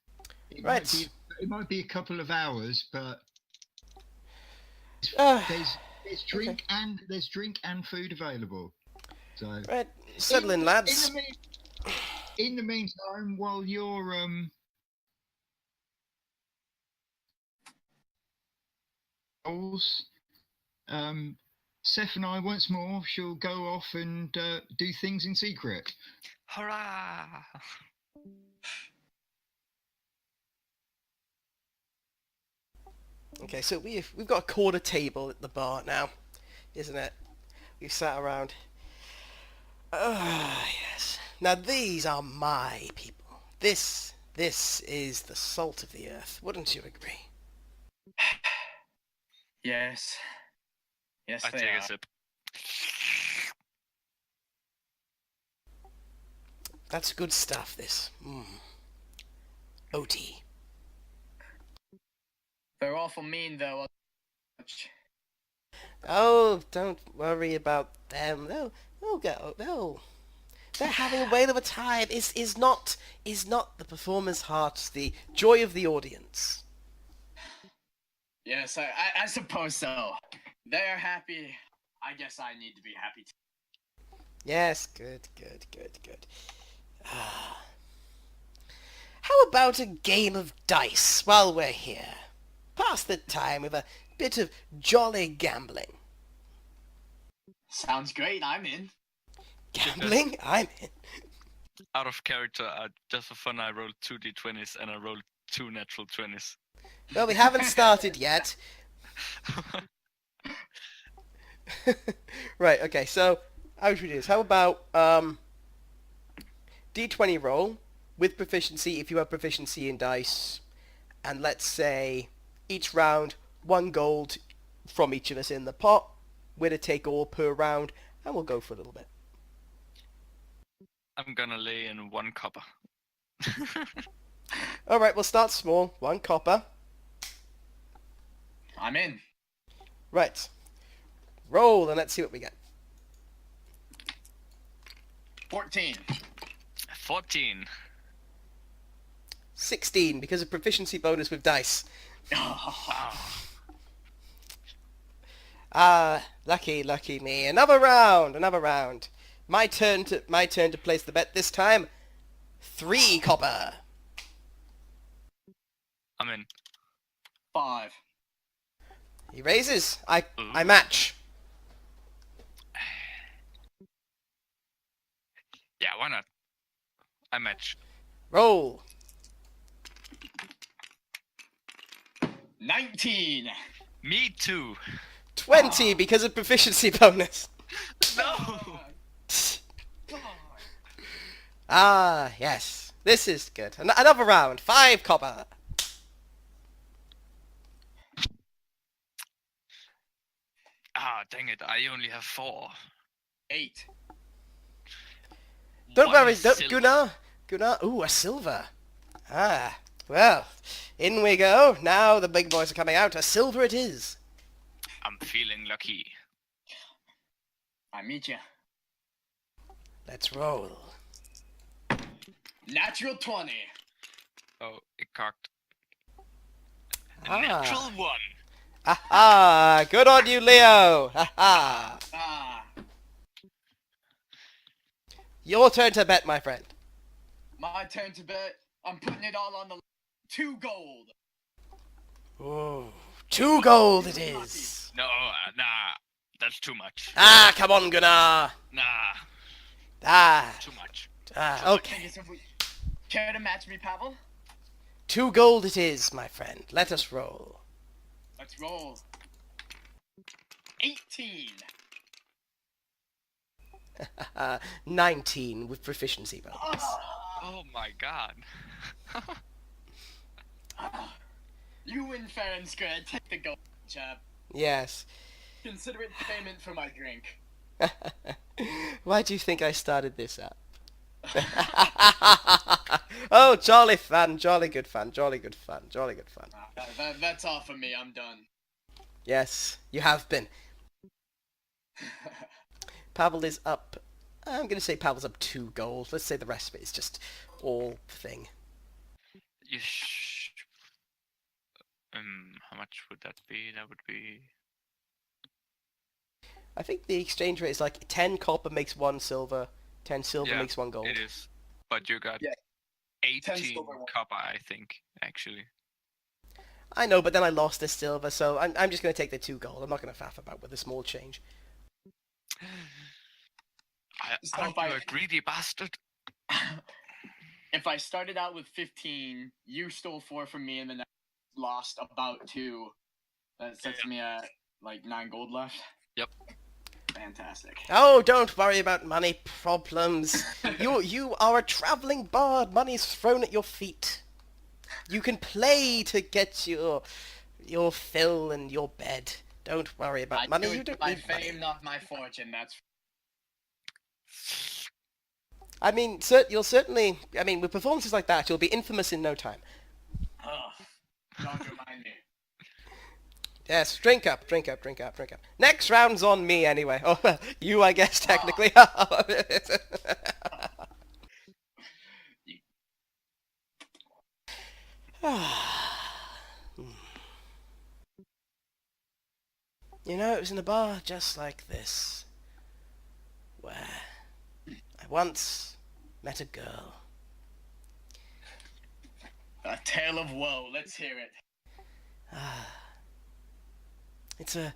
It might be a couple of hours, but there's drink and food available. So right, settle in, lads. In the meantime, while you're Seth and I once more shall go off and do things in secret. Hurrah! Okay, so we've got a quarter table at the bar now, isn't it? We've sat around. Yes. Now these are my people. This is the salt of the earth. Wouldn't you agree? Yes. Yes, I take a sip. That's good stuff, this. OT. They're awful mean, though. Oh, don't worry about them. They'll go. They're having a whale of a time. Is not the performer's heart the joy of the audience? Yes, I suppose so. They're happy. I guess I need to be happy too. Yes, good. How about a game of dice while we're here? Pass the time with a bit of jolly gambling. Sounds great, I'm in. Gambling? I'm in. out of character, just for fun, I rolled 2d20s and I rolled 2 natural 20s. Well, we haven't started yet. Right, okay, so how should we do this? How about D20 roll with proficiency if you have proficiency in dice, and let's say each round 1 gold from each of us in the pot, winner take all per round, and we'll go for a little bit. I'm gonna lay in 1 copper. Alright, we'll start small. 1 copper. I'm in. Right. Roll, and let's see what we get. 14. 14. 16, because of proficiency bonus with dice. Lucky me. Another round. My turn to place the bet this time. 3 copper. I'm in. 5. He raises. I match. Yeah, why not? I match. Roll. 19. Me too. 20 because of proficiency bonus. No! Yes. This is good. Another round. 5 copper. Dang it, I only have 4. 8. Don't One worry, silver. Gunnar. Ooh, a silver. Well, in we go. Now the big boys are coming out. A silver it is. I'm feeling lucky. I meet you. Let's roll. Natural 20. Oh, it cocked. Ah. Natural 1. Good on you, Leo. Ah. Your turn to bet, my friend. My turn to bet. I'm putting it all on the 2 gold. Ooh, 2 gold it is. No, nah. That's too much. Come on, Gunnar. Nah, too much. Okay. Care to match me, Pavel? 2 gold it is, my friend. Let us roll. Let's roll. 18. 19 with proficiency bonus. Oh my god. You win fair and square. Take the gold, chap. Yes. Consider it payment for my drink. Why do you think I started this up? Oh, jolly fun, jolly good fun. That's all for me. I'm done. Yes, you have been. Pavel is up. I'm going to say Pavel's up 2 gold. Let's say the rest of it is just all thing. How much would that be? That would be... I think the exchange rate is like 10 copper makes 1 silver, 10 silver makes 1 gold. It is. But you got Yeah. 10 18 silver, 1 copper, I think, actually. I know, but then I lost the silver, so I'm just going to take the 2 gold. I'm not going to faff about with a small change. Aren't you a greedy bastard? If I started out with 15, you stole 4 from me, and then I lost about 2. That sets me at like 9 gold left. Yep. Fantastic. Oh, don't worry about money problems. You are a traveling bard. Money's thrown at your feet. You can play to get your fill and your bed. Don't worry about money. You don't my need fame, money. not my fortune. That's. I mean, you'll certainly. I mean, with performances like that, you'll be infamous in no time. Don't remind me. Yes, drink up. Next round's on me anyway. Oh, you, I guess, technically. You know, it was in a bar just like this, where I once met a girl. A tale of woe. Let's hear it. It's a...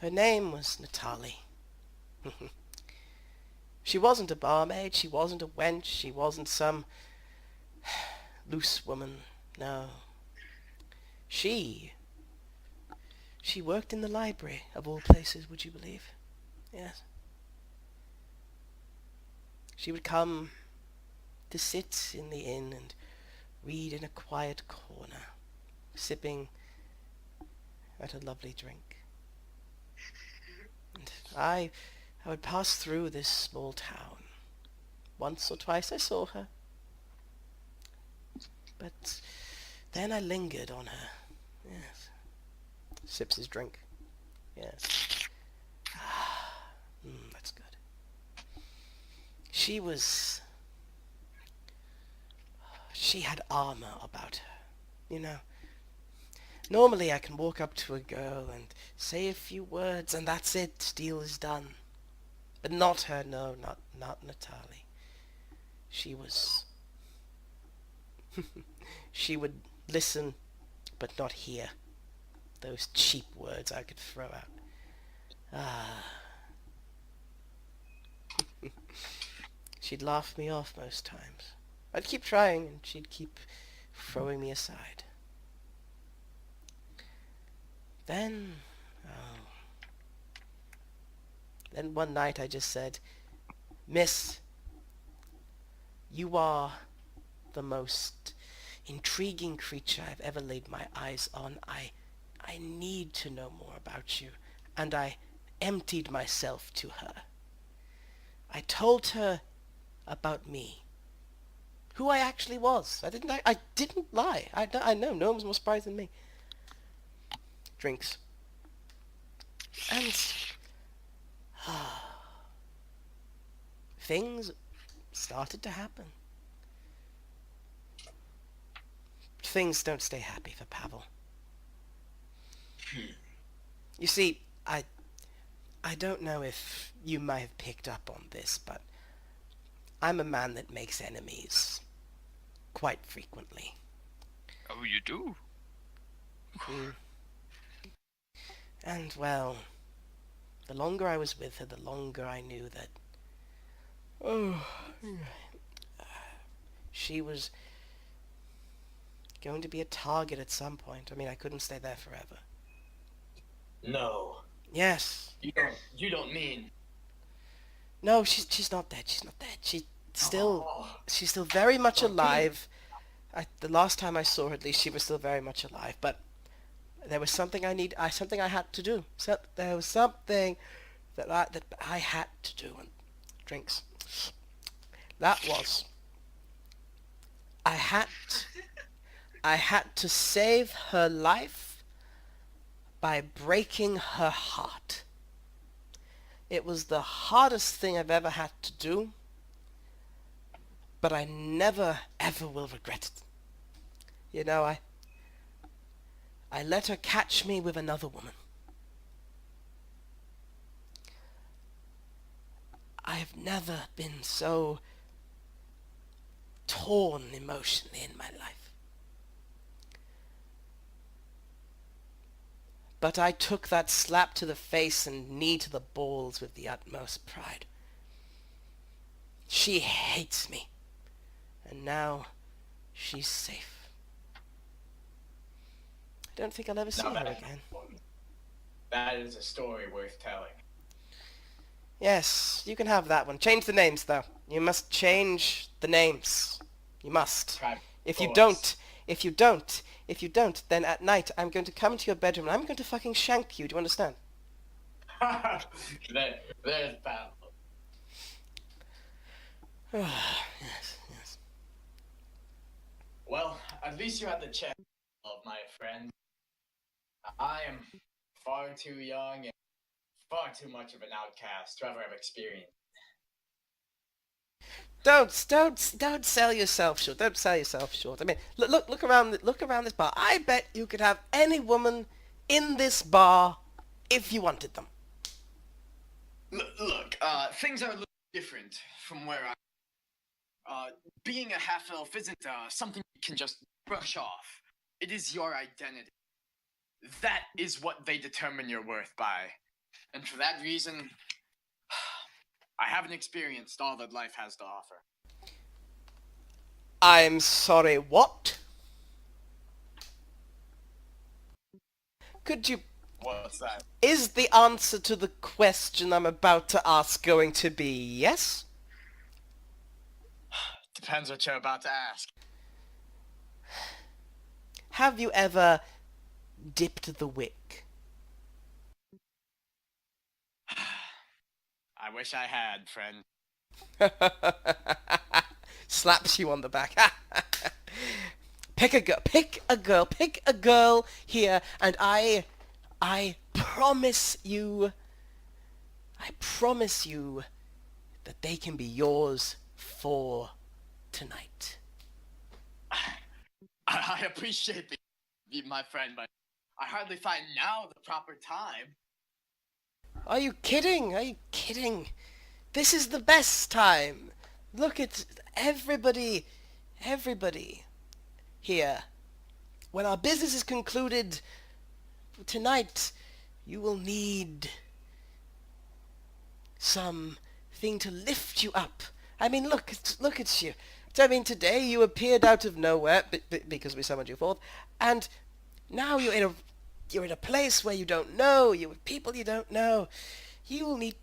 Her name was Natalie. She wasn't a barmaid, she wasn't a wench, she wasn't some loose woman. No. She worked in the library, of all places, would you believe? Yes. She would come to sit in the inn and read in a quiet corner, sipping at a lovely drink. And I would pass through this small town. Once or twice I saw her. But then I lingered on her. Yes. Sips his drink. Yes. That's good. She had armor about her, you know. Normally I can walk up to a girl and say a few words and that's it, deal is done. But not her, no, not Natalie. She was... she would listen, but not hear. Those cheap words I could throw out. She'd laugh me off most times. I'd keep trying, and she'd keep throwing me aside. Then one night I just said, "Miss, you are the most intriguing creature I've ever laid my eyes on. I need to know more about you." And I emptied myself to her. I told her about me, who I actually was. I didn't lie. I know, no one's more surprised than me. Drinks. And things started to happen. Things don't stay happy for Pavel. You see, I don't know if you might have picked up on this, but I'm a man that makes enemies quite frequently. Oh, you do? And, well, the longer I was with her, the longer I knew that... she was going to be a target at some point. I mean, I couldn't stay there forever. No. Yes. You don't mean... No, she's not dead. She's not dead. She's still very much alive. The last time I saw her, at least, she was still very much alive. But there was something something I had to do. So there was something that I had to do. And drinks. That was. I had to save her life by breaking her heart. It was the hardest thing I've ever had to do, but I never, ever will regret it. You know, I let her catch me with another woman. I have never been so torn emotionally in my life. But I took that slap to the face and knee to the balls with the utmost pride. She hates me, and now she's safe. I don't think I'll ever see her again. That is a story worth telling. Yes, you can have that one. Change the names, though. You must change the names. You must. If you don't, then at night I'm going to come into your bedroom and I'm going to fucking shank you. Do you understand? There's Pavel. Yes. Well, at least you had the chance, my friend. I am far too young and far too much of an outcast to ever have experience. Don't sell yourself short. Don't sell yourself short. I mean, look around this bar. I bet you could have any woman in this bar if you wanted them. Look, things are a little different from where being a half-elf isn't something you can just brush off. It is your identity. That is what they determine your worth by. And for that reason, I haven't experienced all that life has to offer. I'm sorry, what? Could you... What's that? Is the answer to the question I'm about to ask going to be yes? Depends what you're about to ask. Have you ever dipped the wick? I wish I had, friend. Slaps you on the back. Pick a girl here, and I promise you that they can be yours for tonight. I appreciate my friend, but I hardly find now the proper time. Are you kidding? This is the best time. Look at everybody here. When our business is concluded tonight, you will need something to lift you up. I mean, look at you. I mean, today you appeared out of nowhere because we summoned you forth, and now you're in a place where you don't know. You're with people you don't know. You will need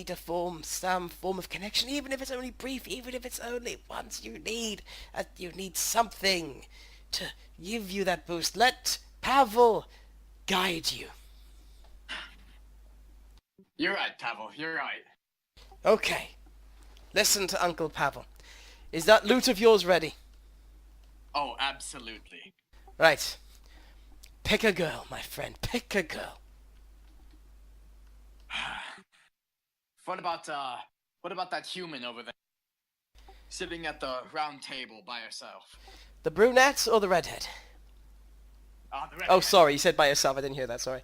to form some form of connection, even if it's only brief, even if it's only once. You need something to give you that boost. Let Pavel guide you. You're right, Pavel. You're right. Okay. Listen to Uncle Pavel. Is that loot of yours ready? Oh, absolutely. Right. Pick a girl, my friend. Pick a girl. What about that human over there? Sitting at the round table by herself. The brunette or the redhead? The red Oh, sorry, you said by yourself. I didn't hear that, sorry.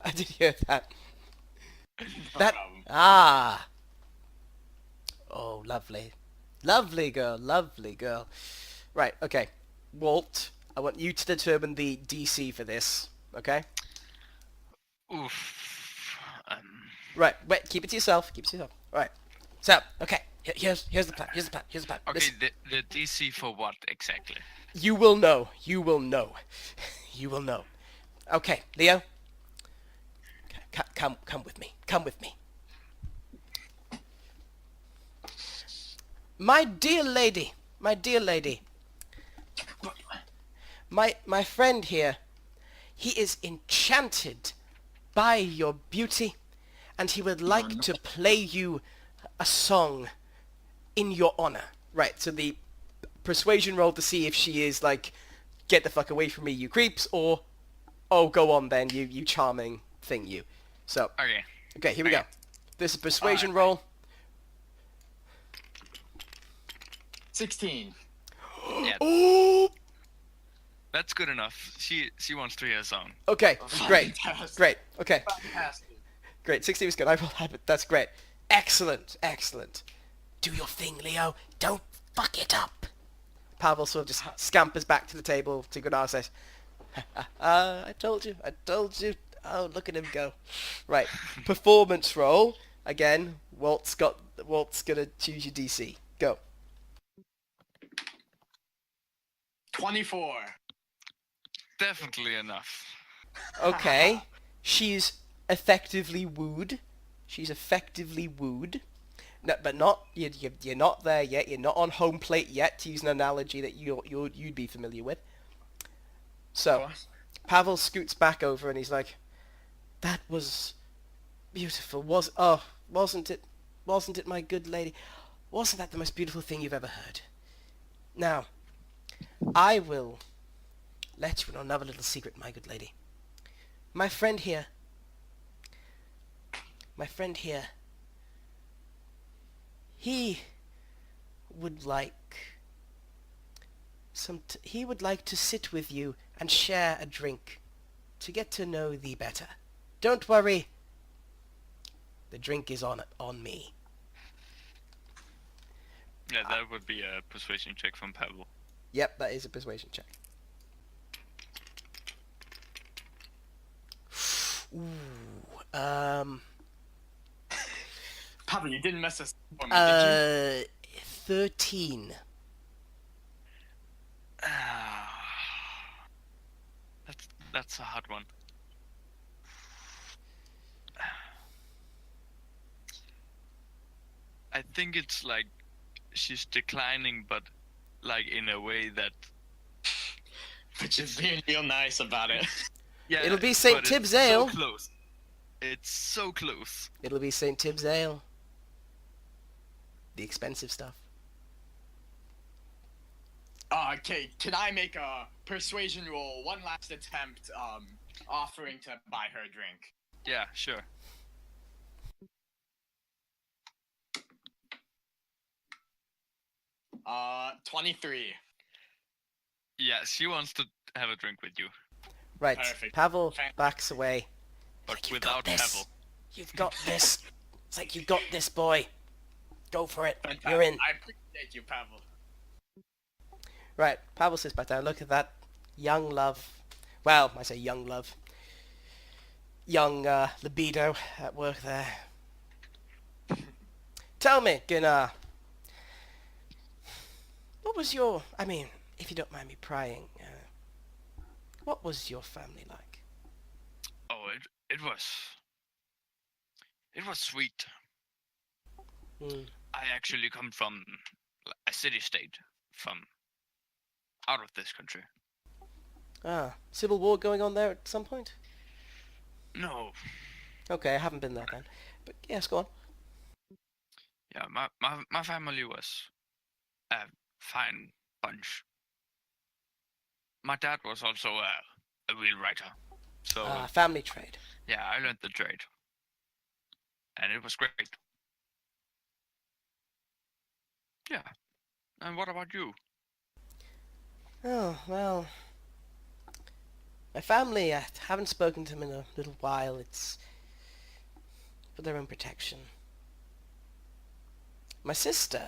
I didn't hear that. That... Ah. Oh, lovely. Lovely girl. Right, okay. Walt, I want you to determine the DC for this, okay? Oof. Right, wait, keep it to yourself. Right. So, okay, here's the plan. Okay, Listen. the DC for what exactly? You will know. Okay, Leo. Come with me. My dear lady. My friend here, he is enchanted by your beauty, and he would like to play you a song in your honor. Right, so the persuasion roll to see if she is like, get the fuck away from me, you creeps, or, oh, go on then, you charming thing, you. So, okay, here we go. This is persuasion roll. 16. Yeah, Oh! that's good enough. She wants to hear a song. Okay, great, okay. Fantastic. Great, 16 was good, I rolled high, but that's great. Excellent. Do your thing, Leo. Don't fuck it up. Pavel sort of just scampers back to the table to Gunnar and says, I told you. Oh, look at him go. Right, performance roll. Again, Walt's gonna choose your DC. Go. 24. Definitely enough. Okay, she's effectively wooed. No, but not you're not there yet. You're not on home plate yet, to use an analogy that you'd be familiar with. So, Pavel scoots back over and he's like, "That was beautiful. Wasn't it, my good lady? Wasn't that the most beautiful thing you've ever heard? Now, I will let you know another little secret, my good lady. My friend here, he would like to sit with you and share a drink to get to know thee better. Don't worry, the drink is on me." Yeah, that would be a persuasion check from Pavel. Yep, that is a persuasion check. Ooh, Pavel, you didn't mess us for me, did you? 13. That's a hard one. I think it's like she's declining, but like in a way that Which is being real nice about it. Yeah, It'll be St. but Tibbs it's Ale. So close. It's so close. It'll be St. Tibbs Ale. The expensive stuff. Okay, can I make a persuasion roll? One last attempt, offering to buy her a drink. Yeah, sure. Uh, 23. Yeah, she wants to have a drink with you, Right. Perfect. Pavel Fantastic. backs away. but Like, "You've without got this. Pavel. You've got this. It's like, you got this, boy. Go for it. Fantastic. You're in. I appreciate you, Pavel. Right. Pavel sits back down. Look at that. Young love. Well, I say young love. Young libido at work there. Tell me, Gunnar. What was your... I mean, if you don't mind me prying, what was your family like? Oh, it was sweet. Hmm. I actually come from a city-state, from out of this country. Ah, civil war going on there at some point? No, Okay, I haven't been there then. But yes, go on. yeah, my family was a fine bunch. My dad was also a wheelwrighter, so Ah, family trade. yeah, I learned the trade, and it was great. Yeah, and what about you? Oh, well... My family, I haven't spoken to them in a little while. It's for their own protection. My sister...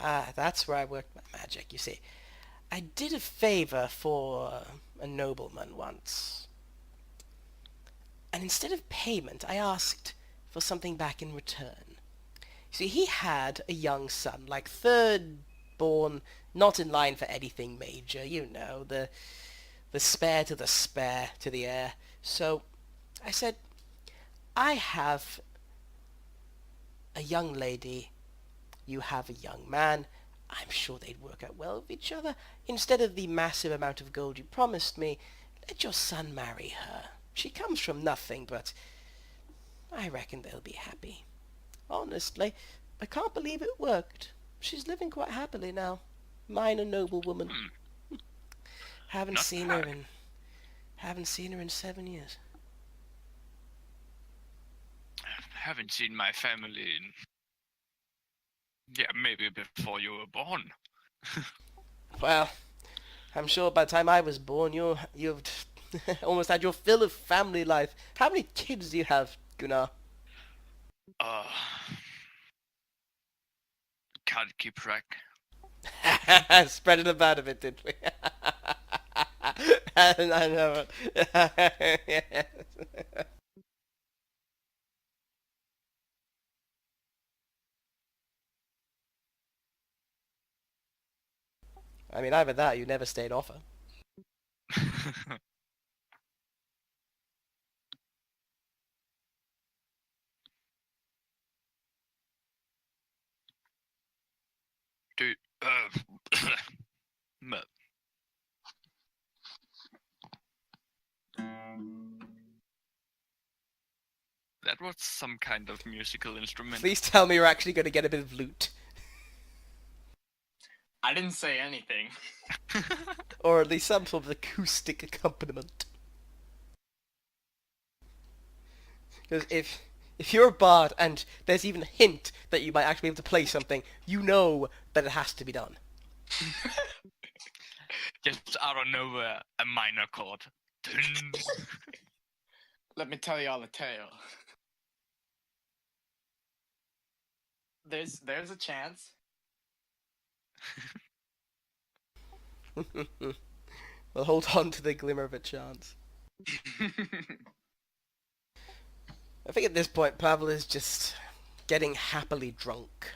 Ah, that's where I worked my magic, you see. I did a favor for a nobleman once. And instead of payment, I asked for something back in return. You see, he had a young son, like third born, not in line for anything major, you know, the spare to the heir. So I said, I have a young lady, you have a young man. I'm sure they'd work out well with each other. Instead of the massive amount of gold you promised me, let your son marry her. She comes from nothing, but I reckon they'll be happy. Honestly, I can't believe it worked. She's living quite happily now. Mine a noble woman. Haven't Not seen bad. her in 7 years. I haven't seen my family in, yeah, maybe before you were born. Well, I'm sure by the time I was born, you've almost had your fill of family life. How many kids do you have, Gunnar? Can't keep track. Spread it about a bit, didn't we? I know it. Yes. I mean, either that or you never stayed off her. Do but that was some kind of musical instrument. Please tell me you're actually going to get a bit of loot. I didn't say anything. Or at least some sort of acoustic accompaniment. Because if you're a bard and there's even a hint that you might actually be able to play something, you know that it has to be done. Just out of nowhere, a minor chord. Dun. Let me tell y'all a tale. There's a chance. Well, hold on to the glimmer of a chance. I think at this point, Pavel is just getting happily drunk.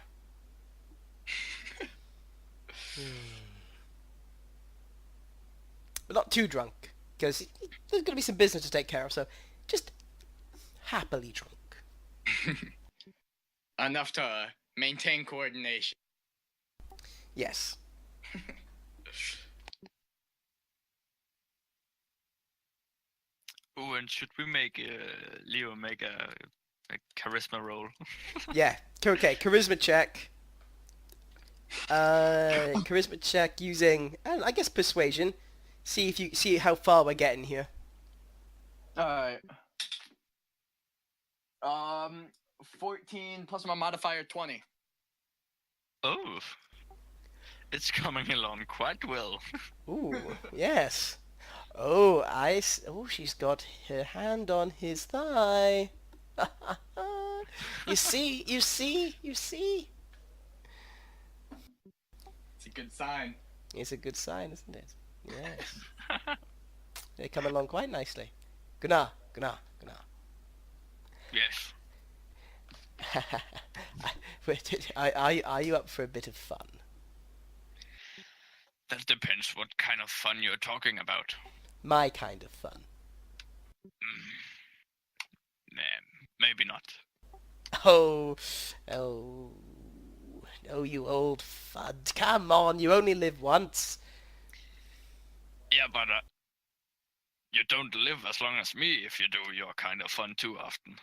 But not too drunk, because there's going to be some business to take care of, so just happily drunk. Enough to maintain coordination. Yes. Oh, and should we make Leo make a charisma roll? Yeah. Okay, charisma check. Charisma check using, I guess, persuasion. See how far we're getting here. Alright. 14 plus my modifier 20. Oh, it's coming along quite well. Ooh, yes. Oh, she's got her hand on his thigh. You see. It's a good sign. It's a good sign, isn't it? Yes. They come along quite nicely. Guna. Yes. Wait, are you up for a bit of fun? That depends what kind of fun you're talking about. My kind of fun. Maybe not. Oh, you old fud. Come on, you only live once. Yeah, but you don't live as long as me if you do your kind of fun too often.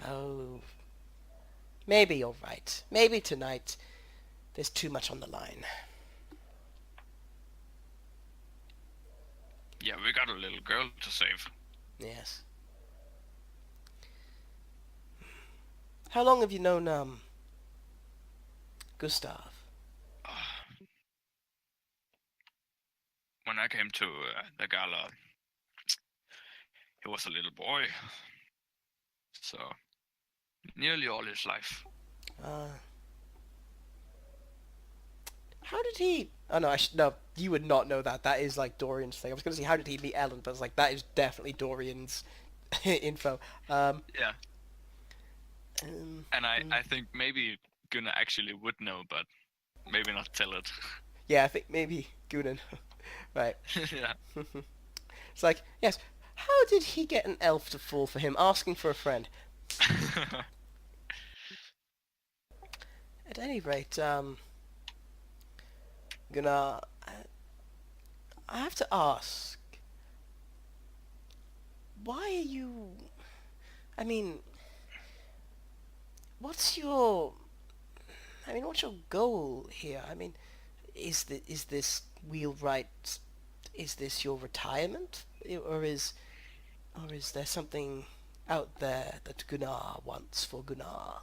Oh, maybe you're right. Maybe tonight there's too much on the line. Yeah, we got a little girl to save. Yes. How long have you known, Gustav? When I came to the Gala, he was a little boy. So, nearly all his life. How did he... Oh, no, no, you would not know that. That is, like, Dorian's thing. I was going to say, how did he meet Ellen? But it's like, that is definitely Dorian's info. Yeah. And I think maybe Gunnar actually would know, but maybe not tell it. Yeah, I think maybe Gunnar. Right. Yeah. It's like, yes, how did he get an elf to fall for him, asking for a friend? At any rate, Gunnar, I have to ask, why are you... I mean, what's your goal here? I mean, is this wheelwright? Is this your retirement, or is there something out there that Gunnar wants for Gunnar?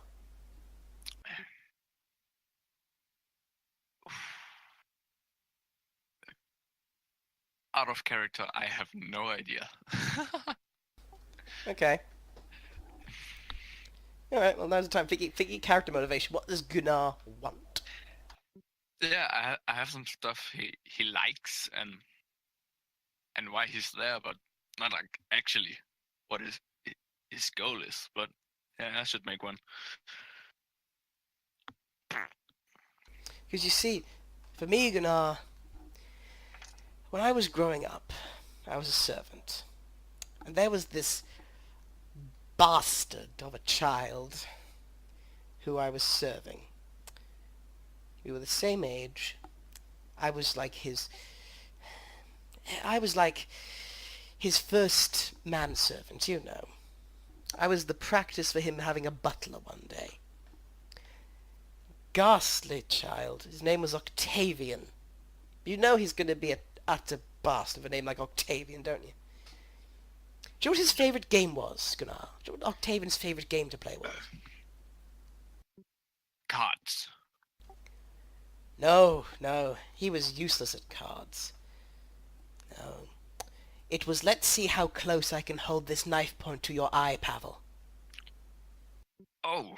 Out of character, I have no idea. Okay. Alright, well now's the time. Thinking character motivation. What does Gunnar want? Yeah, I have some stuff he likes and why he's there, but not like actually what his goal is. But yeah, I should make one. Because you see, for me, Gunnar, when I was growing up, I was a servant. And there was this bastard of a child who I was serving. We were the same age. I was like his first manservant, you know. I was the practice for him having a butler one day. Ghastly child. His name was Octavian. You know he's going to be an utter bastard with a name like Octavian, don't you? Do you know what his favourite game was, Gunnar? Do you know what Octavian's favourite game to play was? Cards. No, he was useless at cards. No. It was, let's see how close I can hold this knife point to your eye, Pavel. Oh.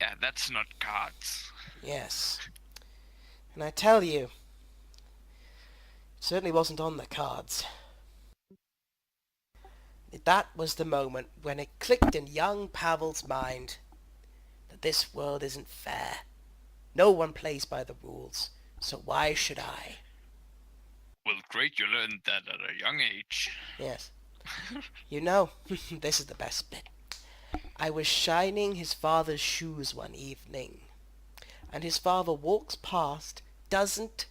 Yeah, that's not cards. Yes. And I tell you, it certainly wasn't on the cards. That was the moment when it clicked in young Pavel's mind that this world isn't fair. No one plays by the rules, so why should I? Well, great, you learned that at a young age. Yes. You know, this is the best bit. I was shining his father's shoes one evening, and his father walks past, doesn't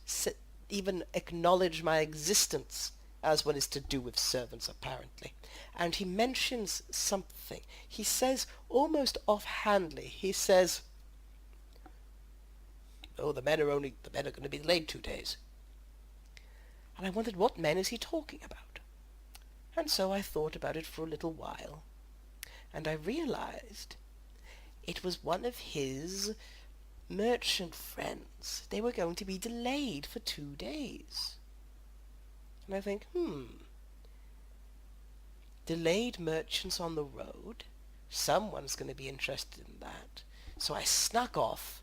even acknowledge my existence, as one is to do with servants apparently, and he mentions something. He says, almost offhandedly, he says, "Oh, the men are going to be delayed 2 days." And I wondered, what men is he talking about? And so I thought about it for a little while, and I realized it was one of his merchant friends. They were going to be delayed for 2 days. And I think, delayed merchants on the road? Someone's going to be interested in that. So I snuck off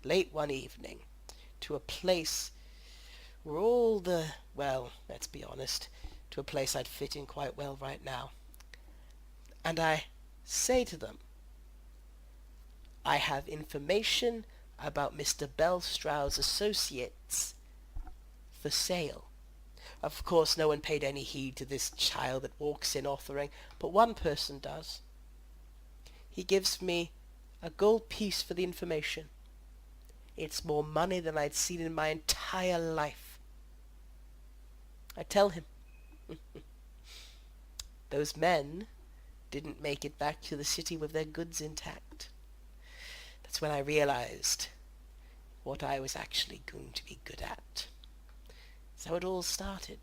late one evening to a place where all the, well, let's be honest, to a place I'd fit in quite well right now. And I say to them, I have information about Mr. Belstrau's associates for sale. Of course, no one paid any heed to this child that walks in offering, but one person does. He gives me a gold piece for the information. It's more money than I'd seen in my entire life. I tell him, those men didn't make it back to the city with their goods intact. That's when I realized what I was actually going to be good at. So it all started.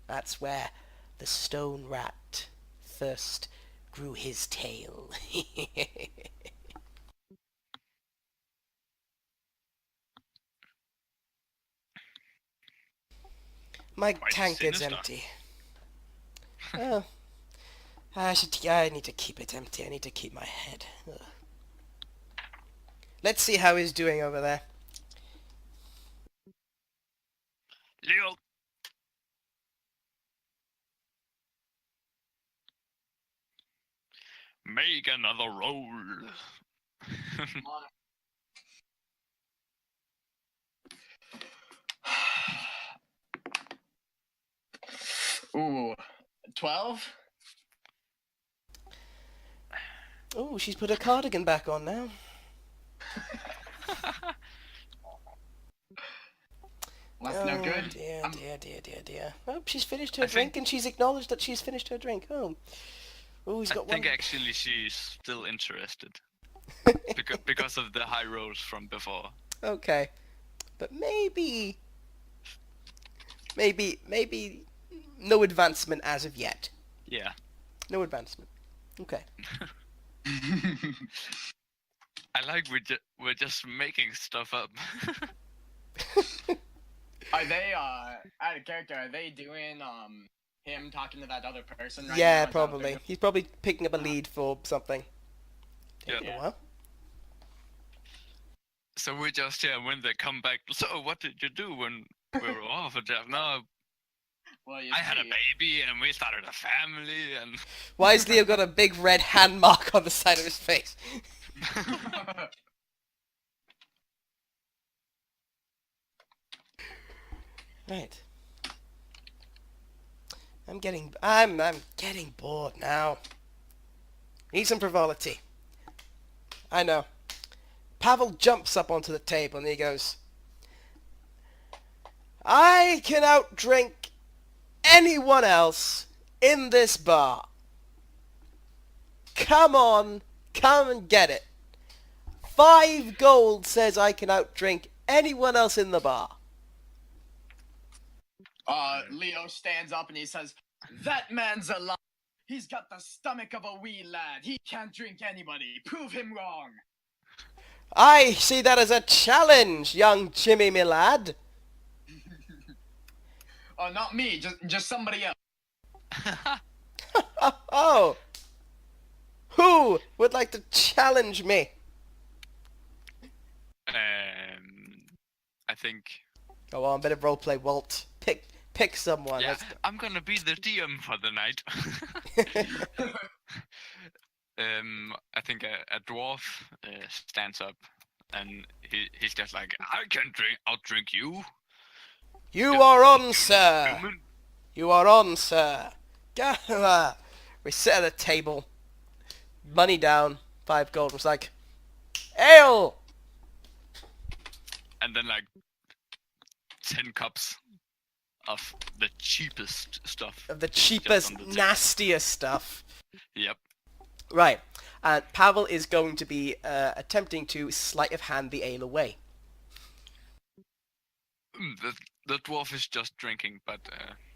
That's where the stone rat first grew his tail. My Quite tank is sinister. empty. Oh, I need to keep it empty. I need to keep my head. Ugh. Let's see how he's doing over there. Leo. Make another roll. Ooh, 12? Oh, she's put her cardigan back on now. That's no good. Dear, I'm- dear. Oh, she's finished her I drink, think- and she's acknowledged that she's finished her drink. Oh, he's I got think one. actually she's still interested. because of the high rolls from before. Okay, but maybe no advancement as of yet. Yeah. No advancement. Okay. I like we're just making stuff up. Are they, out of character, are they doing, him talking to that other person right now? Yeah, Is that what they're probably. doing? He's probably picking up a lead for something. Taking Yeah. a while. So we're just here when they come back. So what did you do when we were off at Jeff? No, Well, you I had a see. baby and we started a family and Why has Leo got a big red hand mark on the side of his face? Right. I'm getting bored now. Need some frivolity. I know. Pavel jumps up onto the table and he goes, I can outdrink anyone else in this bar. Come on, come and get it. 5 gold says I can outdrink anyone else in the bar. Leo stands up and he says, that man's a liar. He's got the stomach of a wee lad. He can't drink anybody. Prove him wrong. I see that as a challenge, young Jimmy, me lad. Oh, not me, just somebody else. Oh. Who would like to challenge me? I think Go on, bit of roleplay, Walt. Pick someone. Yeah, Let's I'm gonna be the DM for the night. go. I think a dwarf stands up, and he's just like, I can outdrink you. You are on, You sir. human." You are on, sir. Gala. We sit at a table. Money down. 5 gold. Was like, ale. And then like 10 cups of the cheapest stuff. Of the cheapest, on the table. nastiest stuff. Yep. Right. And Pavel is going to be attempting to sleight of hand the ale away. The dwarf is just drinking, but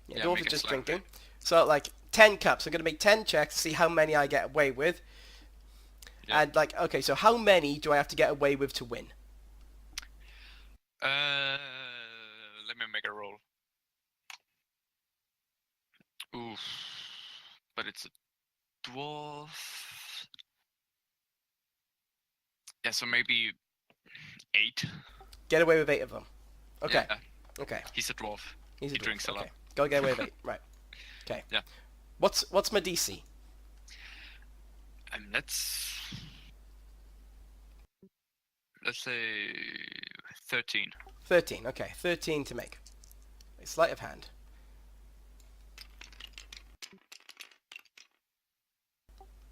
Yeah, yeah, Dwarf make is it just slightly. drinking. So, like, 10 cups. I'm going to make 10 checks to see how many I get away with. Yeah. And, like, okay, so how many do I have to get away with to win? Let me make a roll. Oof. But it's a dwarf. Yeah, so maybe 8. Get away with 8 of them. Okay, Yeah, okay. he's a dwarf. He's a He dwarf. drinks a lot. Okay. Go get away with 8. Right. Okay. Yeah. What's my DC? Let's say 13. 13. Okay, 13 to make. A sleight of hand.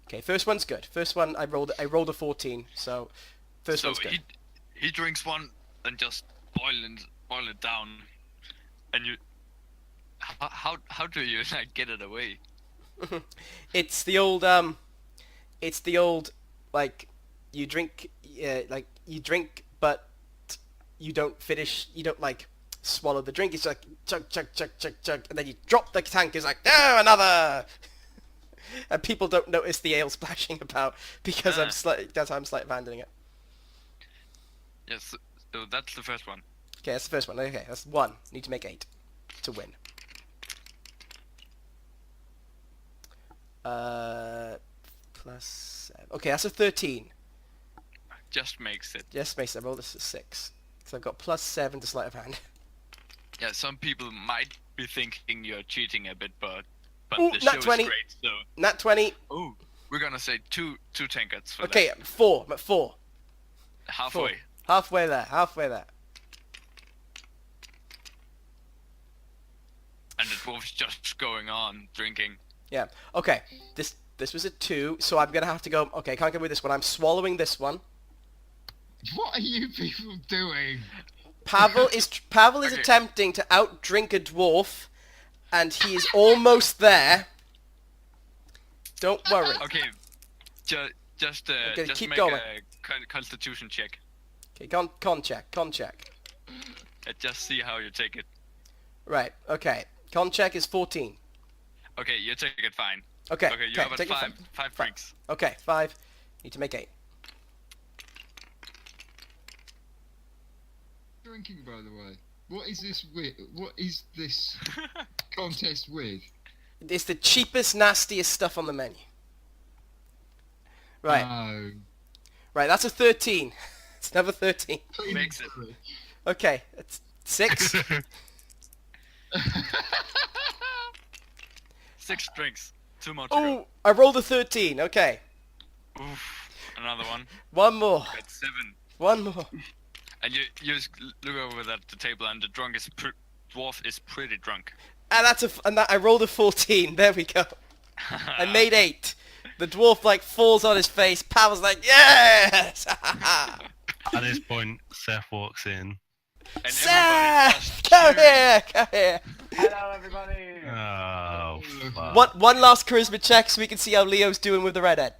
Okay, first one's good. First one I rolled a 14, so first So one's good. he drinks one and just boil it down, and you. How do you like get it away? It's the old like you drink but you don't finish, you don't like swallow the drink. It's like chug chug chug chug chug, and then you drop the tank. It's like, oh, another. And people don't notice the ale splashing about because that's how I'm sleight of handing it. Yes, so that's the first one. Okay, that's the first one. Okay, that's 1. Need to make 8 to win. Plus 7. Okay, that's a 13. Just makes it. Yes, Mason, I rolled this at 6. So I've got plus 7 to sleight of hand. Yeah, some people might be thinking you're cheating a bit, but Ooh, the nat show 20. is great. So Nat 20. we're gonna say two tankards for Okay, that. 4. I'm at 4. Halfway. Halfway there. Halfway there. And the dwarf's just going on drinking. Yeah. Okay. This was a 2, so I'm gonna have to go. Okay, can't go with this one. I'm swallowing this one. What are you people doing? Pavel is Okay. attempting to outdrink a dwarf, and he is almost there. Don't worry. Okay, just keep make going. a constitution check. Okay, con check. And just see how you take it. Right. Okay. Con check is 14. Okay, you take it fine. Okay. Okay, you have take it five drinks. Okay, 5. Need to make 8. Drinking, by the way. What is this with? What is this contest with? It's the cheapest, nastiest stuff on the menu. Right. Oh. Right, that's a 13. It's another 13. Makes it. Okay, it's 6. 6 drinks. 2 more to go. Oh, I rolled a 13. Okay. Oof. Another one. One more. That's 7. One more. And you just look over at the table, and the dwarf is pretty drunk. And I rolled a 14. There we go. I made 8. The dwarf like falls on his face. Pavel's like, yes! At this point, Seth walks in. And Seth! just Come cheers. here! Come here! Hello, everybody. Oh, fuck. One last charisma check so we can see how Leo's doing with the redhead.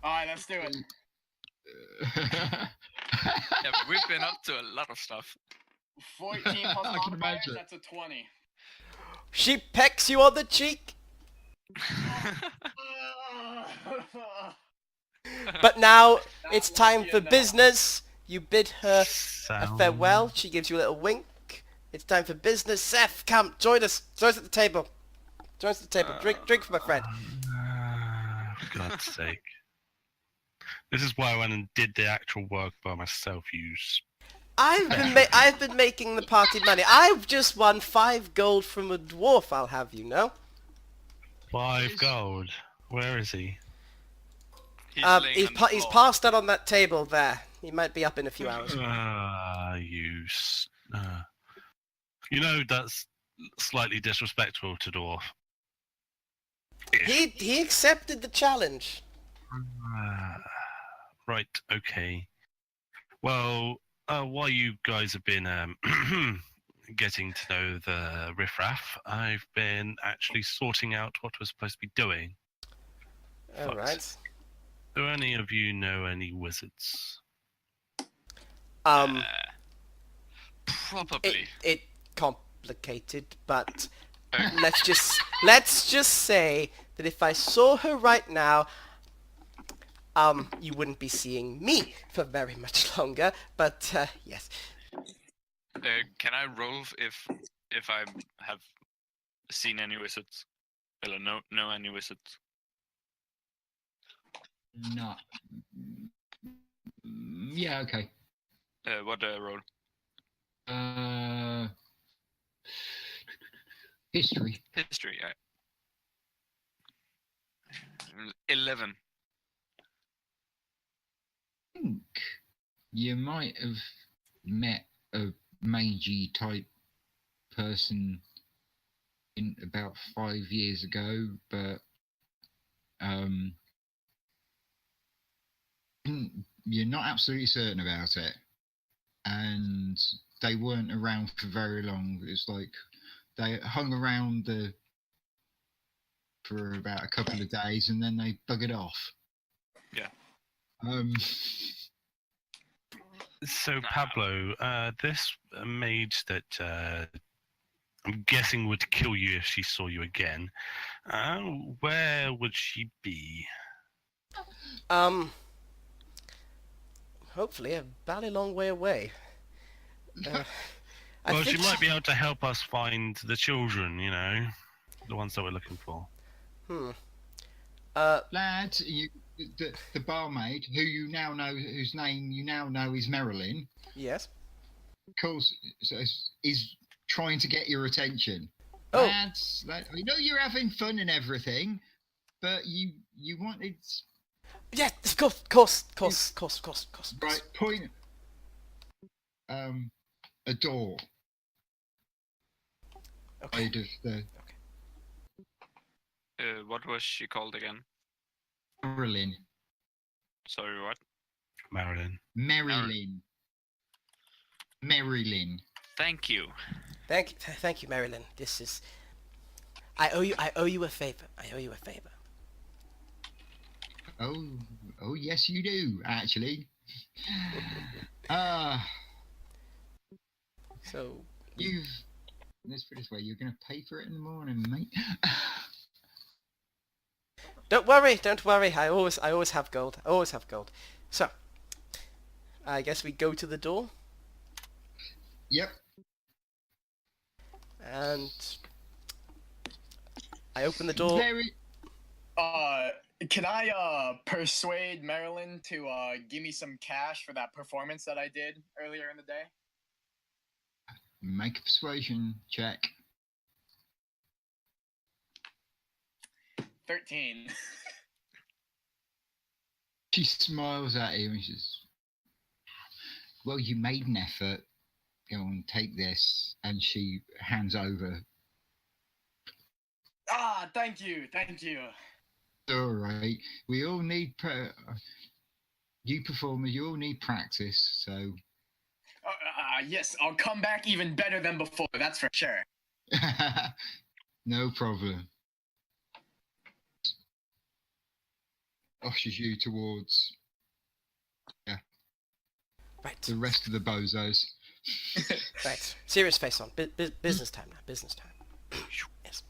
All right, let's do it. Yeah, we've been up to a lot of stuff. 14 plus I can modifiers, imagine. that's a 20. She pecks you on the cheek. But now it's time for business. You bid her a Sound. farewell. She gives you a little wink. It's time for business. Seth, come join us. Join us at the table. Join us at the table. Drink for my friend. For God's sake. This is why I went and did the actual work by myself, you I've been making the party money. I've just won 5 gold from a dwarf, I'll have you know. 5 gold. Where is he? He's laying on the He's floor. passed out on that table there. He might be up in a few hours. You know that's slightly disrespectful to dwarf. He accepted the challenge. Right, okay. Well, while you guys have been getting to know the riffraff, I've been actually sorting out what we're supposed to be doing. All right. Do any of you know any wizards? Probably. It complicated, but Uh, let's just say that if I saw her right now, you wouldn't be seeing me for very much longer. But yes. can I roll if I have seen any wizards? Or know any wizards? No. Yeah, okay. What do I roll? History. History. 11. I think you might have met a magey type person in about 5 years ago, but you're not absolutely certain about it. And they weren't around for very long. It's like they hung around for about a couple of days and then they buggered off. Yeah. So Pablo, this mage that I'm guessing would kill you if she saw you again. Where would she be? Hopefully a valley long way away. Well, she might be able to help us find the children, you know, the ones that we're looking for. Lad, the barmaid, whose name you now know is Marilyn, Yes. is trying to get your attention. Oh. Lads, I know you're having fun and everything, but you wanted... Yeah, of course. Right, point a door. Okay. Side of the What was she called again? Marilyn. Sorry, what? Marilyn. Marilyn. Thank you. Thank you, Marilyn. This is. I owe you a favor. Oh, yes, you do, actually. So. Let's put it this way, you're going to pay for it in the morning, mate. Don't worry. I always have gold. So. I guess we go to the door. Yep. And. I open the door. Can I persuade Marilyn to give me some cash for that performance that I did earlier in the day? Make a persuasion check. 13. She smiles at you and she says, well, you made an effort. Go on, take this. And she hands over. Ah, thank you. All right. We all need... you performers, you all need practice, so... Yes, I'll come back even better than before, that's for sure. No problem. Ushers you towards Right. the rest of the bozos. Right. Serious face on. Business time now. Yes.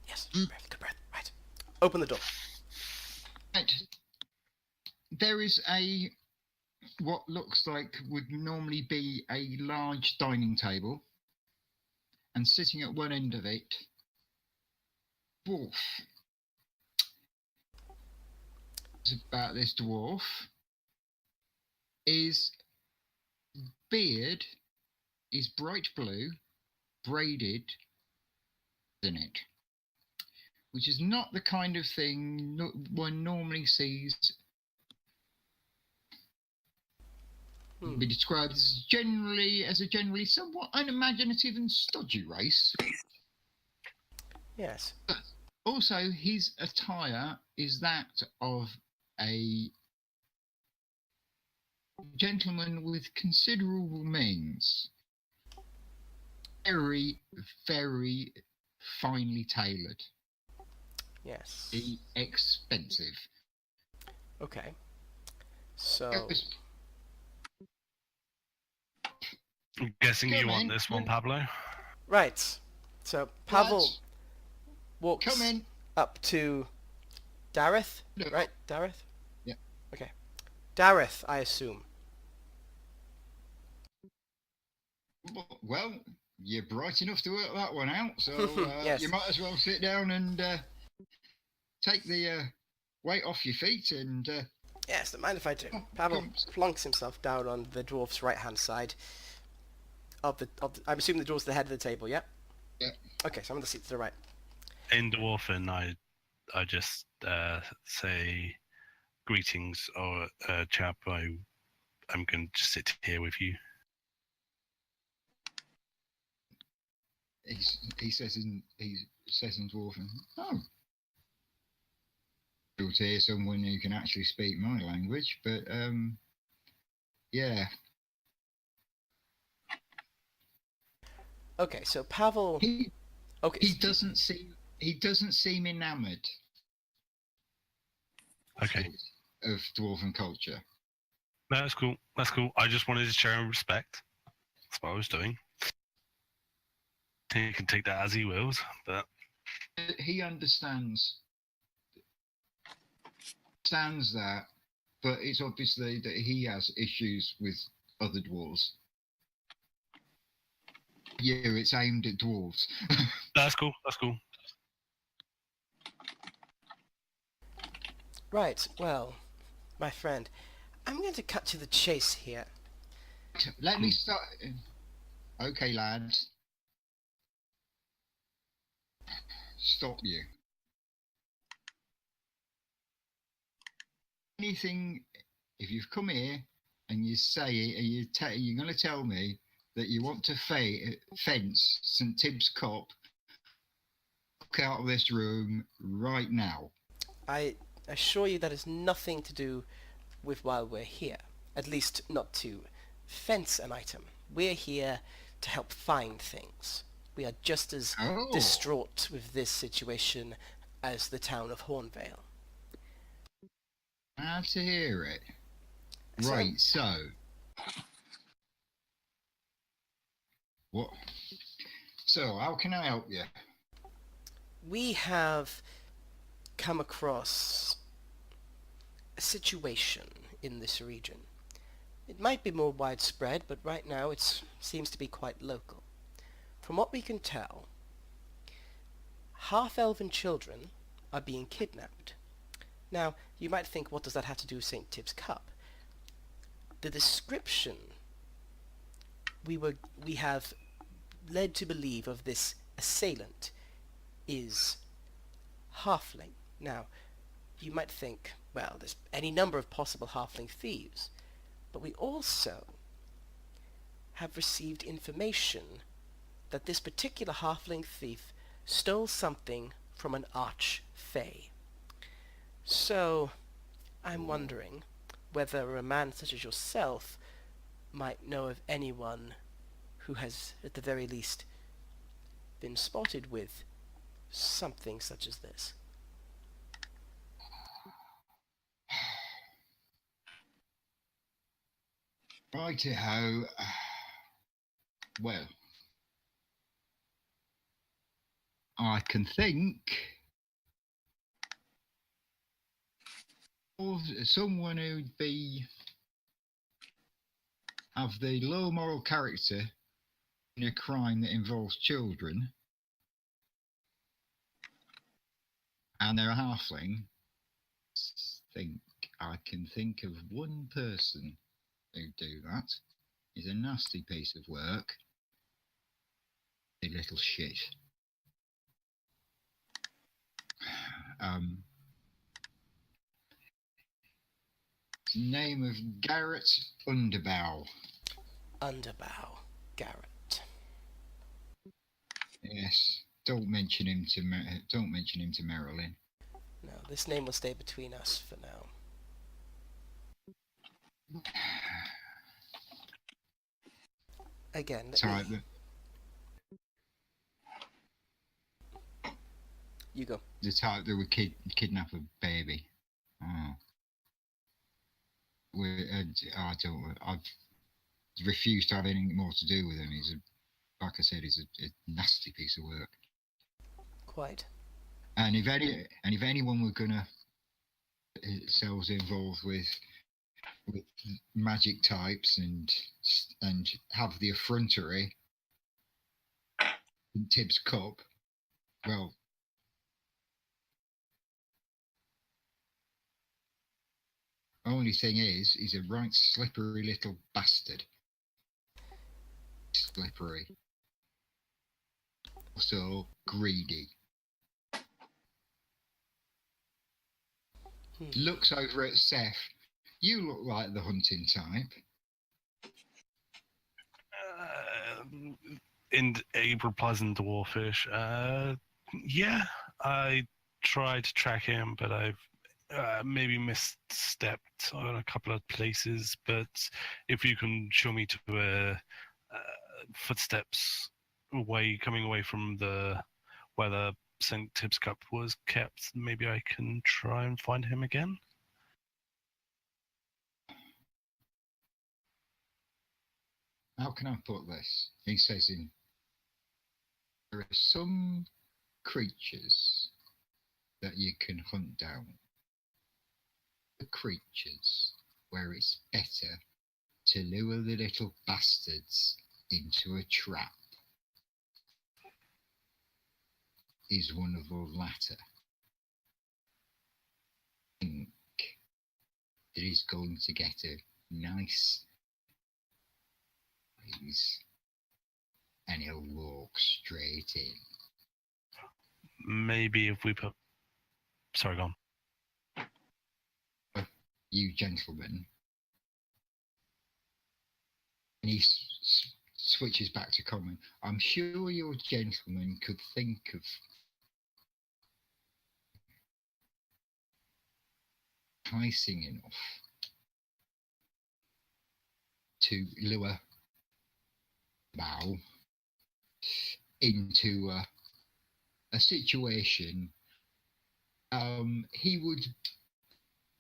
Yes. Good breath. Right. Open the door. Right. There is what looks like would normally be a large dining table, and sitting at one end of it, dwarf. It's about this dwarf. His beard is bright blue, braided in it, which is not the kind of thing one normally sees be described as a generally somewhat unimaginative and stodgy race. Yes. Also, his attire is that of a gentleman with considerable means. Very, very finely tailored. Yes. Expensive. Okay. So, I'm guessing you Come want in. this one, Pablo? right. So Pavel Lads, walks come in. up to Dareth, No. right? Dareth? Yeah. Okay. Dareth, I assume. Well, you're bright enough to work that one out, so Yes. you might as well sit down and take the weight off your feet and... Yes, don't mind if I do. Pavel come. plunks himself down on the dwarf's right-hand side of the I'm assuming the dwarf's the head of the table, yeah? Yeah. Okay, so I'm on the seat to the right. In Dwarfen, I just say greetings, or chap. I'm going to just sit here with you. He says in Dwarven, oh, cool to hear someone who can actually speak my language, but yeah. Okay, so Pavel. He Okay. doesn't seem enamoured Okay, of dwarven culture. no, that's cool. That's cool. I just wanted to show him respect. That's what I was doing. He can take that as he wills, but He understands that, but it's obviously that he has issues with other dwarves. Yeah, it's aimed at dwarves. that's cool. That's cool. Right, well, my friend, I'm going to cut to the chase here. Let me start. Okay, lads. Stop you. Anything, if you've come here and you say it and you're going to tell me that you want to fence St. Tibbs Cop, walk out of this room right now. I assure you that has nothing to do with why we're here. At least not to fence an item. We're here to help find things. We are just as distraught with this situation as the town of Hornvale. Glad to hear it. So- Right, so what? So how can I help you? We have come across a situation in this region. It might be more widespread, but right now it seems to be quite local. From what we can tell, half-elven children are being kidnapped. Now, you might think, what does that have to do with St. Tibbs Cup? The description we have led to believe of this assailant is halfling. Now, you might think, well, there's any number of possible halfling thieves, but we also have received information that this particular halfling thief stole something from an arch-fae. So, I'm wondering whether a man such as yourself might know of anyone who has, at the very least, been spotted with something such as this. Righty-ho. Well, I can think of someone who'd have the low moral character in a crime that involves children, and they're a halfling. I can think of one person who do that. He's a nasty piece of work. A little shit. Name of Garrett Underbow. Underbow. Garrett. Yes. Don't mention him to Marilyn. No, this name will stay between us for now. Again, Type. You go. The type that would kidnap a baby. Oh. I've refused to have anything more to do with him. Like I said, he's a nasty piece of work. Quite. And if anyone were gonna themselves involved with magic types and have the effrontery in Tibbs Cup, well, only thing is, he's a right slippery little bastard. Slippery. Also greedy. Looks over at Seth. You look like the hunting type. And Abe replies in Dwarfish. Yeah, I tried to track him, but I've maybe misstepped on a couple of places. But if you can show me to footsteps coming away from where the St. Tibbs Cup was kept, maybe I can try and find him again. How can I put this? He says there are some creatures that you can hunt down. The creatures where it's better to lure the little bastards into a trap is one of the latter. I think it is going to get a nice breeze and he'll walk straight in. Maybe if we put... Sorry, go on. You gentlemen. And he switches back to common. I'm sure your gentlemen could think of enticing enough to lure Bao into a situation he would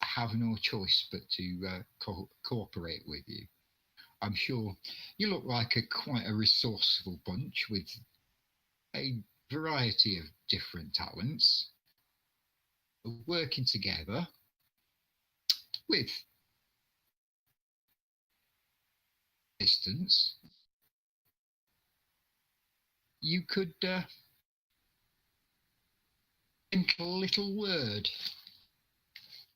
have no choice but to cooperate with you. I'm sure you look like quite a resourceful bunch with a variety of different talents, working together with distance. You could think a little word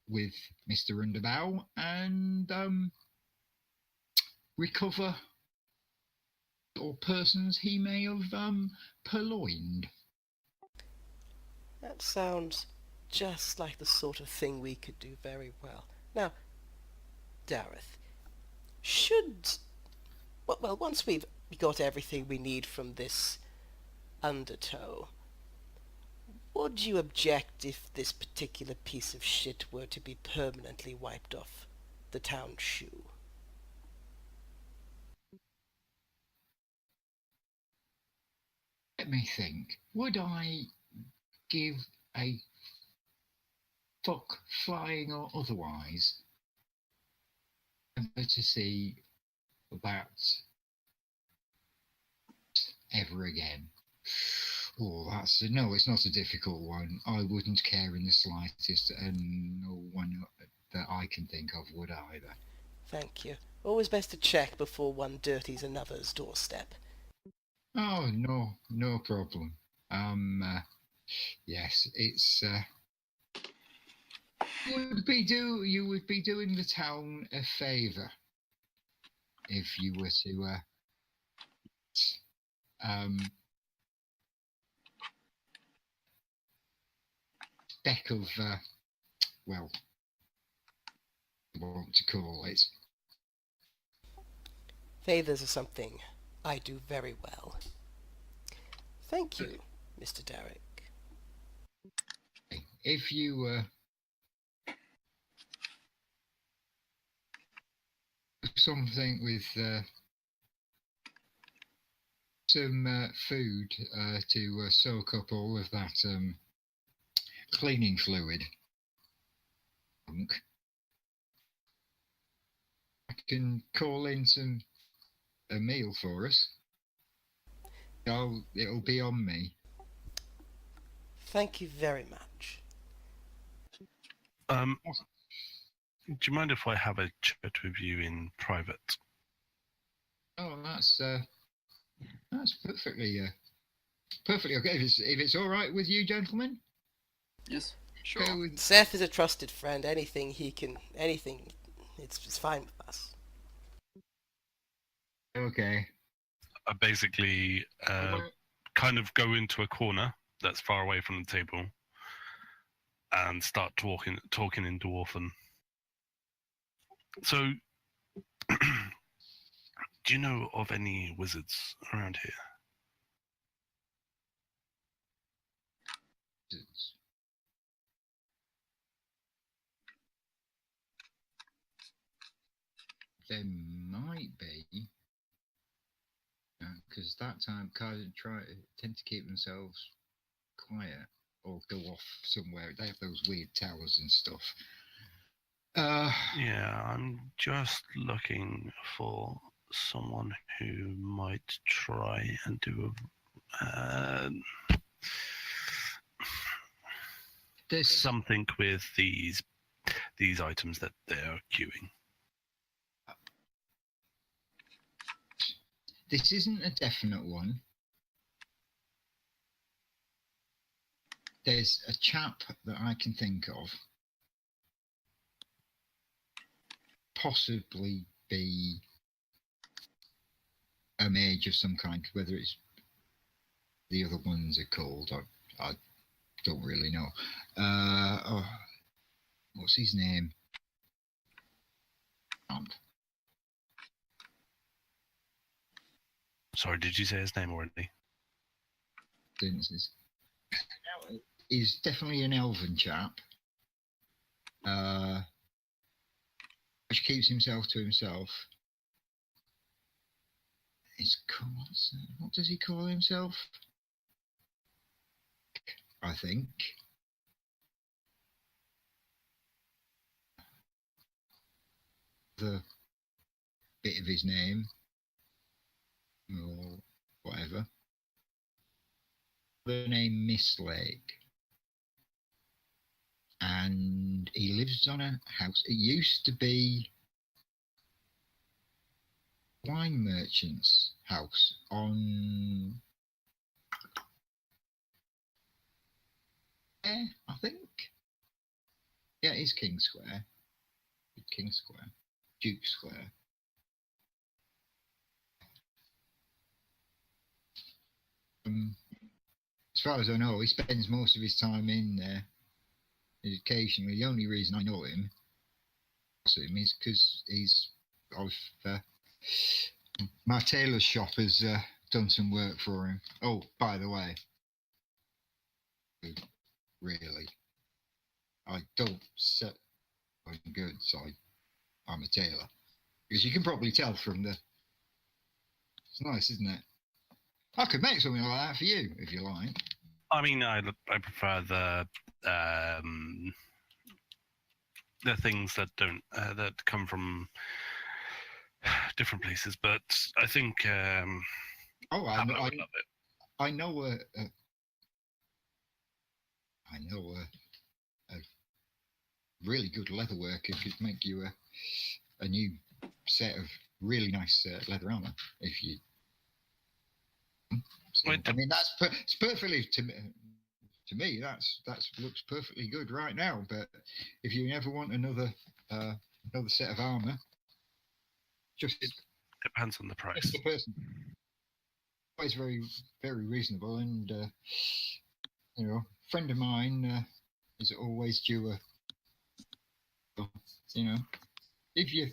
with Mr. Underbow and recover or persons he may have purloined. That sounds just like the sort of thing we could do very well. Now, Dareth, once we've got everything we need from this undertow, would you object if this particular piece of shit were to be permanently wiped off the town shoe? Let me think. Would I give a fuck, flying or otherwise, ever to see that ever again? Oh, no, it's not a difficult one. I wouldn't care in the slightest, and no one that I can think of would either. Thank you. Always best to check before one dirties another's doorstep. Oh, no problem. Yes, it's you would be doing the town a favour if you were to speck of well, what to call it. Favors are something I do very well. Thank you, Mr. Derrick. If you something with some food to soak up all of that cleaning fluid, I can call in a meal for us. It'll be on me. Thank you very much. Do you mind if I have a chat with you in private? Oh, that's perfectly okay. If it's all right with you, gentlemen. Yes. Sure. Go with, Seth is a trusted friend. Anything, it's fine with us. okay. I basically kind of go into a corner that's far away from the table and start talking in Dwarven. So, do you know of any wizards around here? There might be, because that time guys tend to keep themselves quiet or go off somewhere. They have those weird towers and stuff. Yeah, I'm just looking for someone who might try and do There's something with these items that they're queuing. This isn't a definite one. There's a chap that I can think of. Possibly be a mage of some kind, whether it's the other ones are called, I don't really know. What's his name? Sorry, did you say his name already? He's definitely an elven chap. Which keeps himself to himself. What does he call himself? I think. The bit of his name. Or whatever. The name Miss Lake. And he lives on a house. It used to be wine merchant's house on I think. Yeah, it is King Square. King Square. Duke Square. As far as I know, he spends most of his time in there. Occasionally, the only reason I know him is because my tailor's shop has done some work for him. Oh, by the way, really, I don't sell goods. I'm a tailor, because you can probably tell from the. It's nice, isn't it? I could make something like that for you if you like. I mean, I prefer the things that don't that come from different places, but I think I know a really good leather worker could make you a new set of really nice leather armor if you. So, I mean, it's perfectly to me. That's looks perfectly good right now. But if you ever want another set of armor, just Depends on the That's price. the person. Always very, very reasonable, and a friend of mine is always due a. If you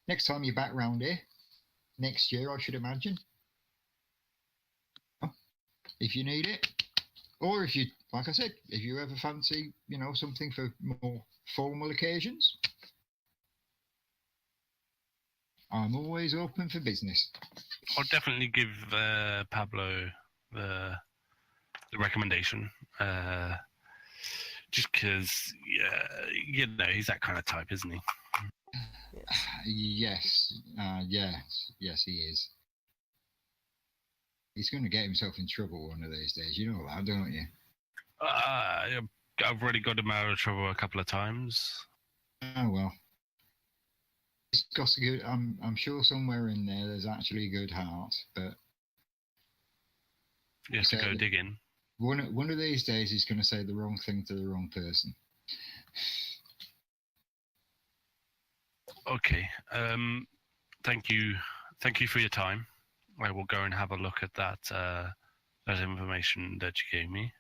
next time you're back round here, next year I should imagine, if you need it, or if you, like I said, if you ever fancy, something for more formal occasions, I'm always open for business. I'll definitely give Pablo the recommendation, just because, he's that kind of type, isn't he? Yes. Yes, he is. He's going to get himself in trouble one of these days. You know that, don't you? I've already got him out of trouble a couple of times. Oh well. He's got a good. I'm sure somewhere in there's actually a good heart, but You have to go digging. one of these days he's going to say the wrong thing to the wrong person. Okay. Thank you for your time. I will go and have a look at that information that you gave me.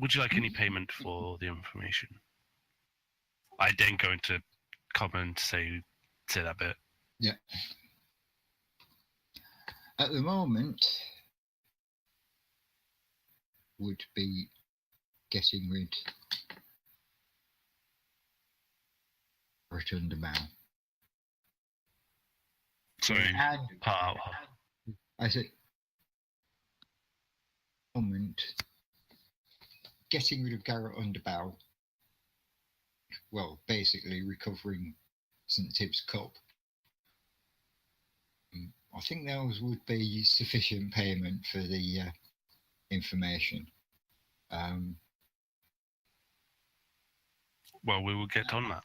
Would you like any payment for the information? I didn't go into comment say that bit. Yeah. At the moment, would be getting rid return the bow. Sorry. And Power. I said, moment, getting rid of Garrett Underbow. Well, basically recovering St. Tibbs Cup. I think those would be sufficient payment for the information. Well, we will get on that.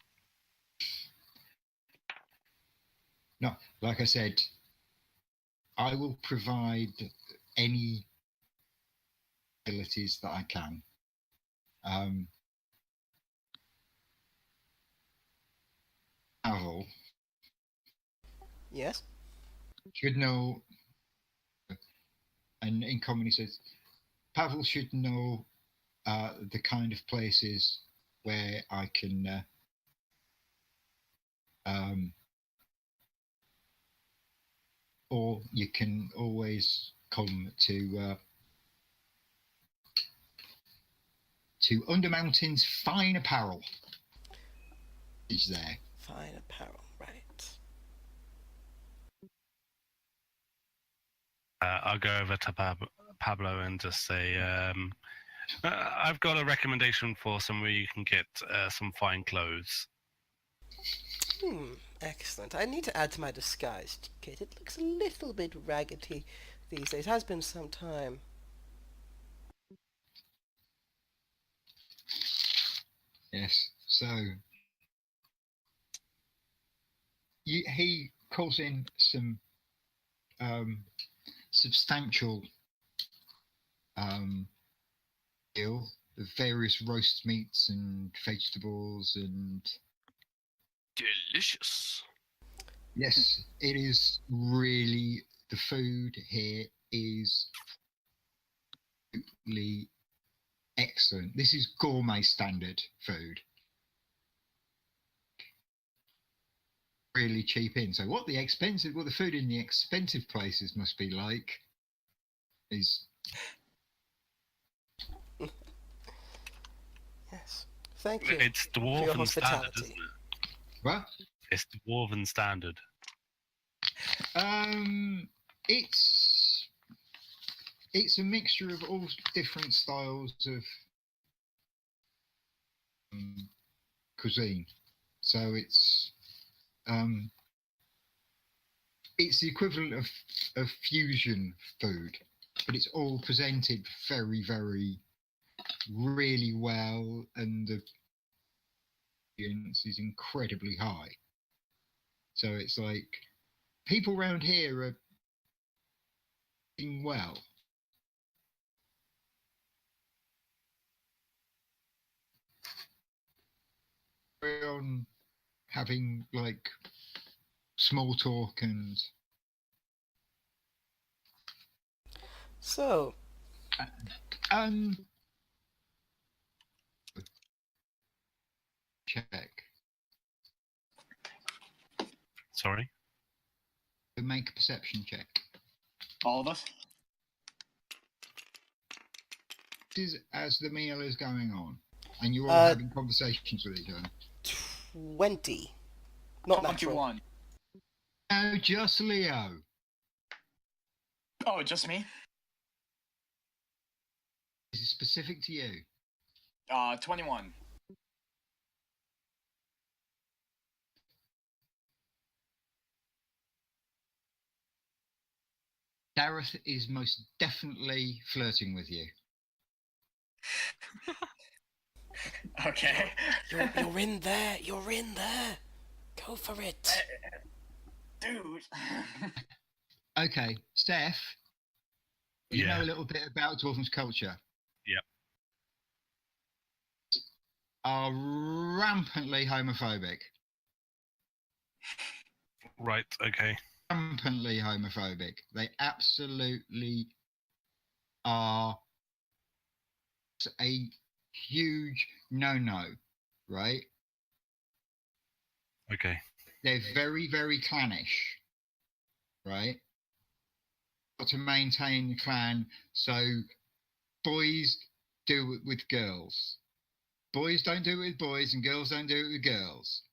No, like I said, I will provide any abilities that I can. Pavel Yes. should know, and in common he says, Pavel should know the kind of places where I can or you can always come to Undermountain's Fine Apparel. Is there? Fine apparel, right. I'll go over to Pablo and just say, I've got a recommendation for somewhere you can get some fine clothes. Excellent. I need to add to my disguise kit. It looks a little bit raggedy these days. It has been some time. Yes. So he calls in some substantial deal of various roast meats and vegetables and Delicious. yes, it is really, the food here is absolutely excellent. This is gourmet standard food. Really cheap in. So what the food in the expensive places must be like is Yes. Thank you It's for your dwarven standard, hospitality. isn't it? what? It's dwarven standard. It's a mixture of all different styles of cuisine. So it's the equivalent of fusion food, but it's all presented very, very, really well, and the audience is incredibly high. So it's like people around here are doing well. Carry on having like small talk and So, check. Sorry. Make a perception check. All of us? This is as the meal is going on, and you're all having conversations with each other. 20. Not natural. 21. No, just Leo. Oh, just me? This is specific to you. 21. Dareth is most definitely flirting with you. Okay. You're in there. You're in there. Go for it. Dude. Okay, Steph. You Yeah. know a little bit about Dwarven's culture. Yep. Are rampantly homophobic. Right. Okay. Rampantly homophobic. They absolutely are a huge no-no, right? Okay. They're very, very clannish, right? Got to maintain the clan, so boys do it with girls. Boys don't do it with boys, and girls don't do it with girls.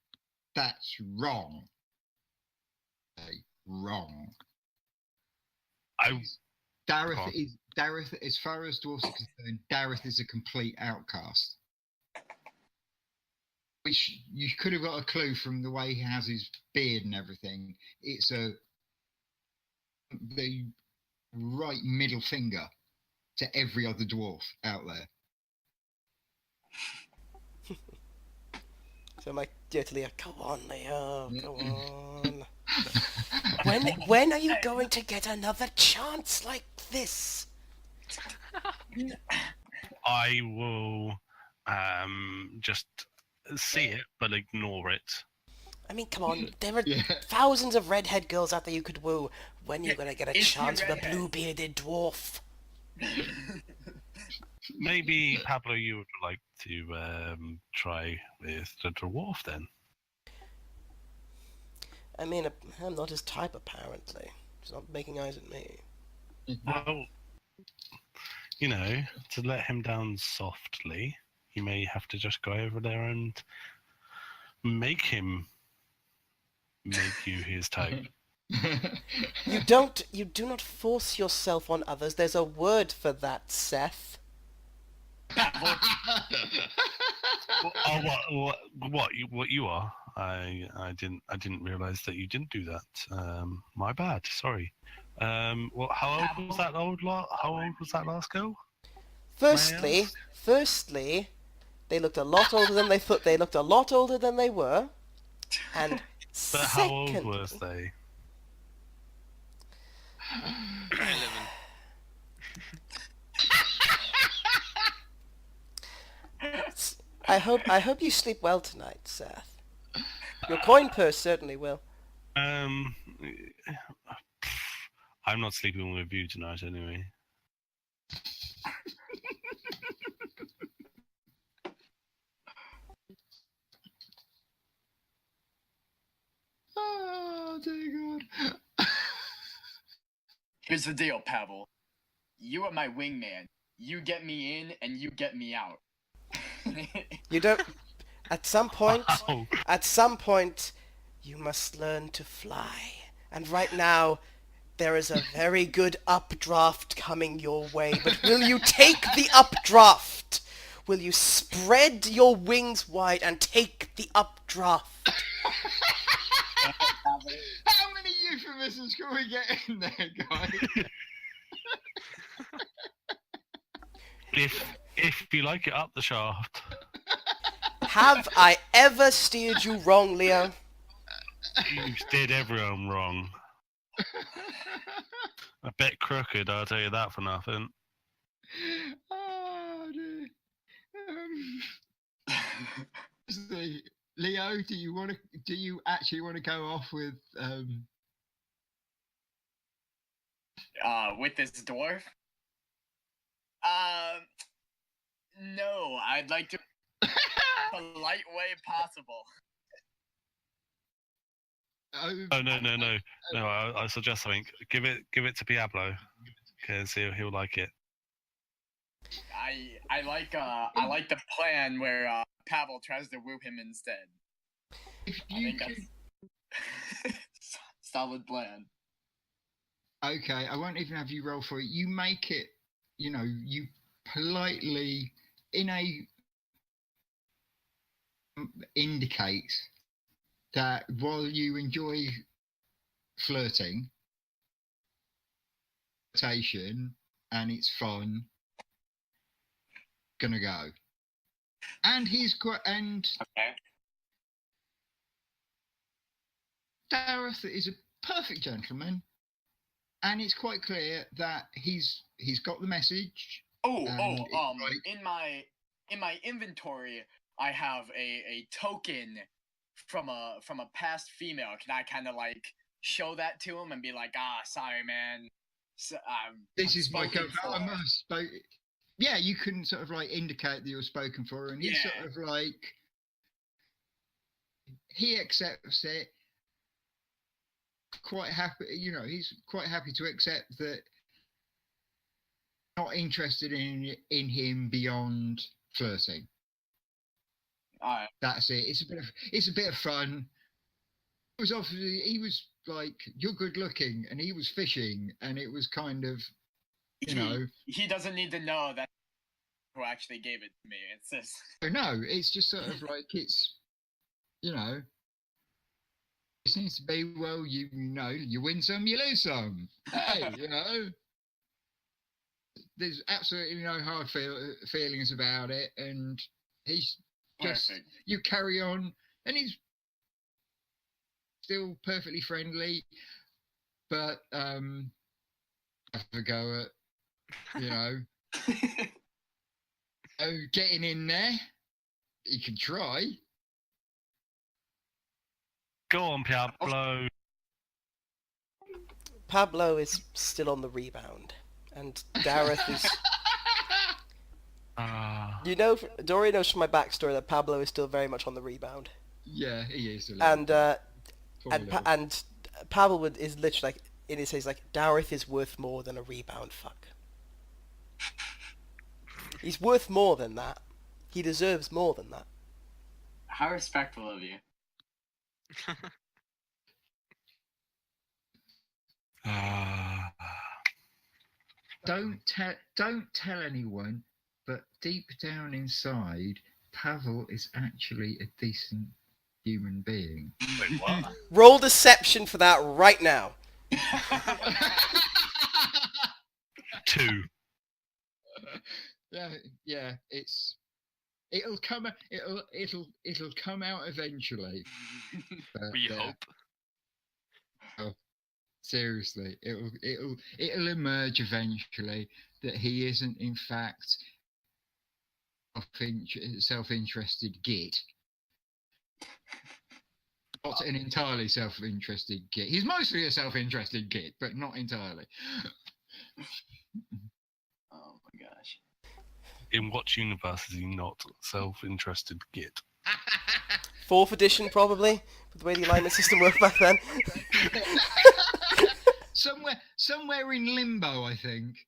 That's wrong. Okay, wrong. Dareth, as far as dwarves are concerned, Dareth is a complete outcast. Which you could have got a clue from the way he has his beard and everything. It's the right middle finger to every other dwarf out there. So my dear to Leo, go on, Leo, go on. When are you going to get another chance like this? I will just see it, but ignore it. I mean, come on, there are Yeah. thousands of redhead girls out there you could woo. When are you going to get a Is he chance with a redhead? blue-bearded dwarf? Maybe, Pablo, you would like to try with the dwarf then? I mean, I'm not his type, apparently. He's not making eyes at me. Well, you know, to let him down softly, you may have to just go over there and make you his type. You do not force yourself on others. There's a word for that, Seth. What you are? I didn't realize that you didn't do that. My bad. Sorry. Well, how old was that last girl? Firstly, they looked a lot older than they thought. They looked a lot older than they were, and But how old secondly, was they? 11. I hope you sleep well tonight, Seth. Your coin purse certainly will. I'm not sleeping with you tonight anyway. Oh, dear God. Here's the deal, Pavel. You are my wingman. You get me in, and you get me out. You don't. At some point, Oh, you must learn to fly. And right now, there is a very good updraft coming your way. But will you take the updraft? Will you spread your wings wide and take the updraft? How many euphemisms can we get in there, guys? if you like it up the shaft, Have I ever steered you wrong, Leo? you steered everyone wrong. A bit crooked, I'll tell you that for nothing. Oh, dear. Leo, do you actually want to go off with With this dwarf? No, I'd like to polite way possible. Oh no! I suggest something. Give it to Diablo, because he'll like it. I like the plan where Pavel tries to woo him instead. If I you think could, that's solid plan. okay, I won't even have you roll for it. You make it, you politely, indicate that while you enjoy flirtation and it's fun, gonna go. And he's quite, and Okay. Dareth is a perfect gentleman, and it's quite clear that he's got the message. In my inventory, I have a token from a past female. Can I kind of like show that to him and be like, sorry, man. So, This is my spoken girl. I for. must. Yeah, you can sort of like indicate that you're spoken for, and he's sort of like he accepts it. Quite happy, he's quite happy to accept that. Not interested in him beyond flirting. That's it. It's a bit of fun. It was obviously he was like, you're good looking, and he was fishing, and it was kind of, He doesn't need to know that who actually gave it to me. It's just no, it's just sort of like it's, it seems to be, well, you win some, you lose some. Hey, there's absolutely no hard feelings about it, and he's just perfect. you carry on, and he's still perfectly friendly, but have a go at getting in there. He can try. Go on, Pablo. Pablo is still on the rebound, and Dareth is. Dory knows from my backstory that Pablo is still very much on the rebound. Yeah, he is. And Pavel is literally like in his head, like, Dareth is worth more than a rebound fuck. He's worth more than that. He deserves more than that. How respectful of you. Don't tell anyone, but deep down inside, Pavel is actually a decent human being. Wait, what? Roll deception for that right now. 2. Yeah, it'll come out eventually. But, We hope. Seriously, it'll emerge eventually that he isn't in fact self-interested git. Not an entirely self-interested git. He's mostly a self-interested git, but not entirely. Oh my gosh. In what universe is he not self-interested git? 4th edition, probably, with the way the alignment system worked back then. Somewhere in limbo, I think.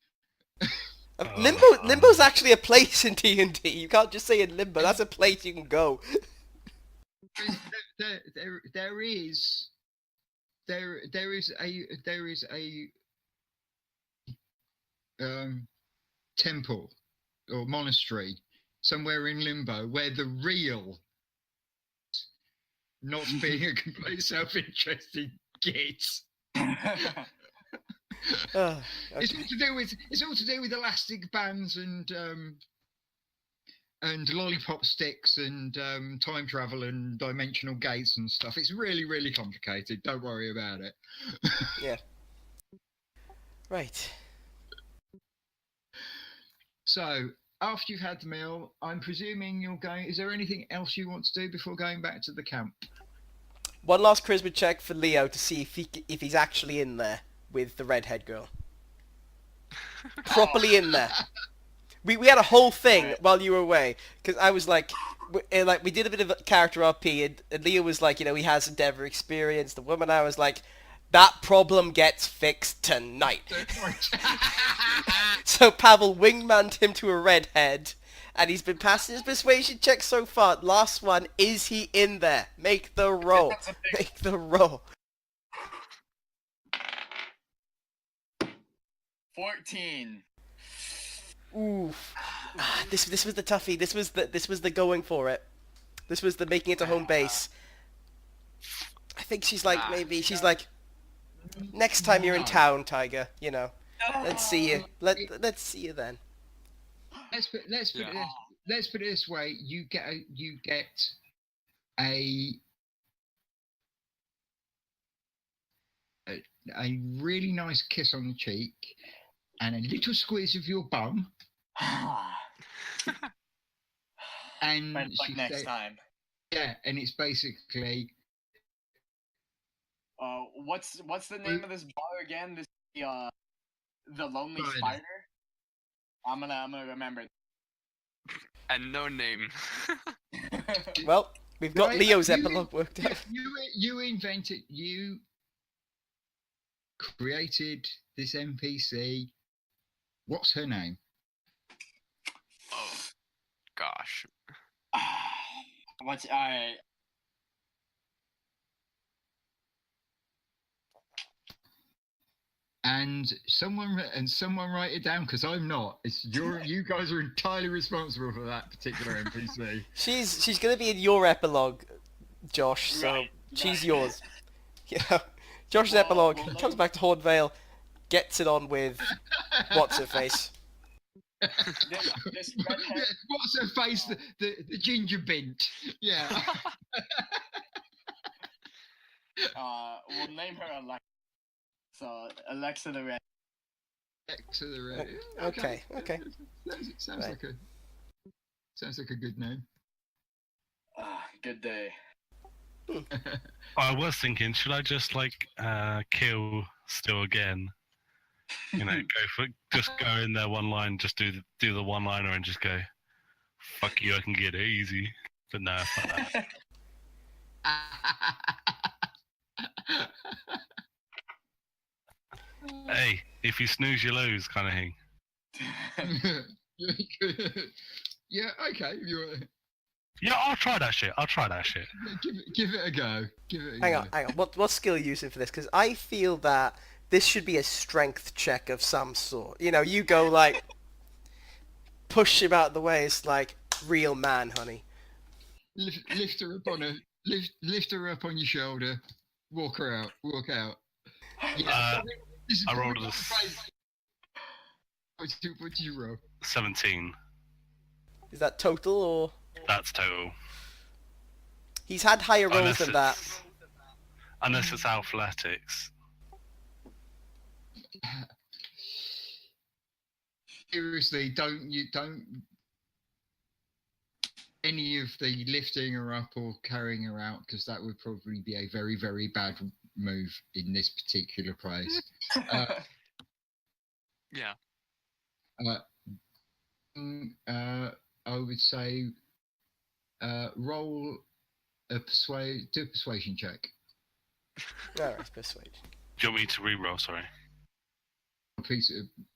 Limbo's actually a place in D&D. You can't just say in limbo. That's a place you can go. There is a temple or monastery somewhere in limbo where the real, not being a complete self-interested git. Okay. It's all to do with elastic bands and lollipop sticks and time travel and dimensional gates and stuff. It's really, really complicated. Don't worry about it. Yeah. Right. So, after you've had the meal, I'm presuming you're going. Is there anything else you want to do before going back to the camp? One last charisma check for Leo to see if he's actually in there with the redhead girl. Properly in there. We had a whole thing while you were away, because I was like, we did a bit of a character RP, and Leo was like, he has Endeavor experience. The woman, I was like, that problem gets fixed tonight. So Pavel wingmanned him to a redhead, and he's been passing his persuasion check so far. Last one, is he in there? Make the roll. Make the roll. 14. Oof. This was the toughie. This was the going for it. This was the making it a home base. I think she's like, she's like, next time you're in town, Tiger, let's see you. Let's see you then. Let's put it this way: you get a really nice kiss on the cheek and a little squeeze of your bum. And Like next time. Yeah, and it's basically. What's the name of this bar again? This the Lonely Spider. I'm gonna remember. And no name. Well, we've got Leo's epilogue worked out. You created this NPC. What's her name? Oh, gosh. What's alright? And someone write it down, because I'm not. It's you guys are entirely responsible for that particular NPC. She's gonna be in your epilogue, Josh. So she's yours. Josh's epilogue comes back to Hornvale, gets it on with what's her face. This redhead. What's her face? The ginger bint. Yeah. We'll name her Alexa. So Alexa the Red. Alexa the Red. Okay. Sounds like a good name. Good day. I was thinking, should I just kill Still again? Go in there one line, just do the one liner and just go, fuck you, I can get it easy. But no, fuck that. Hey, if you snooze, you lose, kind of thing. Yeah, okay. Yeah, I'll try that shit. Give it a go. Hang on. What skill are you using for this? Because I feel that this should be a strength check of some sort. You go push him out of the way. It's like real man, honey. Lift her up on your shoulder. Walk out. Yeah. I rolled a... What did you roll? 17. Is that total or? That's total. He's had higher rolls than that. Unless it's athletics. Seriously, don't any of the lifting her up or carrying her out, because that would probably be a very, very bad move in this particular place. Yeah. I would say roll do a persuasion check. Alright, persuasion. Do you want me to re-roll? Sorry.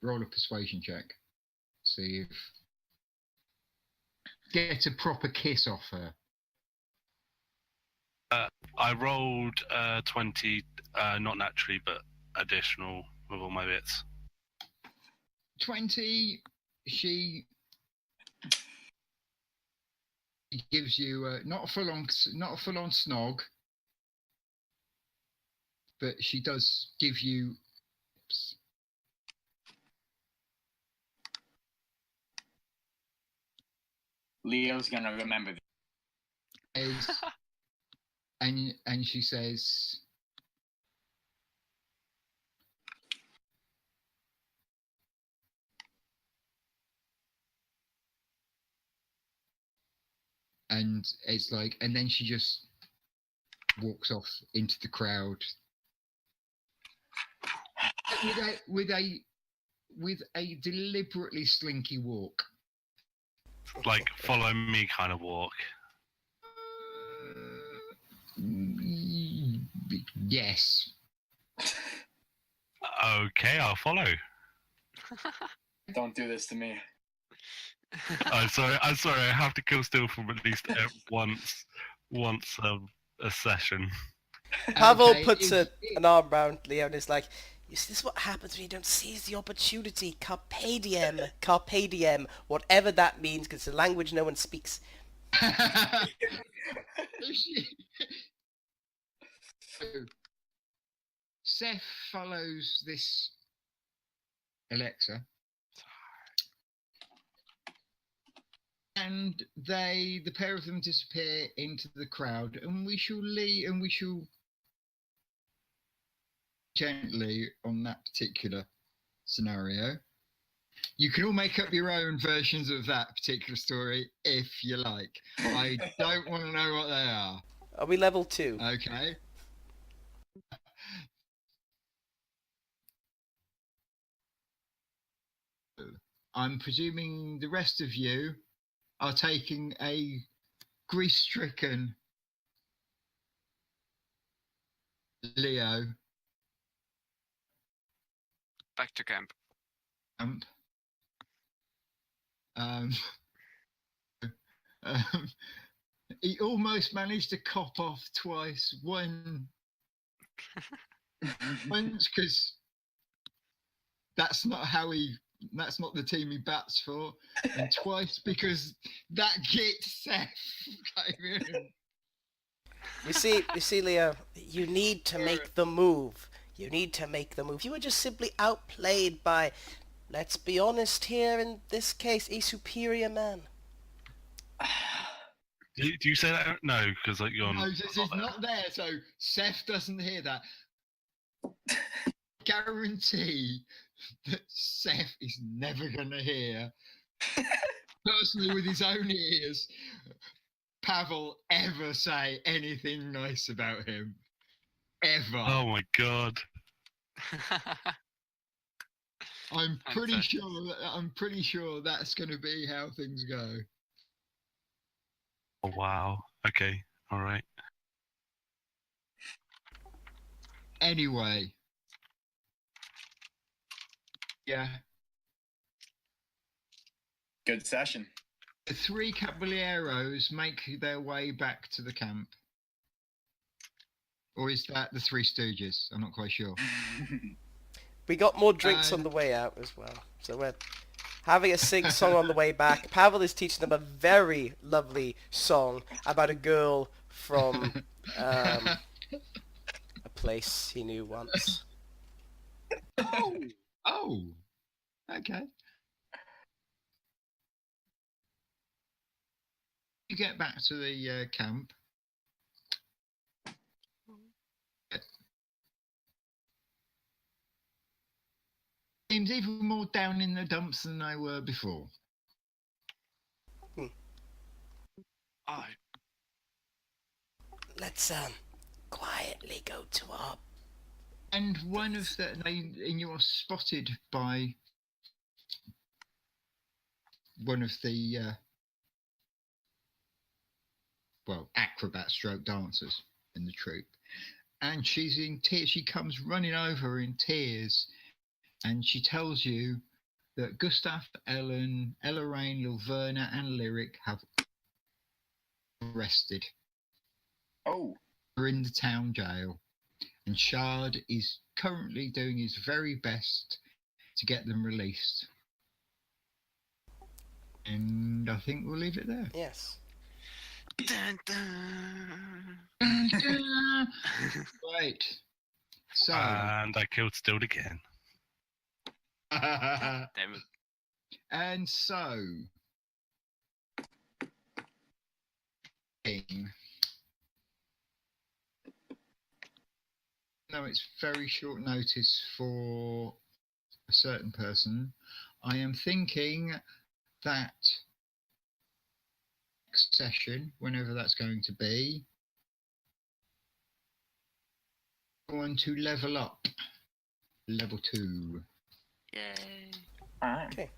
Roll a persuasion check. See if get a proper kiss off her. I rolled 20, not naturally, but additional with all my bits. 20. She gives you not a full on snog, but she does give you. Leo's gonna remember this. And she says, and it's like, and then she just walks off into the crowd with a deliberately slinky walk. Like follow me kind of walk. Yes. Okay, I'll follow. Don't do this to me. I'm sorry. I have to kill Steel from at least once a session. Pavel Okay, puts an arm round Leo and is like, "Is this what happens when you don't seize the opportunity? Carpe diem, carpe diem, whatever that means, because it's a language no one speaks." Seth follows this Alexa, and the pair of them disappear into the crowd, and we shall gently on that particular scenario. You can all make up your own versions of that particular story if you like. I don't want to know what they are. Are we level 2? Okay. I'm presuming the rest of you are taking a grief-stricken Leo Back to camp. Um, he almost managed to cop off twice. Once because that's not the team he bats for, and twice because that git Seth came in. You see, Leo, you need to make the move. You need to make the move. You were just simply outplayed by, let's be honest here, in this case, a superior man. Do you say that? No, because like you're. No, this is not there, so Seth doesn't hear that. Guarantee that Seth is never going to hear, personally with his own ears, Pavel ever say anything nice about him. Ever. Oh my god. I'm pretty sure that's going to be how things go. Oh wow. Okay. All right. Anyway. Yeah. Good session. The 3 caballeros make their way back to the camp. Or is that the 3 Stooges? I'm not quite sure. We got more drinks on the way out as well. So we're having a sing-song on the way back. Pavel is teaching them a very lovely song about a girl from a place he knew once. Oh, okay. You get back to the camp. Seems even more down in the dumps than they were before. Let's quietly go to our. And one of and you're spotted by one of the acrobat stroke dancers in the troupe, and she's in tears. She comes running over in tears, and she tells you that Gustav, Ellen, Elleraine, Lilverna, and Lyric have arrested. Oh. They're in the town jail, and Shard is currently doing his very best to get them released. And I think we'll leave it there. Yes. Dun, dun. Dun, dun. Right. So. And I killed Still again. Damn it. And so. No, it's very short notice for a certain person. I am thinking that session, whenever that's going to be, going to level up. Level 2. Yay. All right. Okay.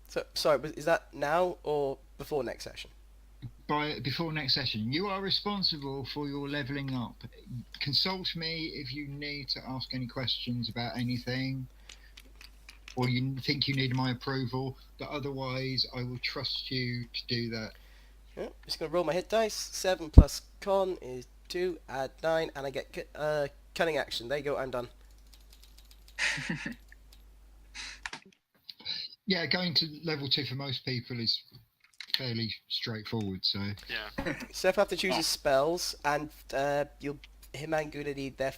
So, sorry, is that now or before next session? Before next session, you are responsible for your leveling up. Consult me if you need to ask any questions about anything, or you think you need my approval. But otherwise, I will trust you to do that. Yeah, just gonna roll my hit dice. 7 plus con is 2. Add 9, and I get cunning action. There you go. I'm done. Yeah, going to level 2 for most people is fairly straightforward. So Yeah. Seth will have to choose his spells, and him and Guna need their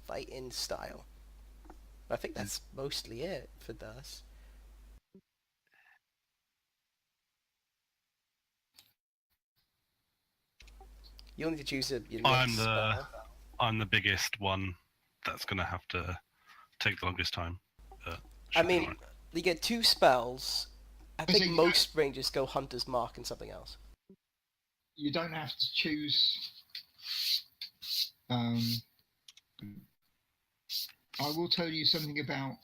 fighting style. I think that's mostly it for Das. You'll need to choose your next spell. I'm the biggest one that's going to have to take the longest time. I mean, you get 2 spells. I think So most rangers go Hunter's Mark and something else. you don't have to choose. I will tell you something about.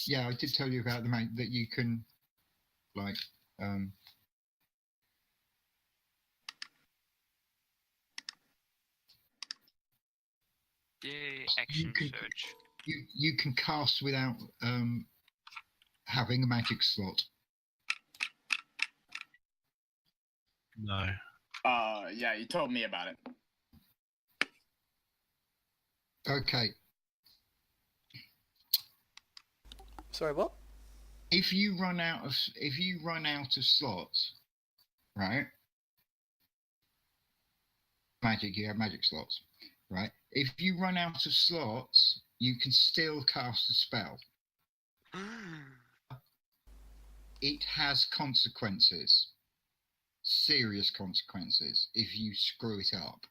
Yeah, I did tell you about that you can, like, Yay, action search. you can cast without having a magic slot. No. Yeah, you told me about it. Okay. Sorry, what? If you run out of slots, right? You have magic slots, right? If you run out of slots, you can still cast a spell. It has consequences, serious consequences, if you screw it up.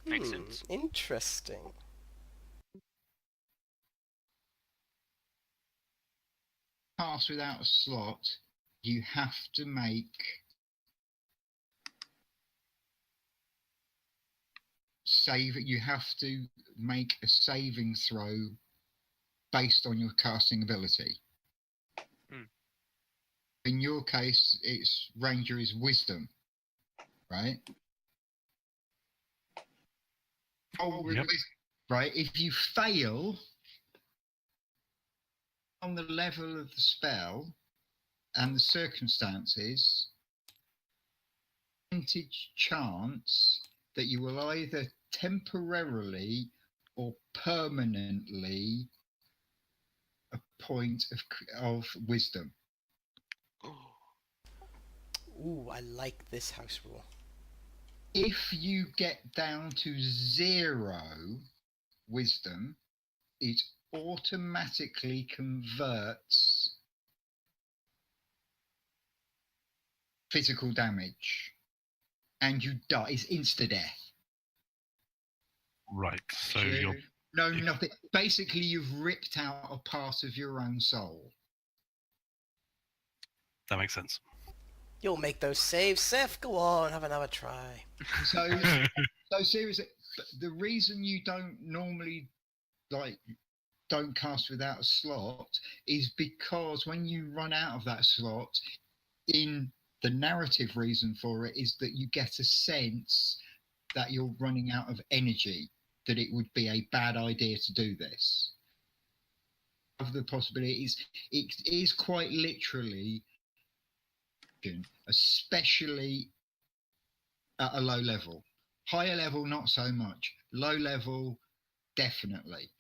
Makes sense. Interesting. Pass without a slot, you have to make a saving throw based on your casting ability. In your case, its ranger is wisdom, right? Yep. Right. If you fail on the level of the spell and the circumstances, percentage chance that you will either temporarily or permanently a point of wisdom. Ooh, I like this house rule. If you get down to 0 wisdom, it automatically converts physical damage, and you die. It's insta-death. Right. So you're. No, nothing. Basically, you've ripped out a part of your own soul. That makes sense. You'll make those saves, Seth. Go on, have another try. So seriously, the reason you don't normally don't cast without a slot is because when you run out of that slot, in the narrative reason for it is that you get a sense that you're running out of energy, that it would be a bad idea to do this. Of the possibilities, it is quite literally, especially at a low level. Higher level, not so much. Low level, definitely.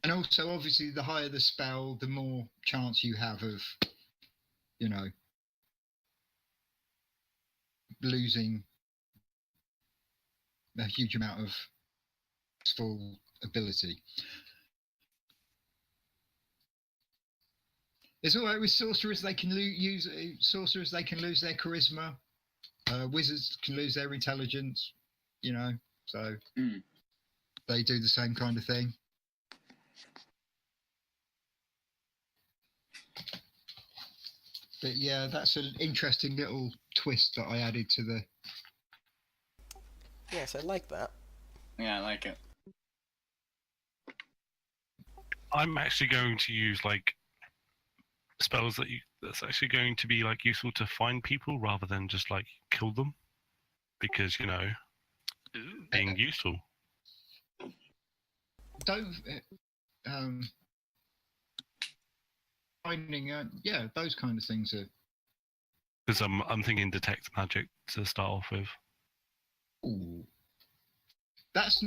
And also, obviously, the higher the spell, the more chance you have of, losing a huge amount of full ability. It's all right with sorcerers. They can lose They can lose their charisma. Wizards can lose their intelligence. So they do the same kind of thing. But yeah, that's an interesting little twist that I added to the. Yes, I like that. Yeah, I like it. I'm actually going to use like spells that's actually going to be like useful to find people rather than just like kill them, because being useful. Don't. Finding those kind of things are. Because I'm thinking detect magic to start off with. Ooh. That's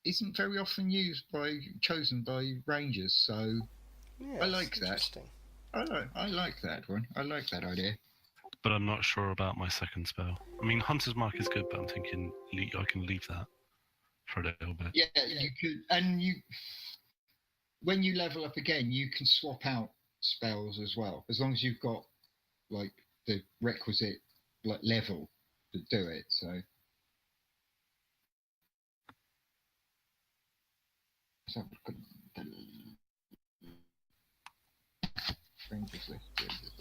isn't very often chosen by rangers, so Yeah, I like that. interesting. I like that one. I like that idea. But I'm not sure about my second spell. I mean, Hunter's Mark is good, but I'm thinking I can leave that for a little bit. Yeah, you could, and when you level up again, you can swap out spells as well, as long as you've got like the requisite like level to do it. So.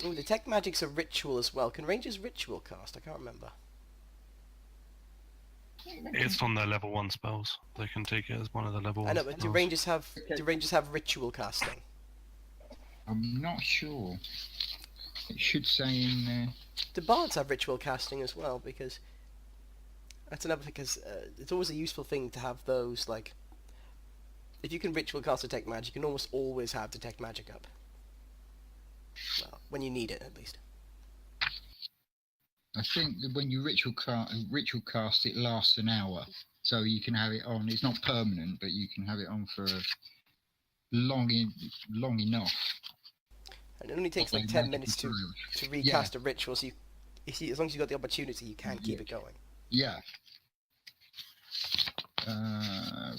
Ooh, detect magic's a ritual as well. Can rangers ritual cast? I can't remember. It's on their level 1 spells. They can take it as one of the level 1 I know, but do rangers have ritual casting? I'm not sure. It should say in there. Do bards have ritual casting as well? Because that's another thing. Because it's always a useful thing to have those. Like, if you can ritual cast detect magic, you can almost always have detect magic up. Well, when you need it, at least. I think that when you ritual cast, it lasts an hour, so you can have it on. It's not permanent, but you can have it on for long enough. And it only takes like 10 minutes to recast a ritual, so you see, as long as you've got the opportunity, you can keep it going. Yeah. When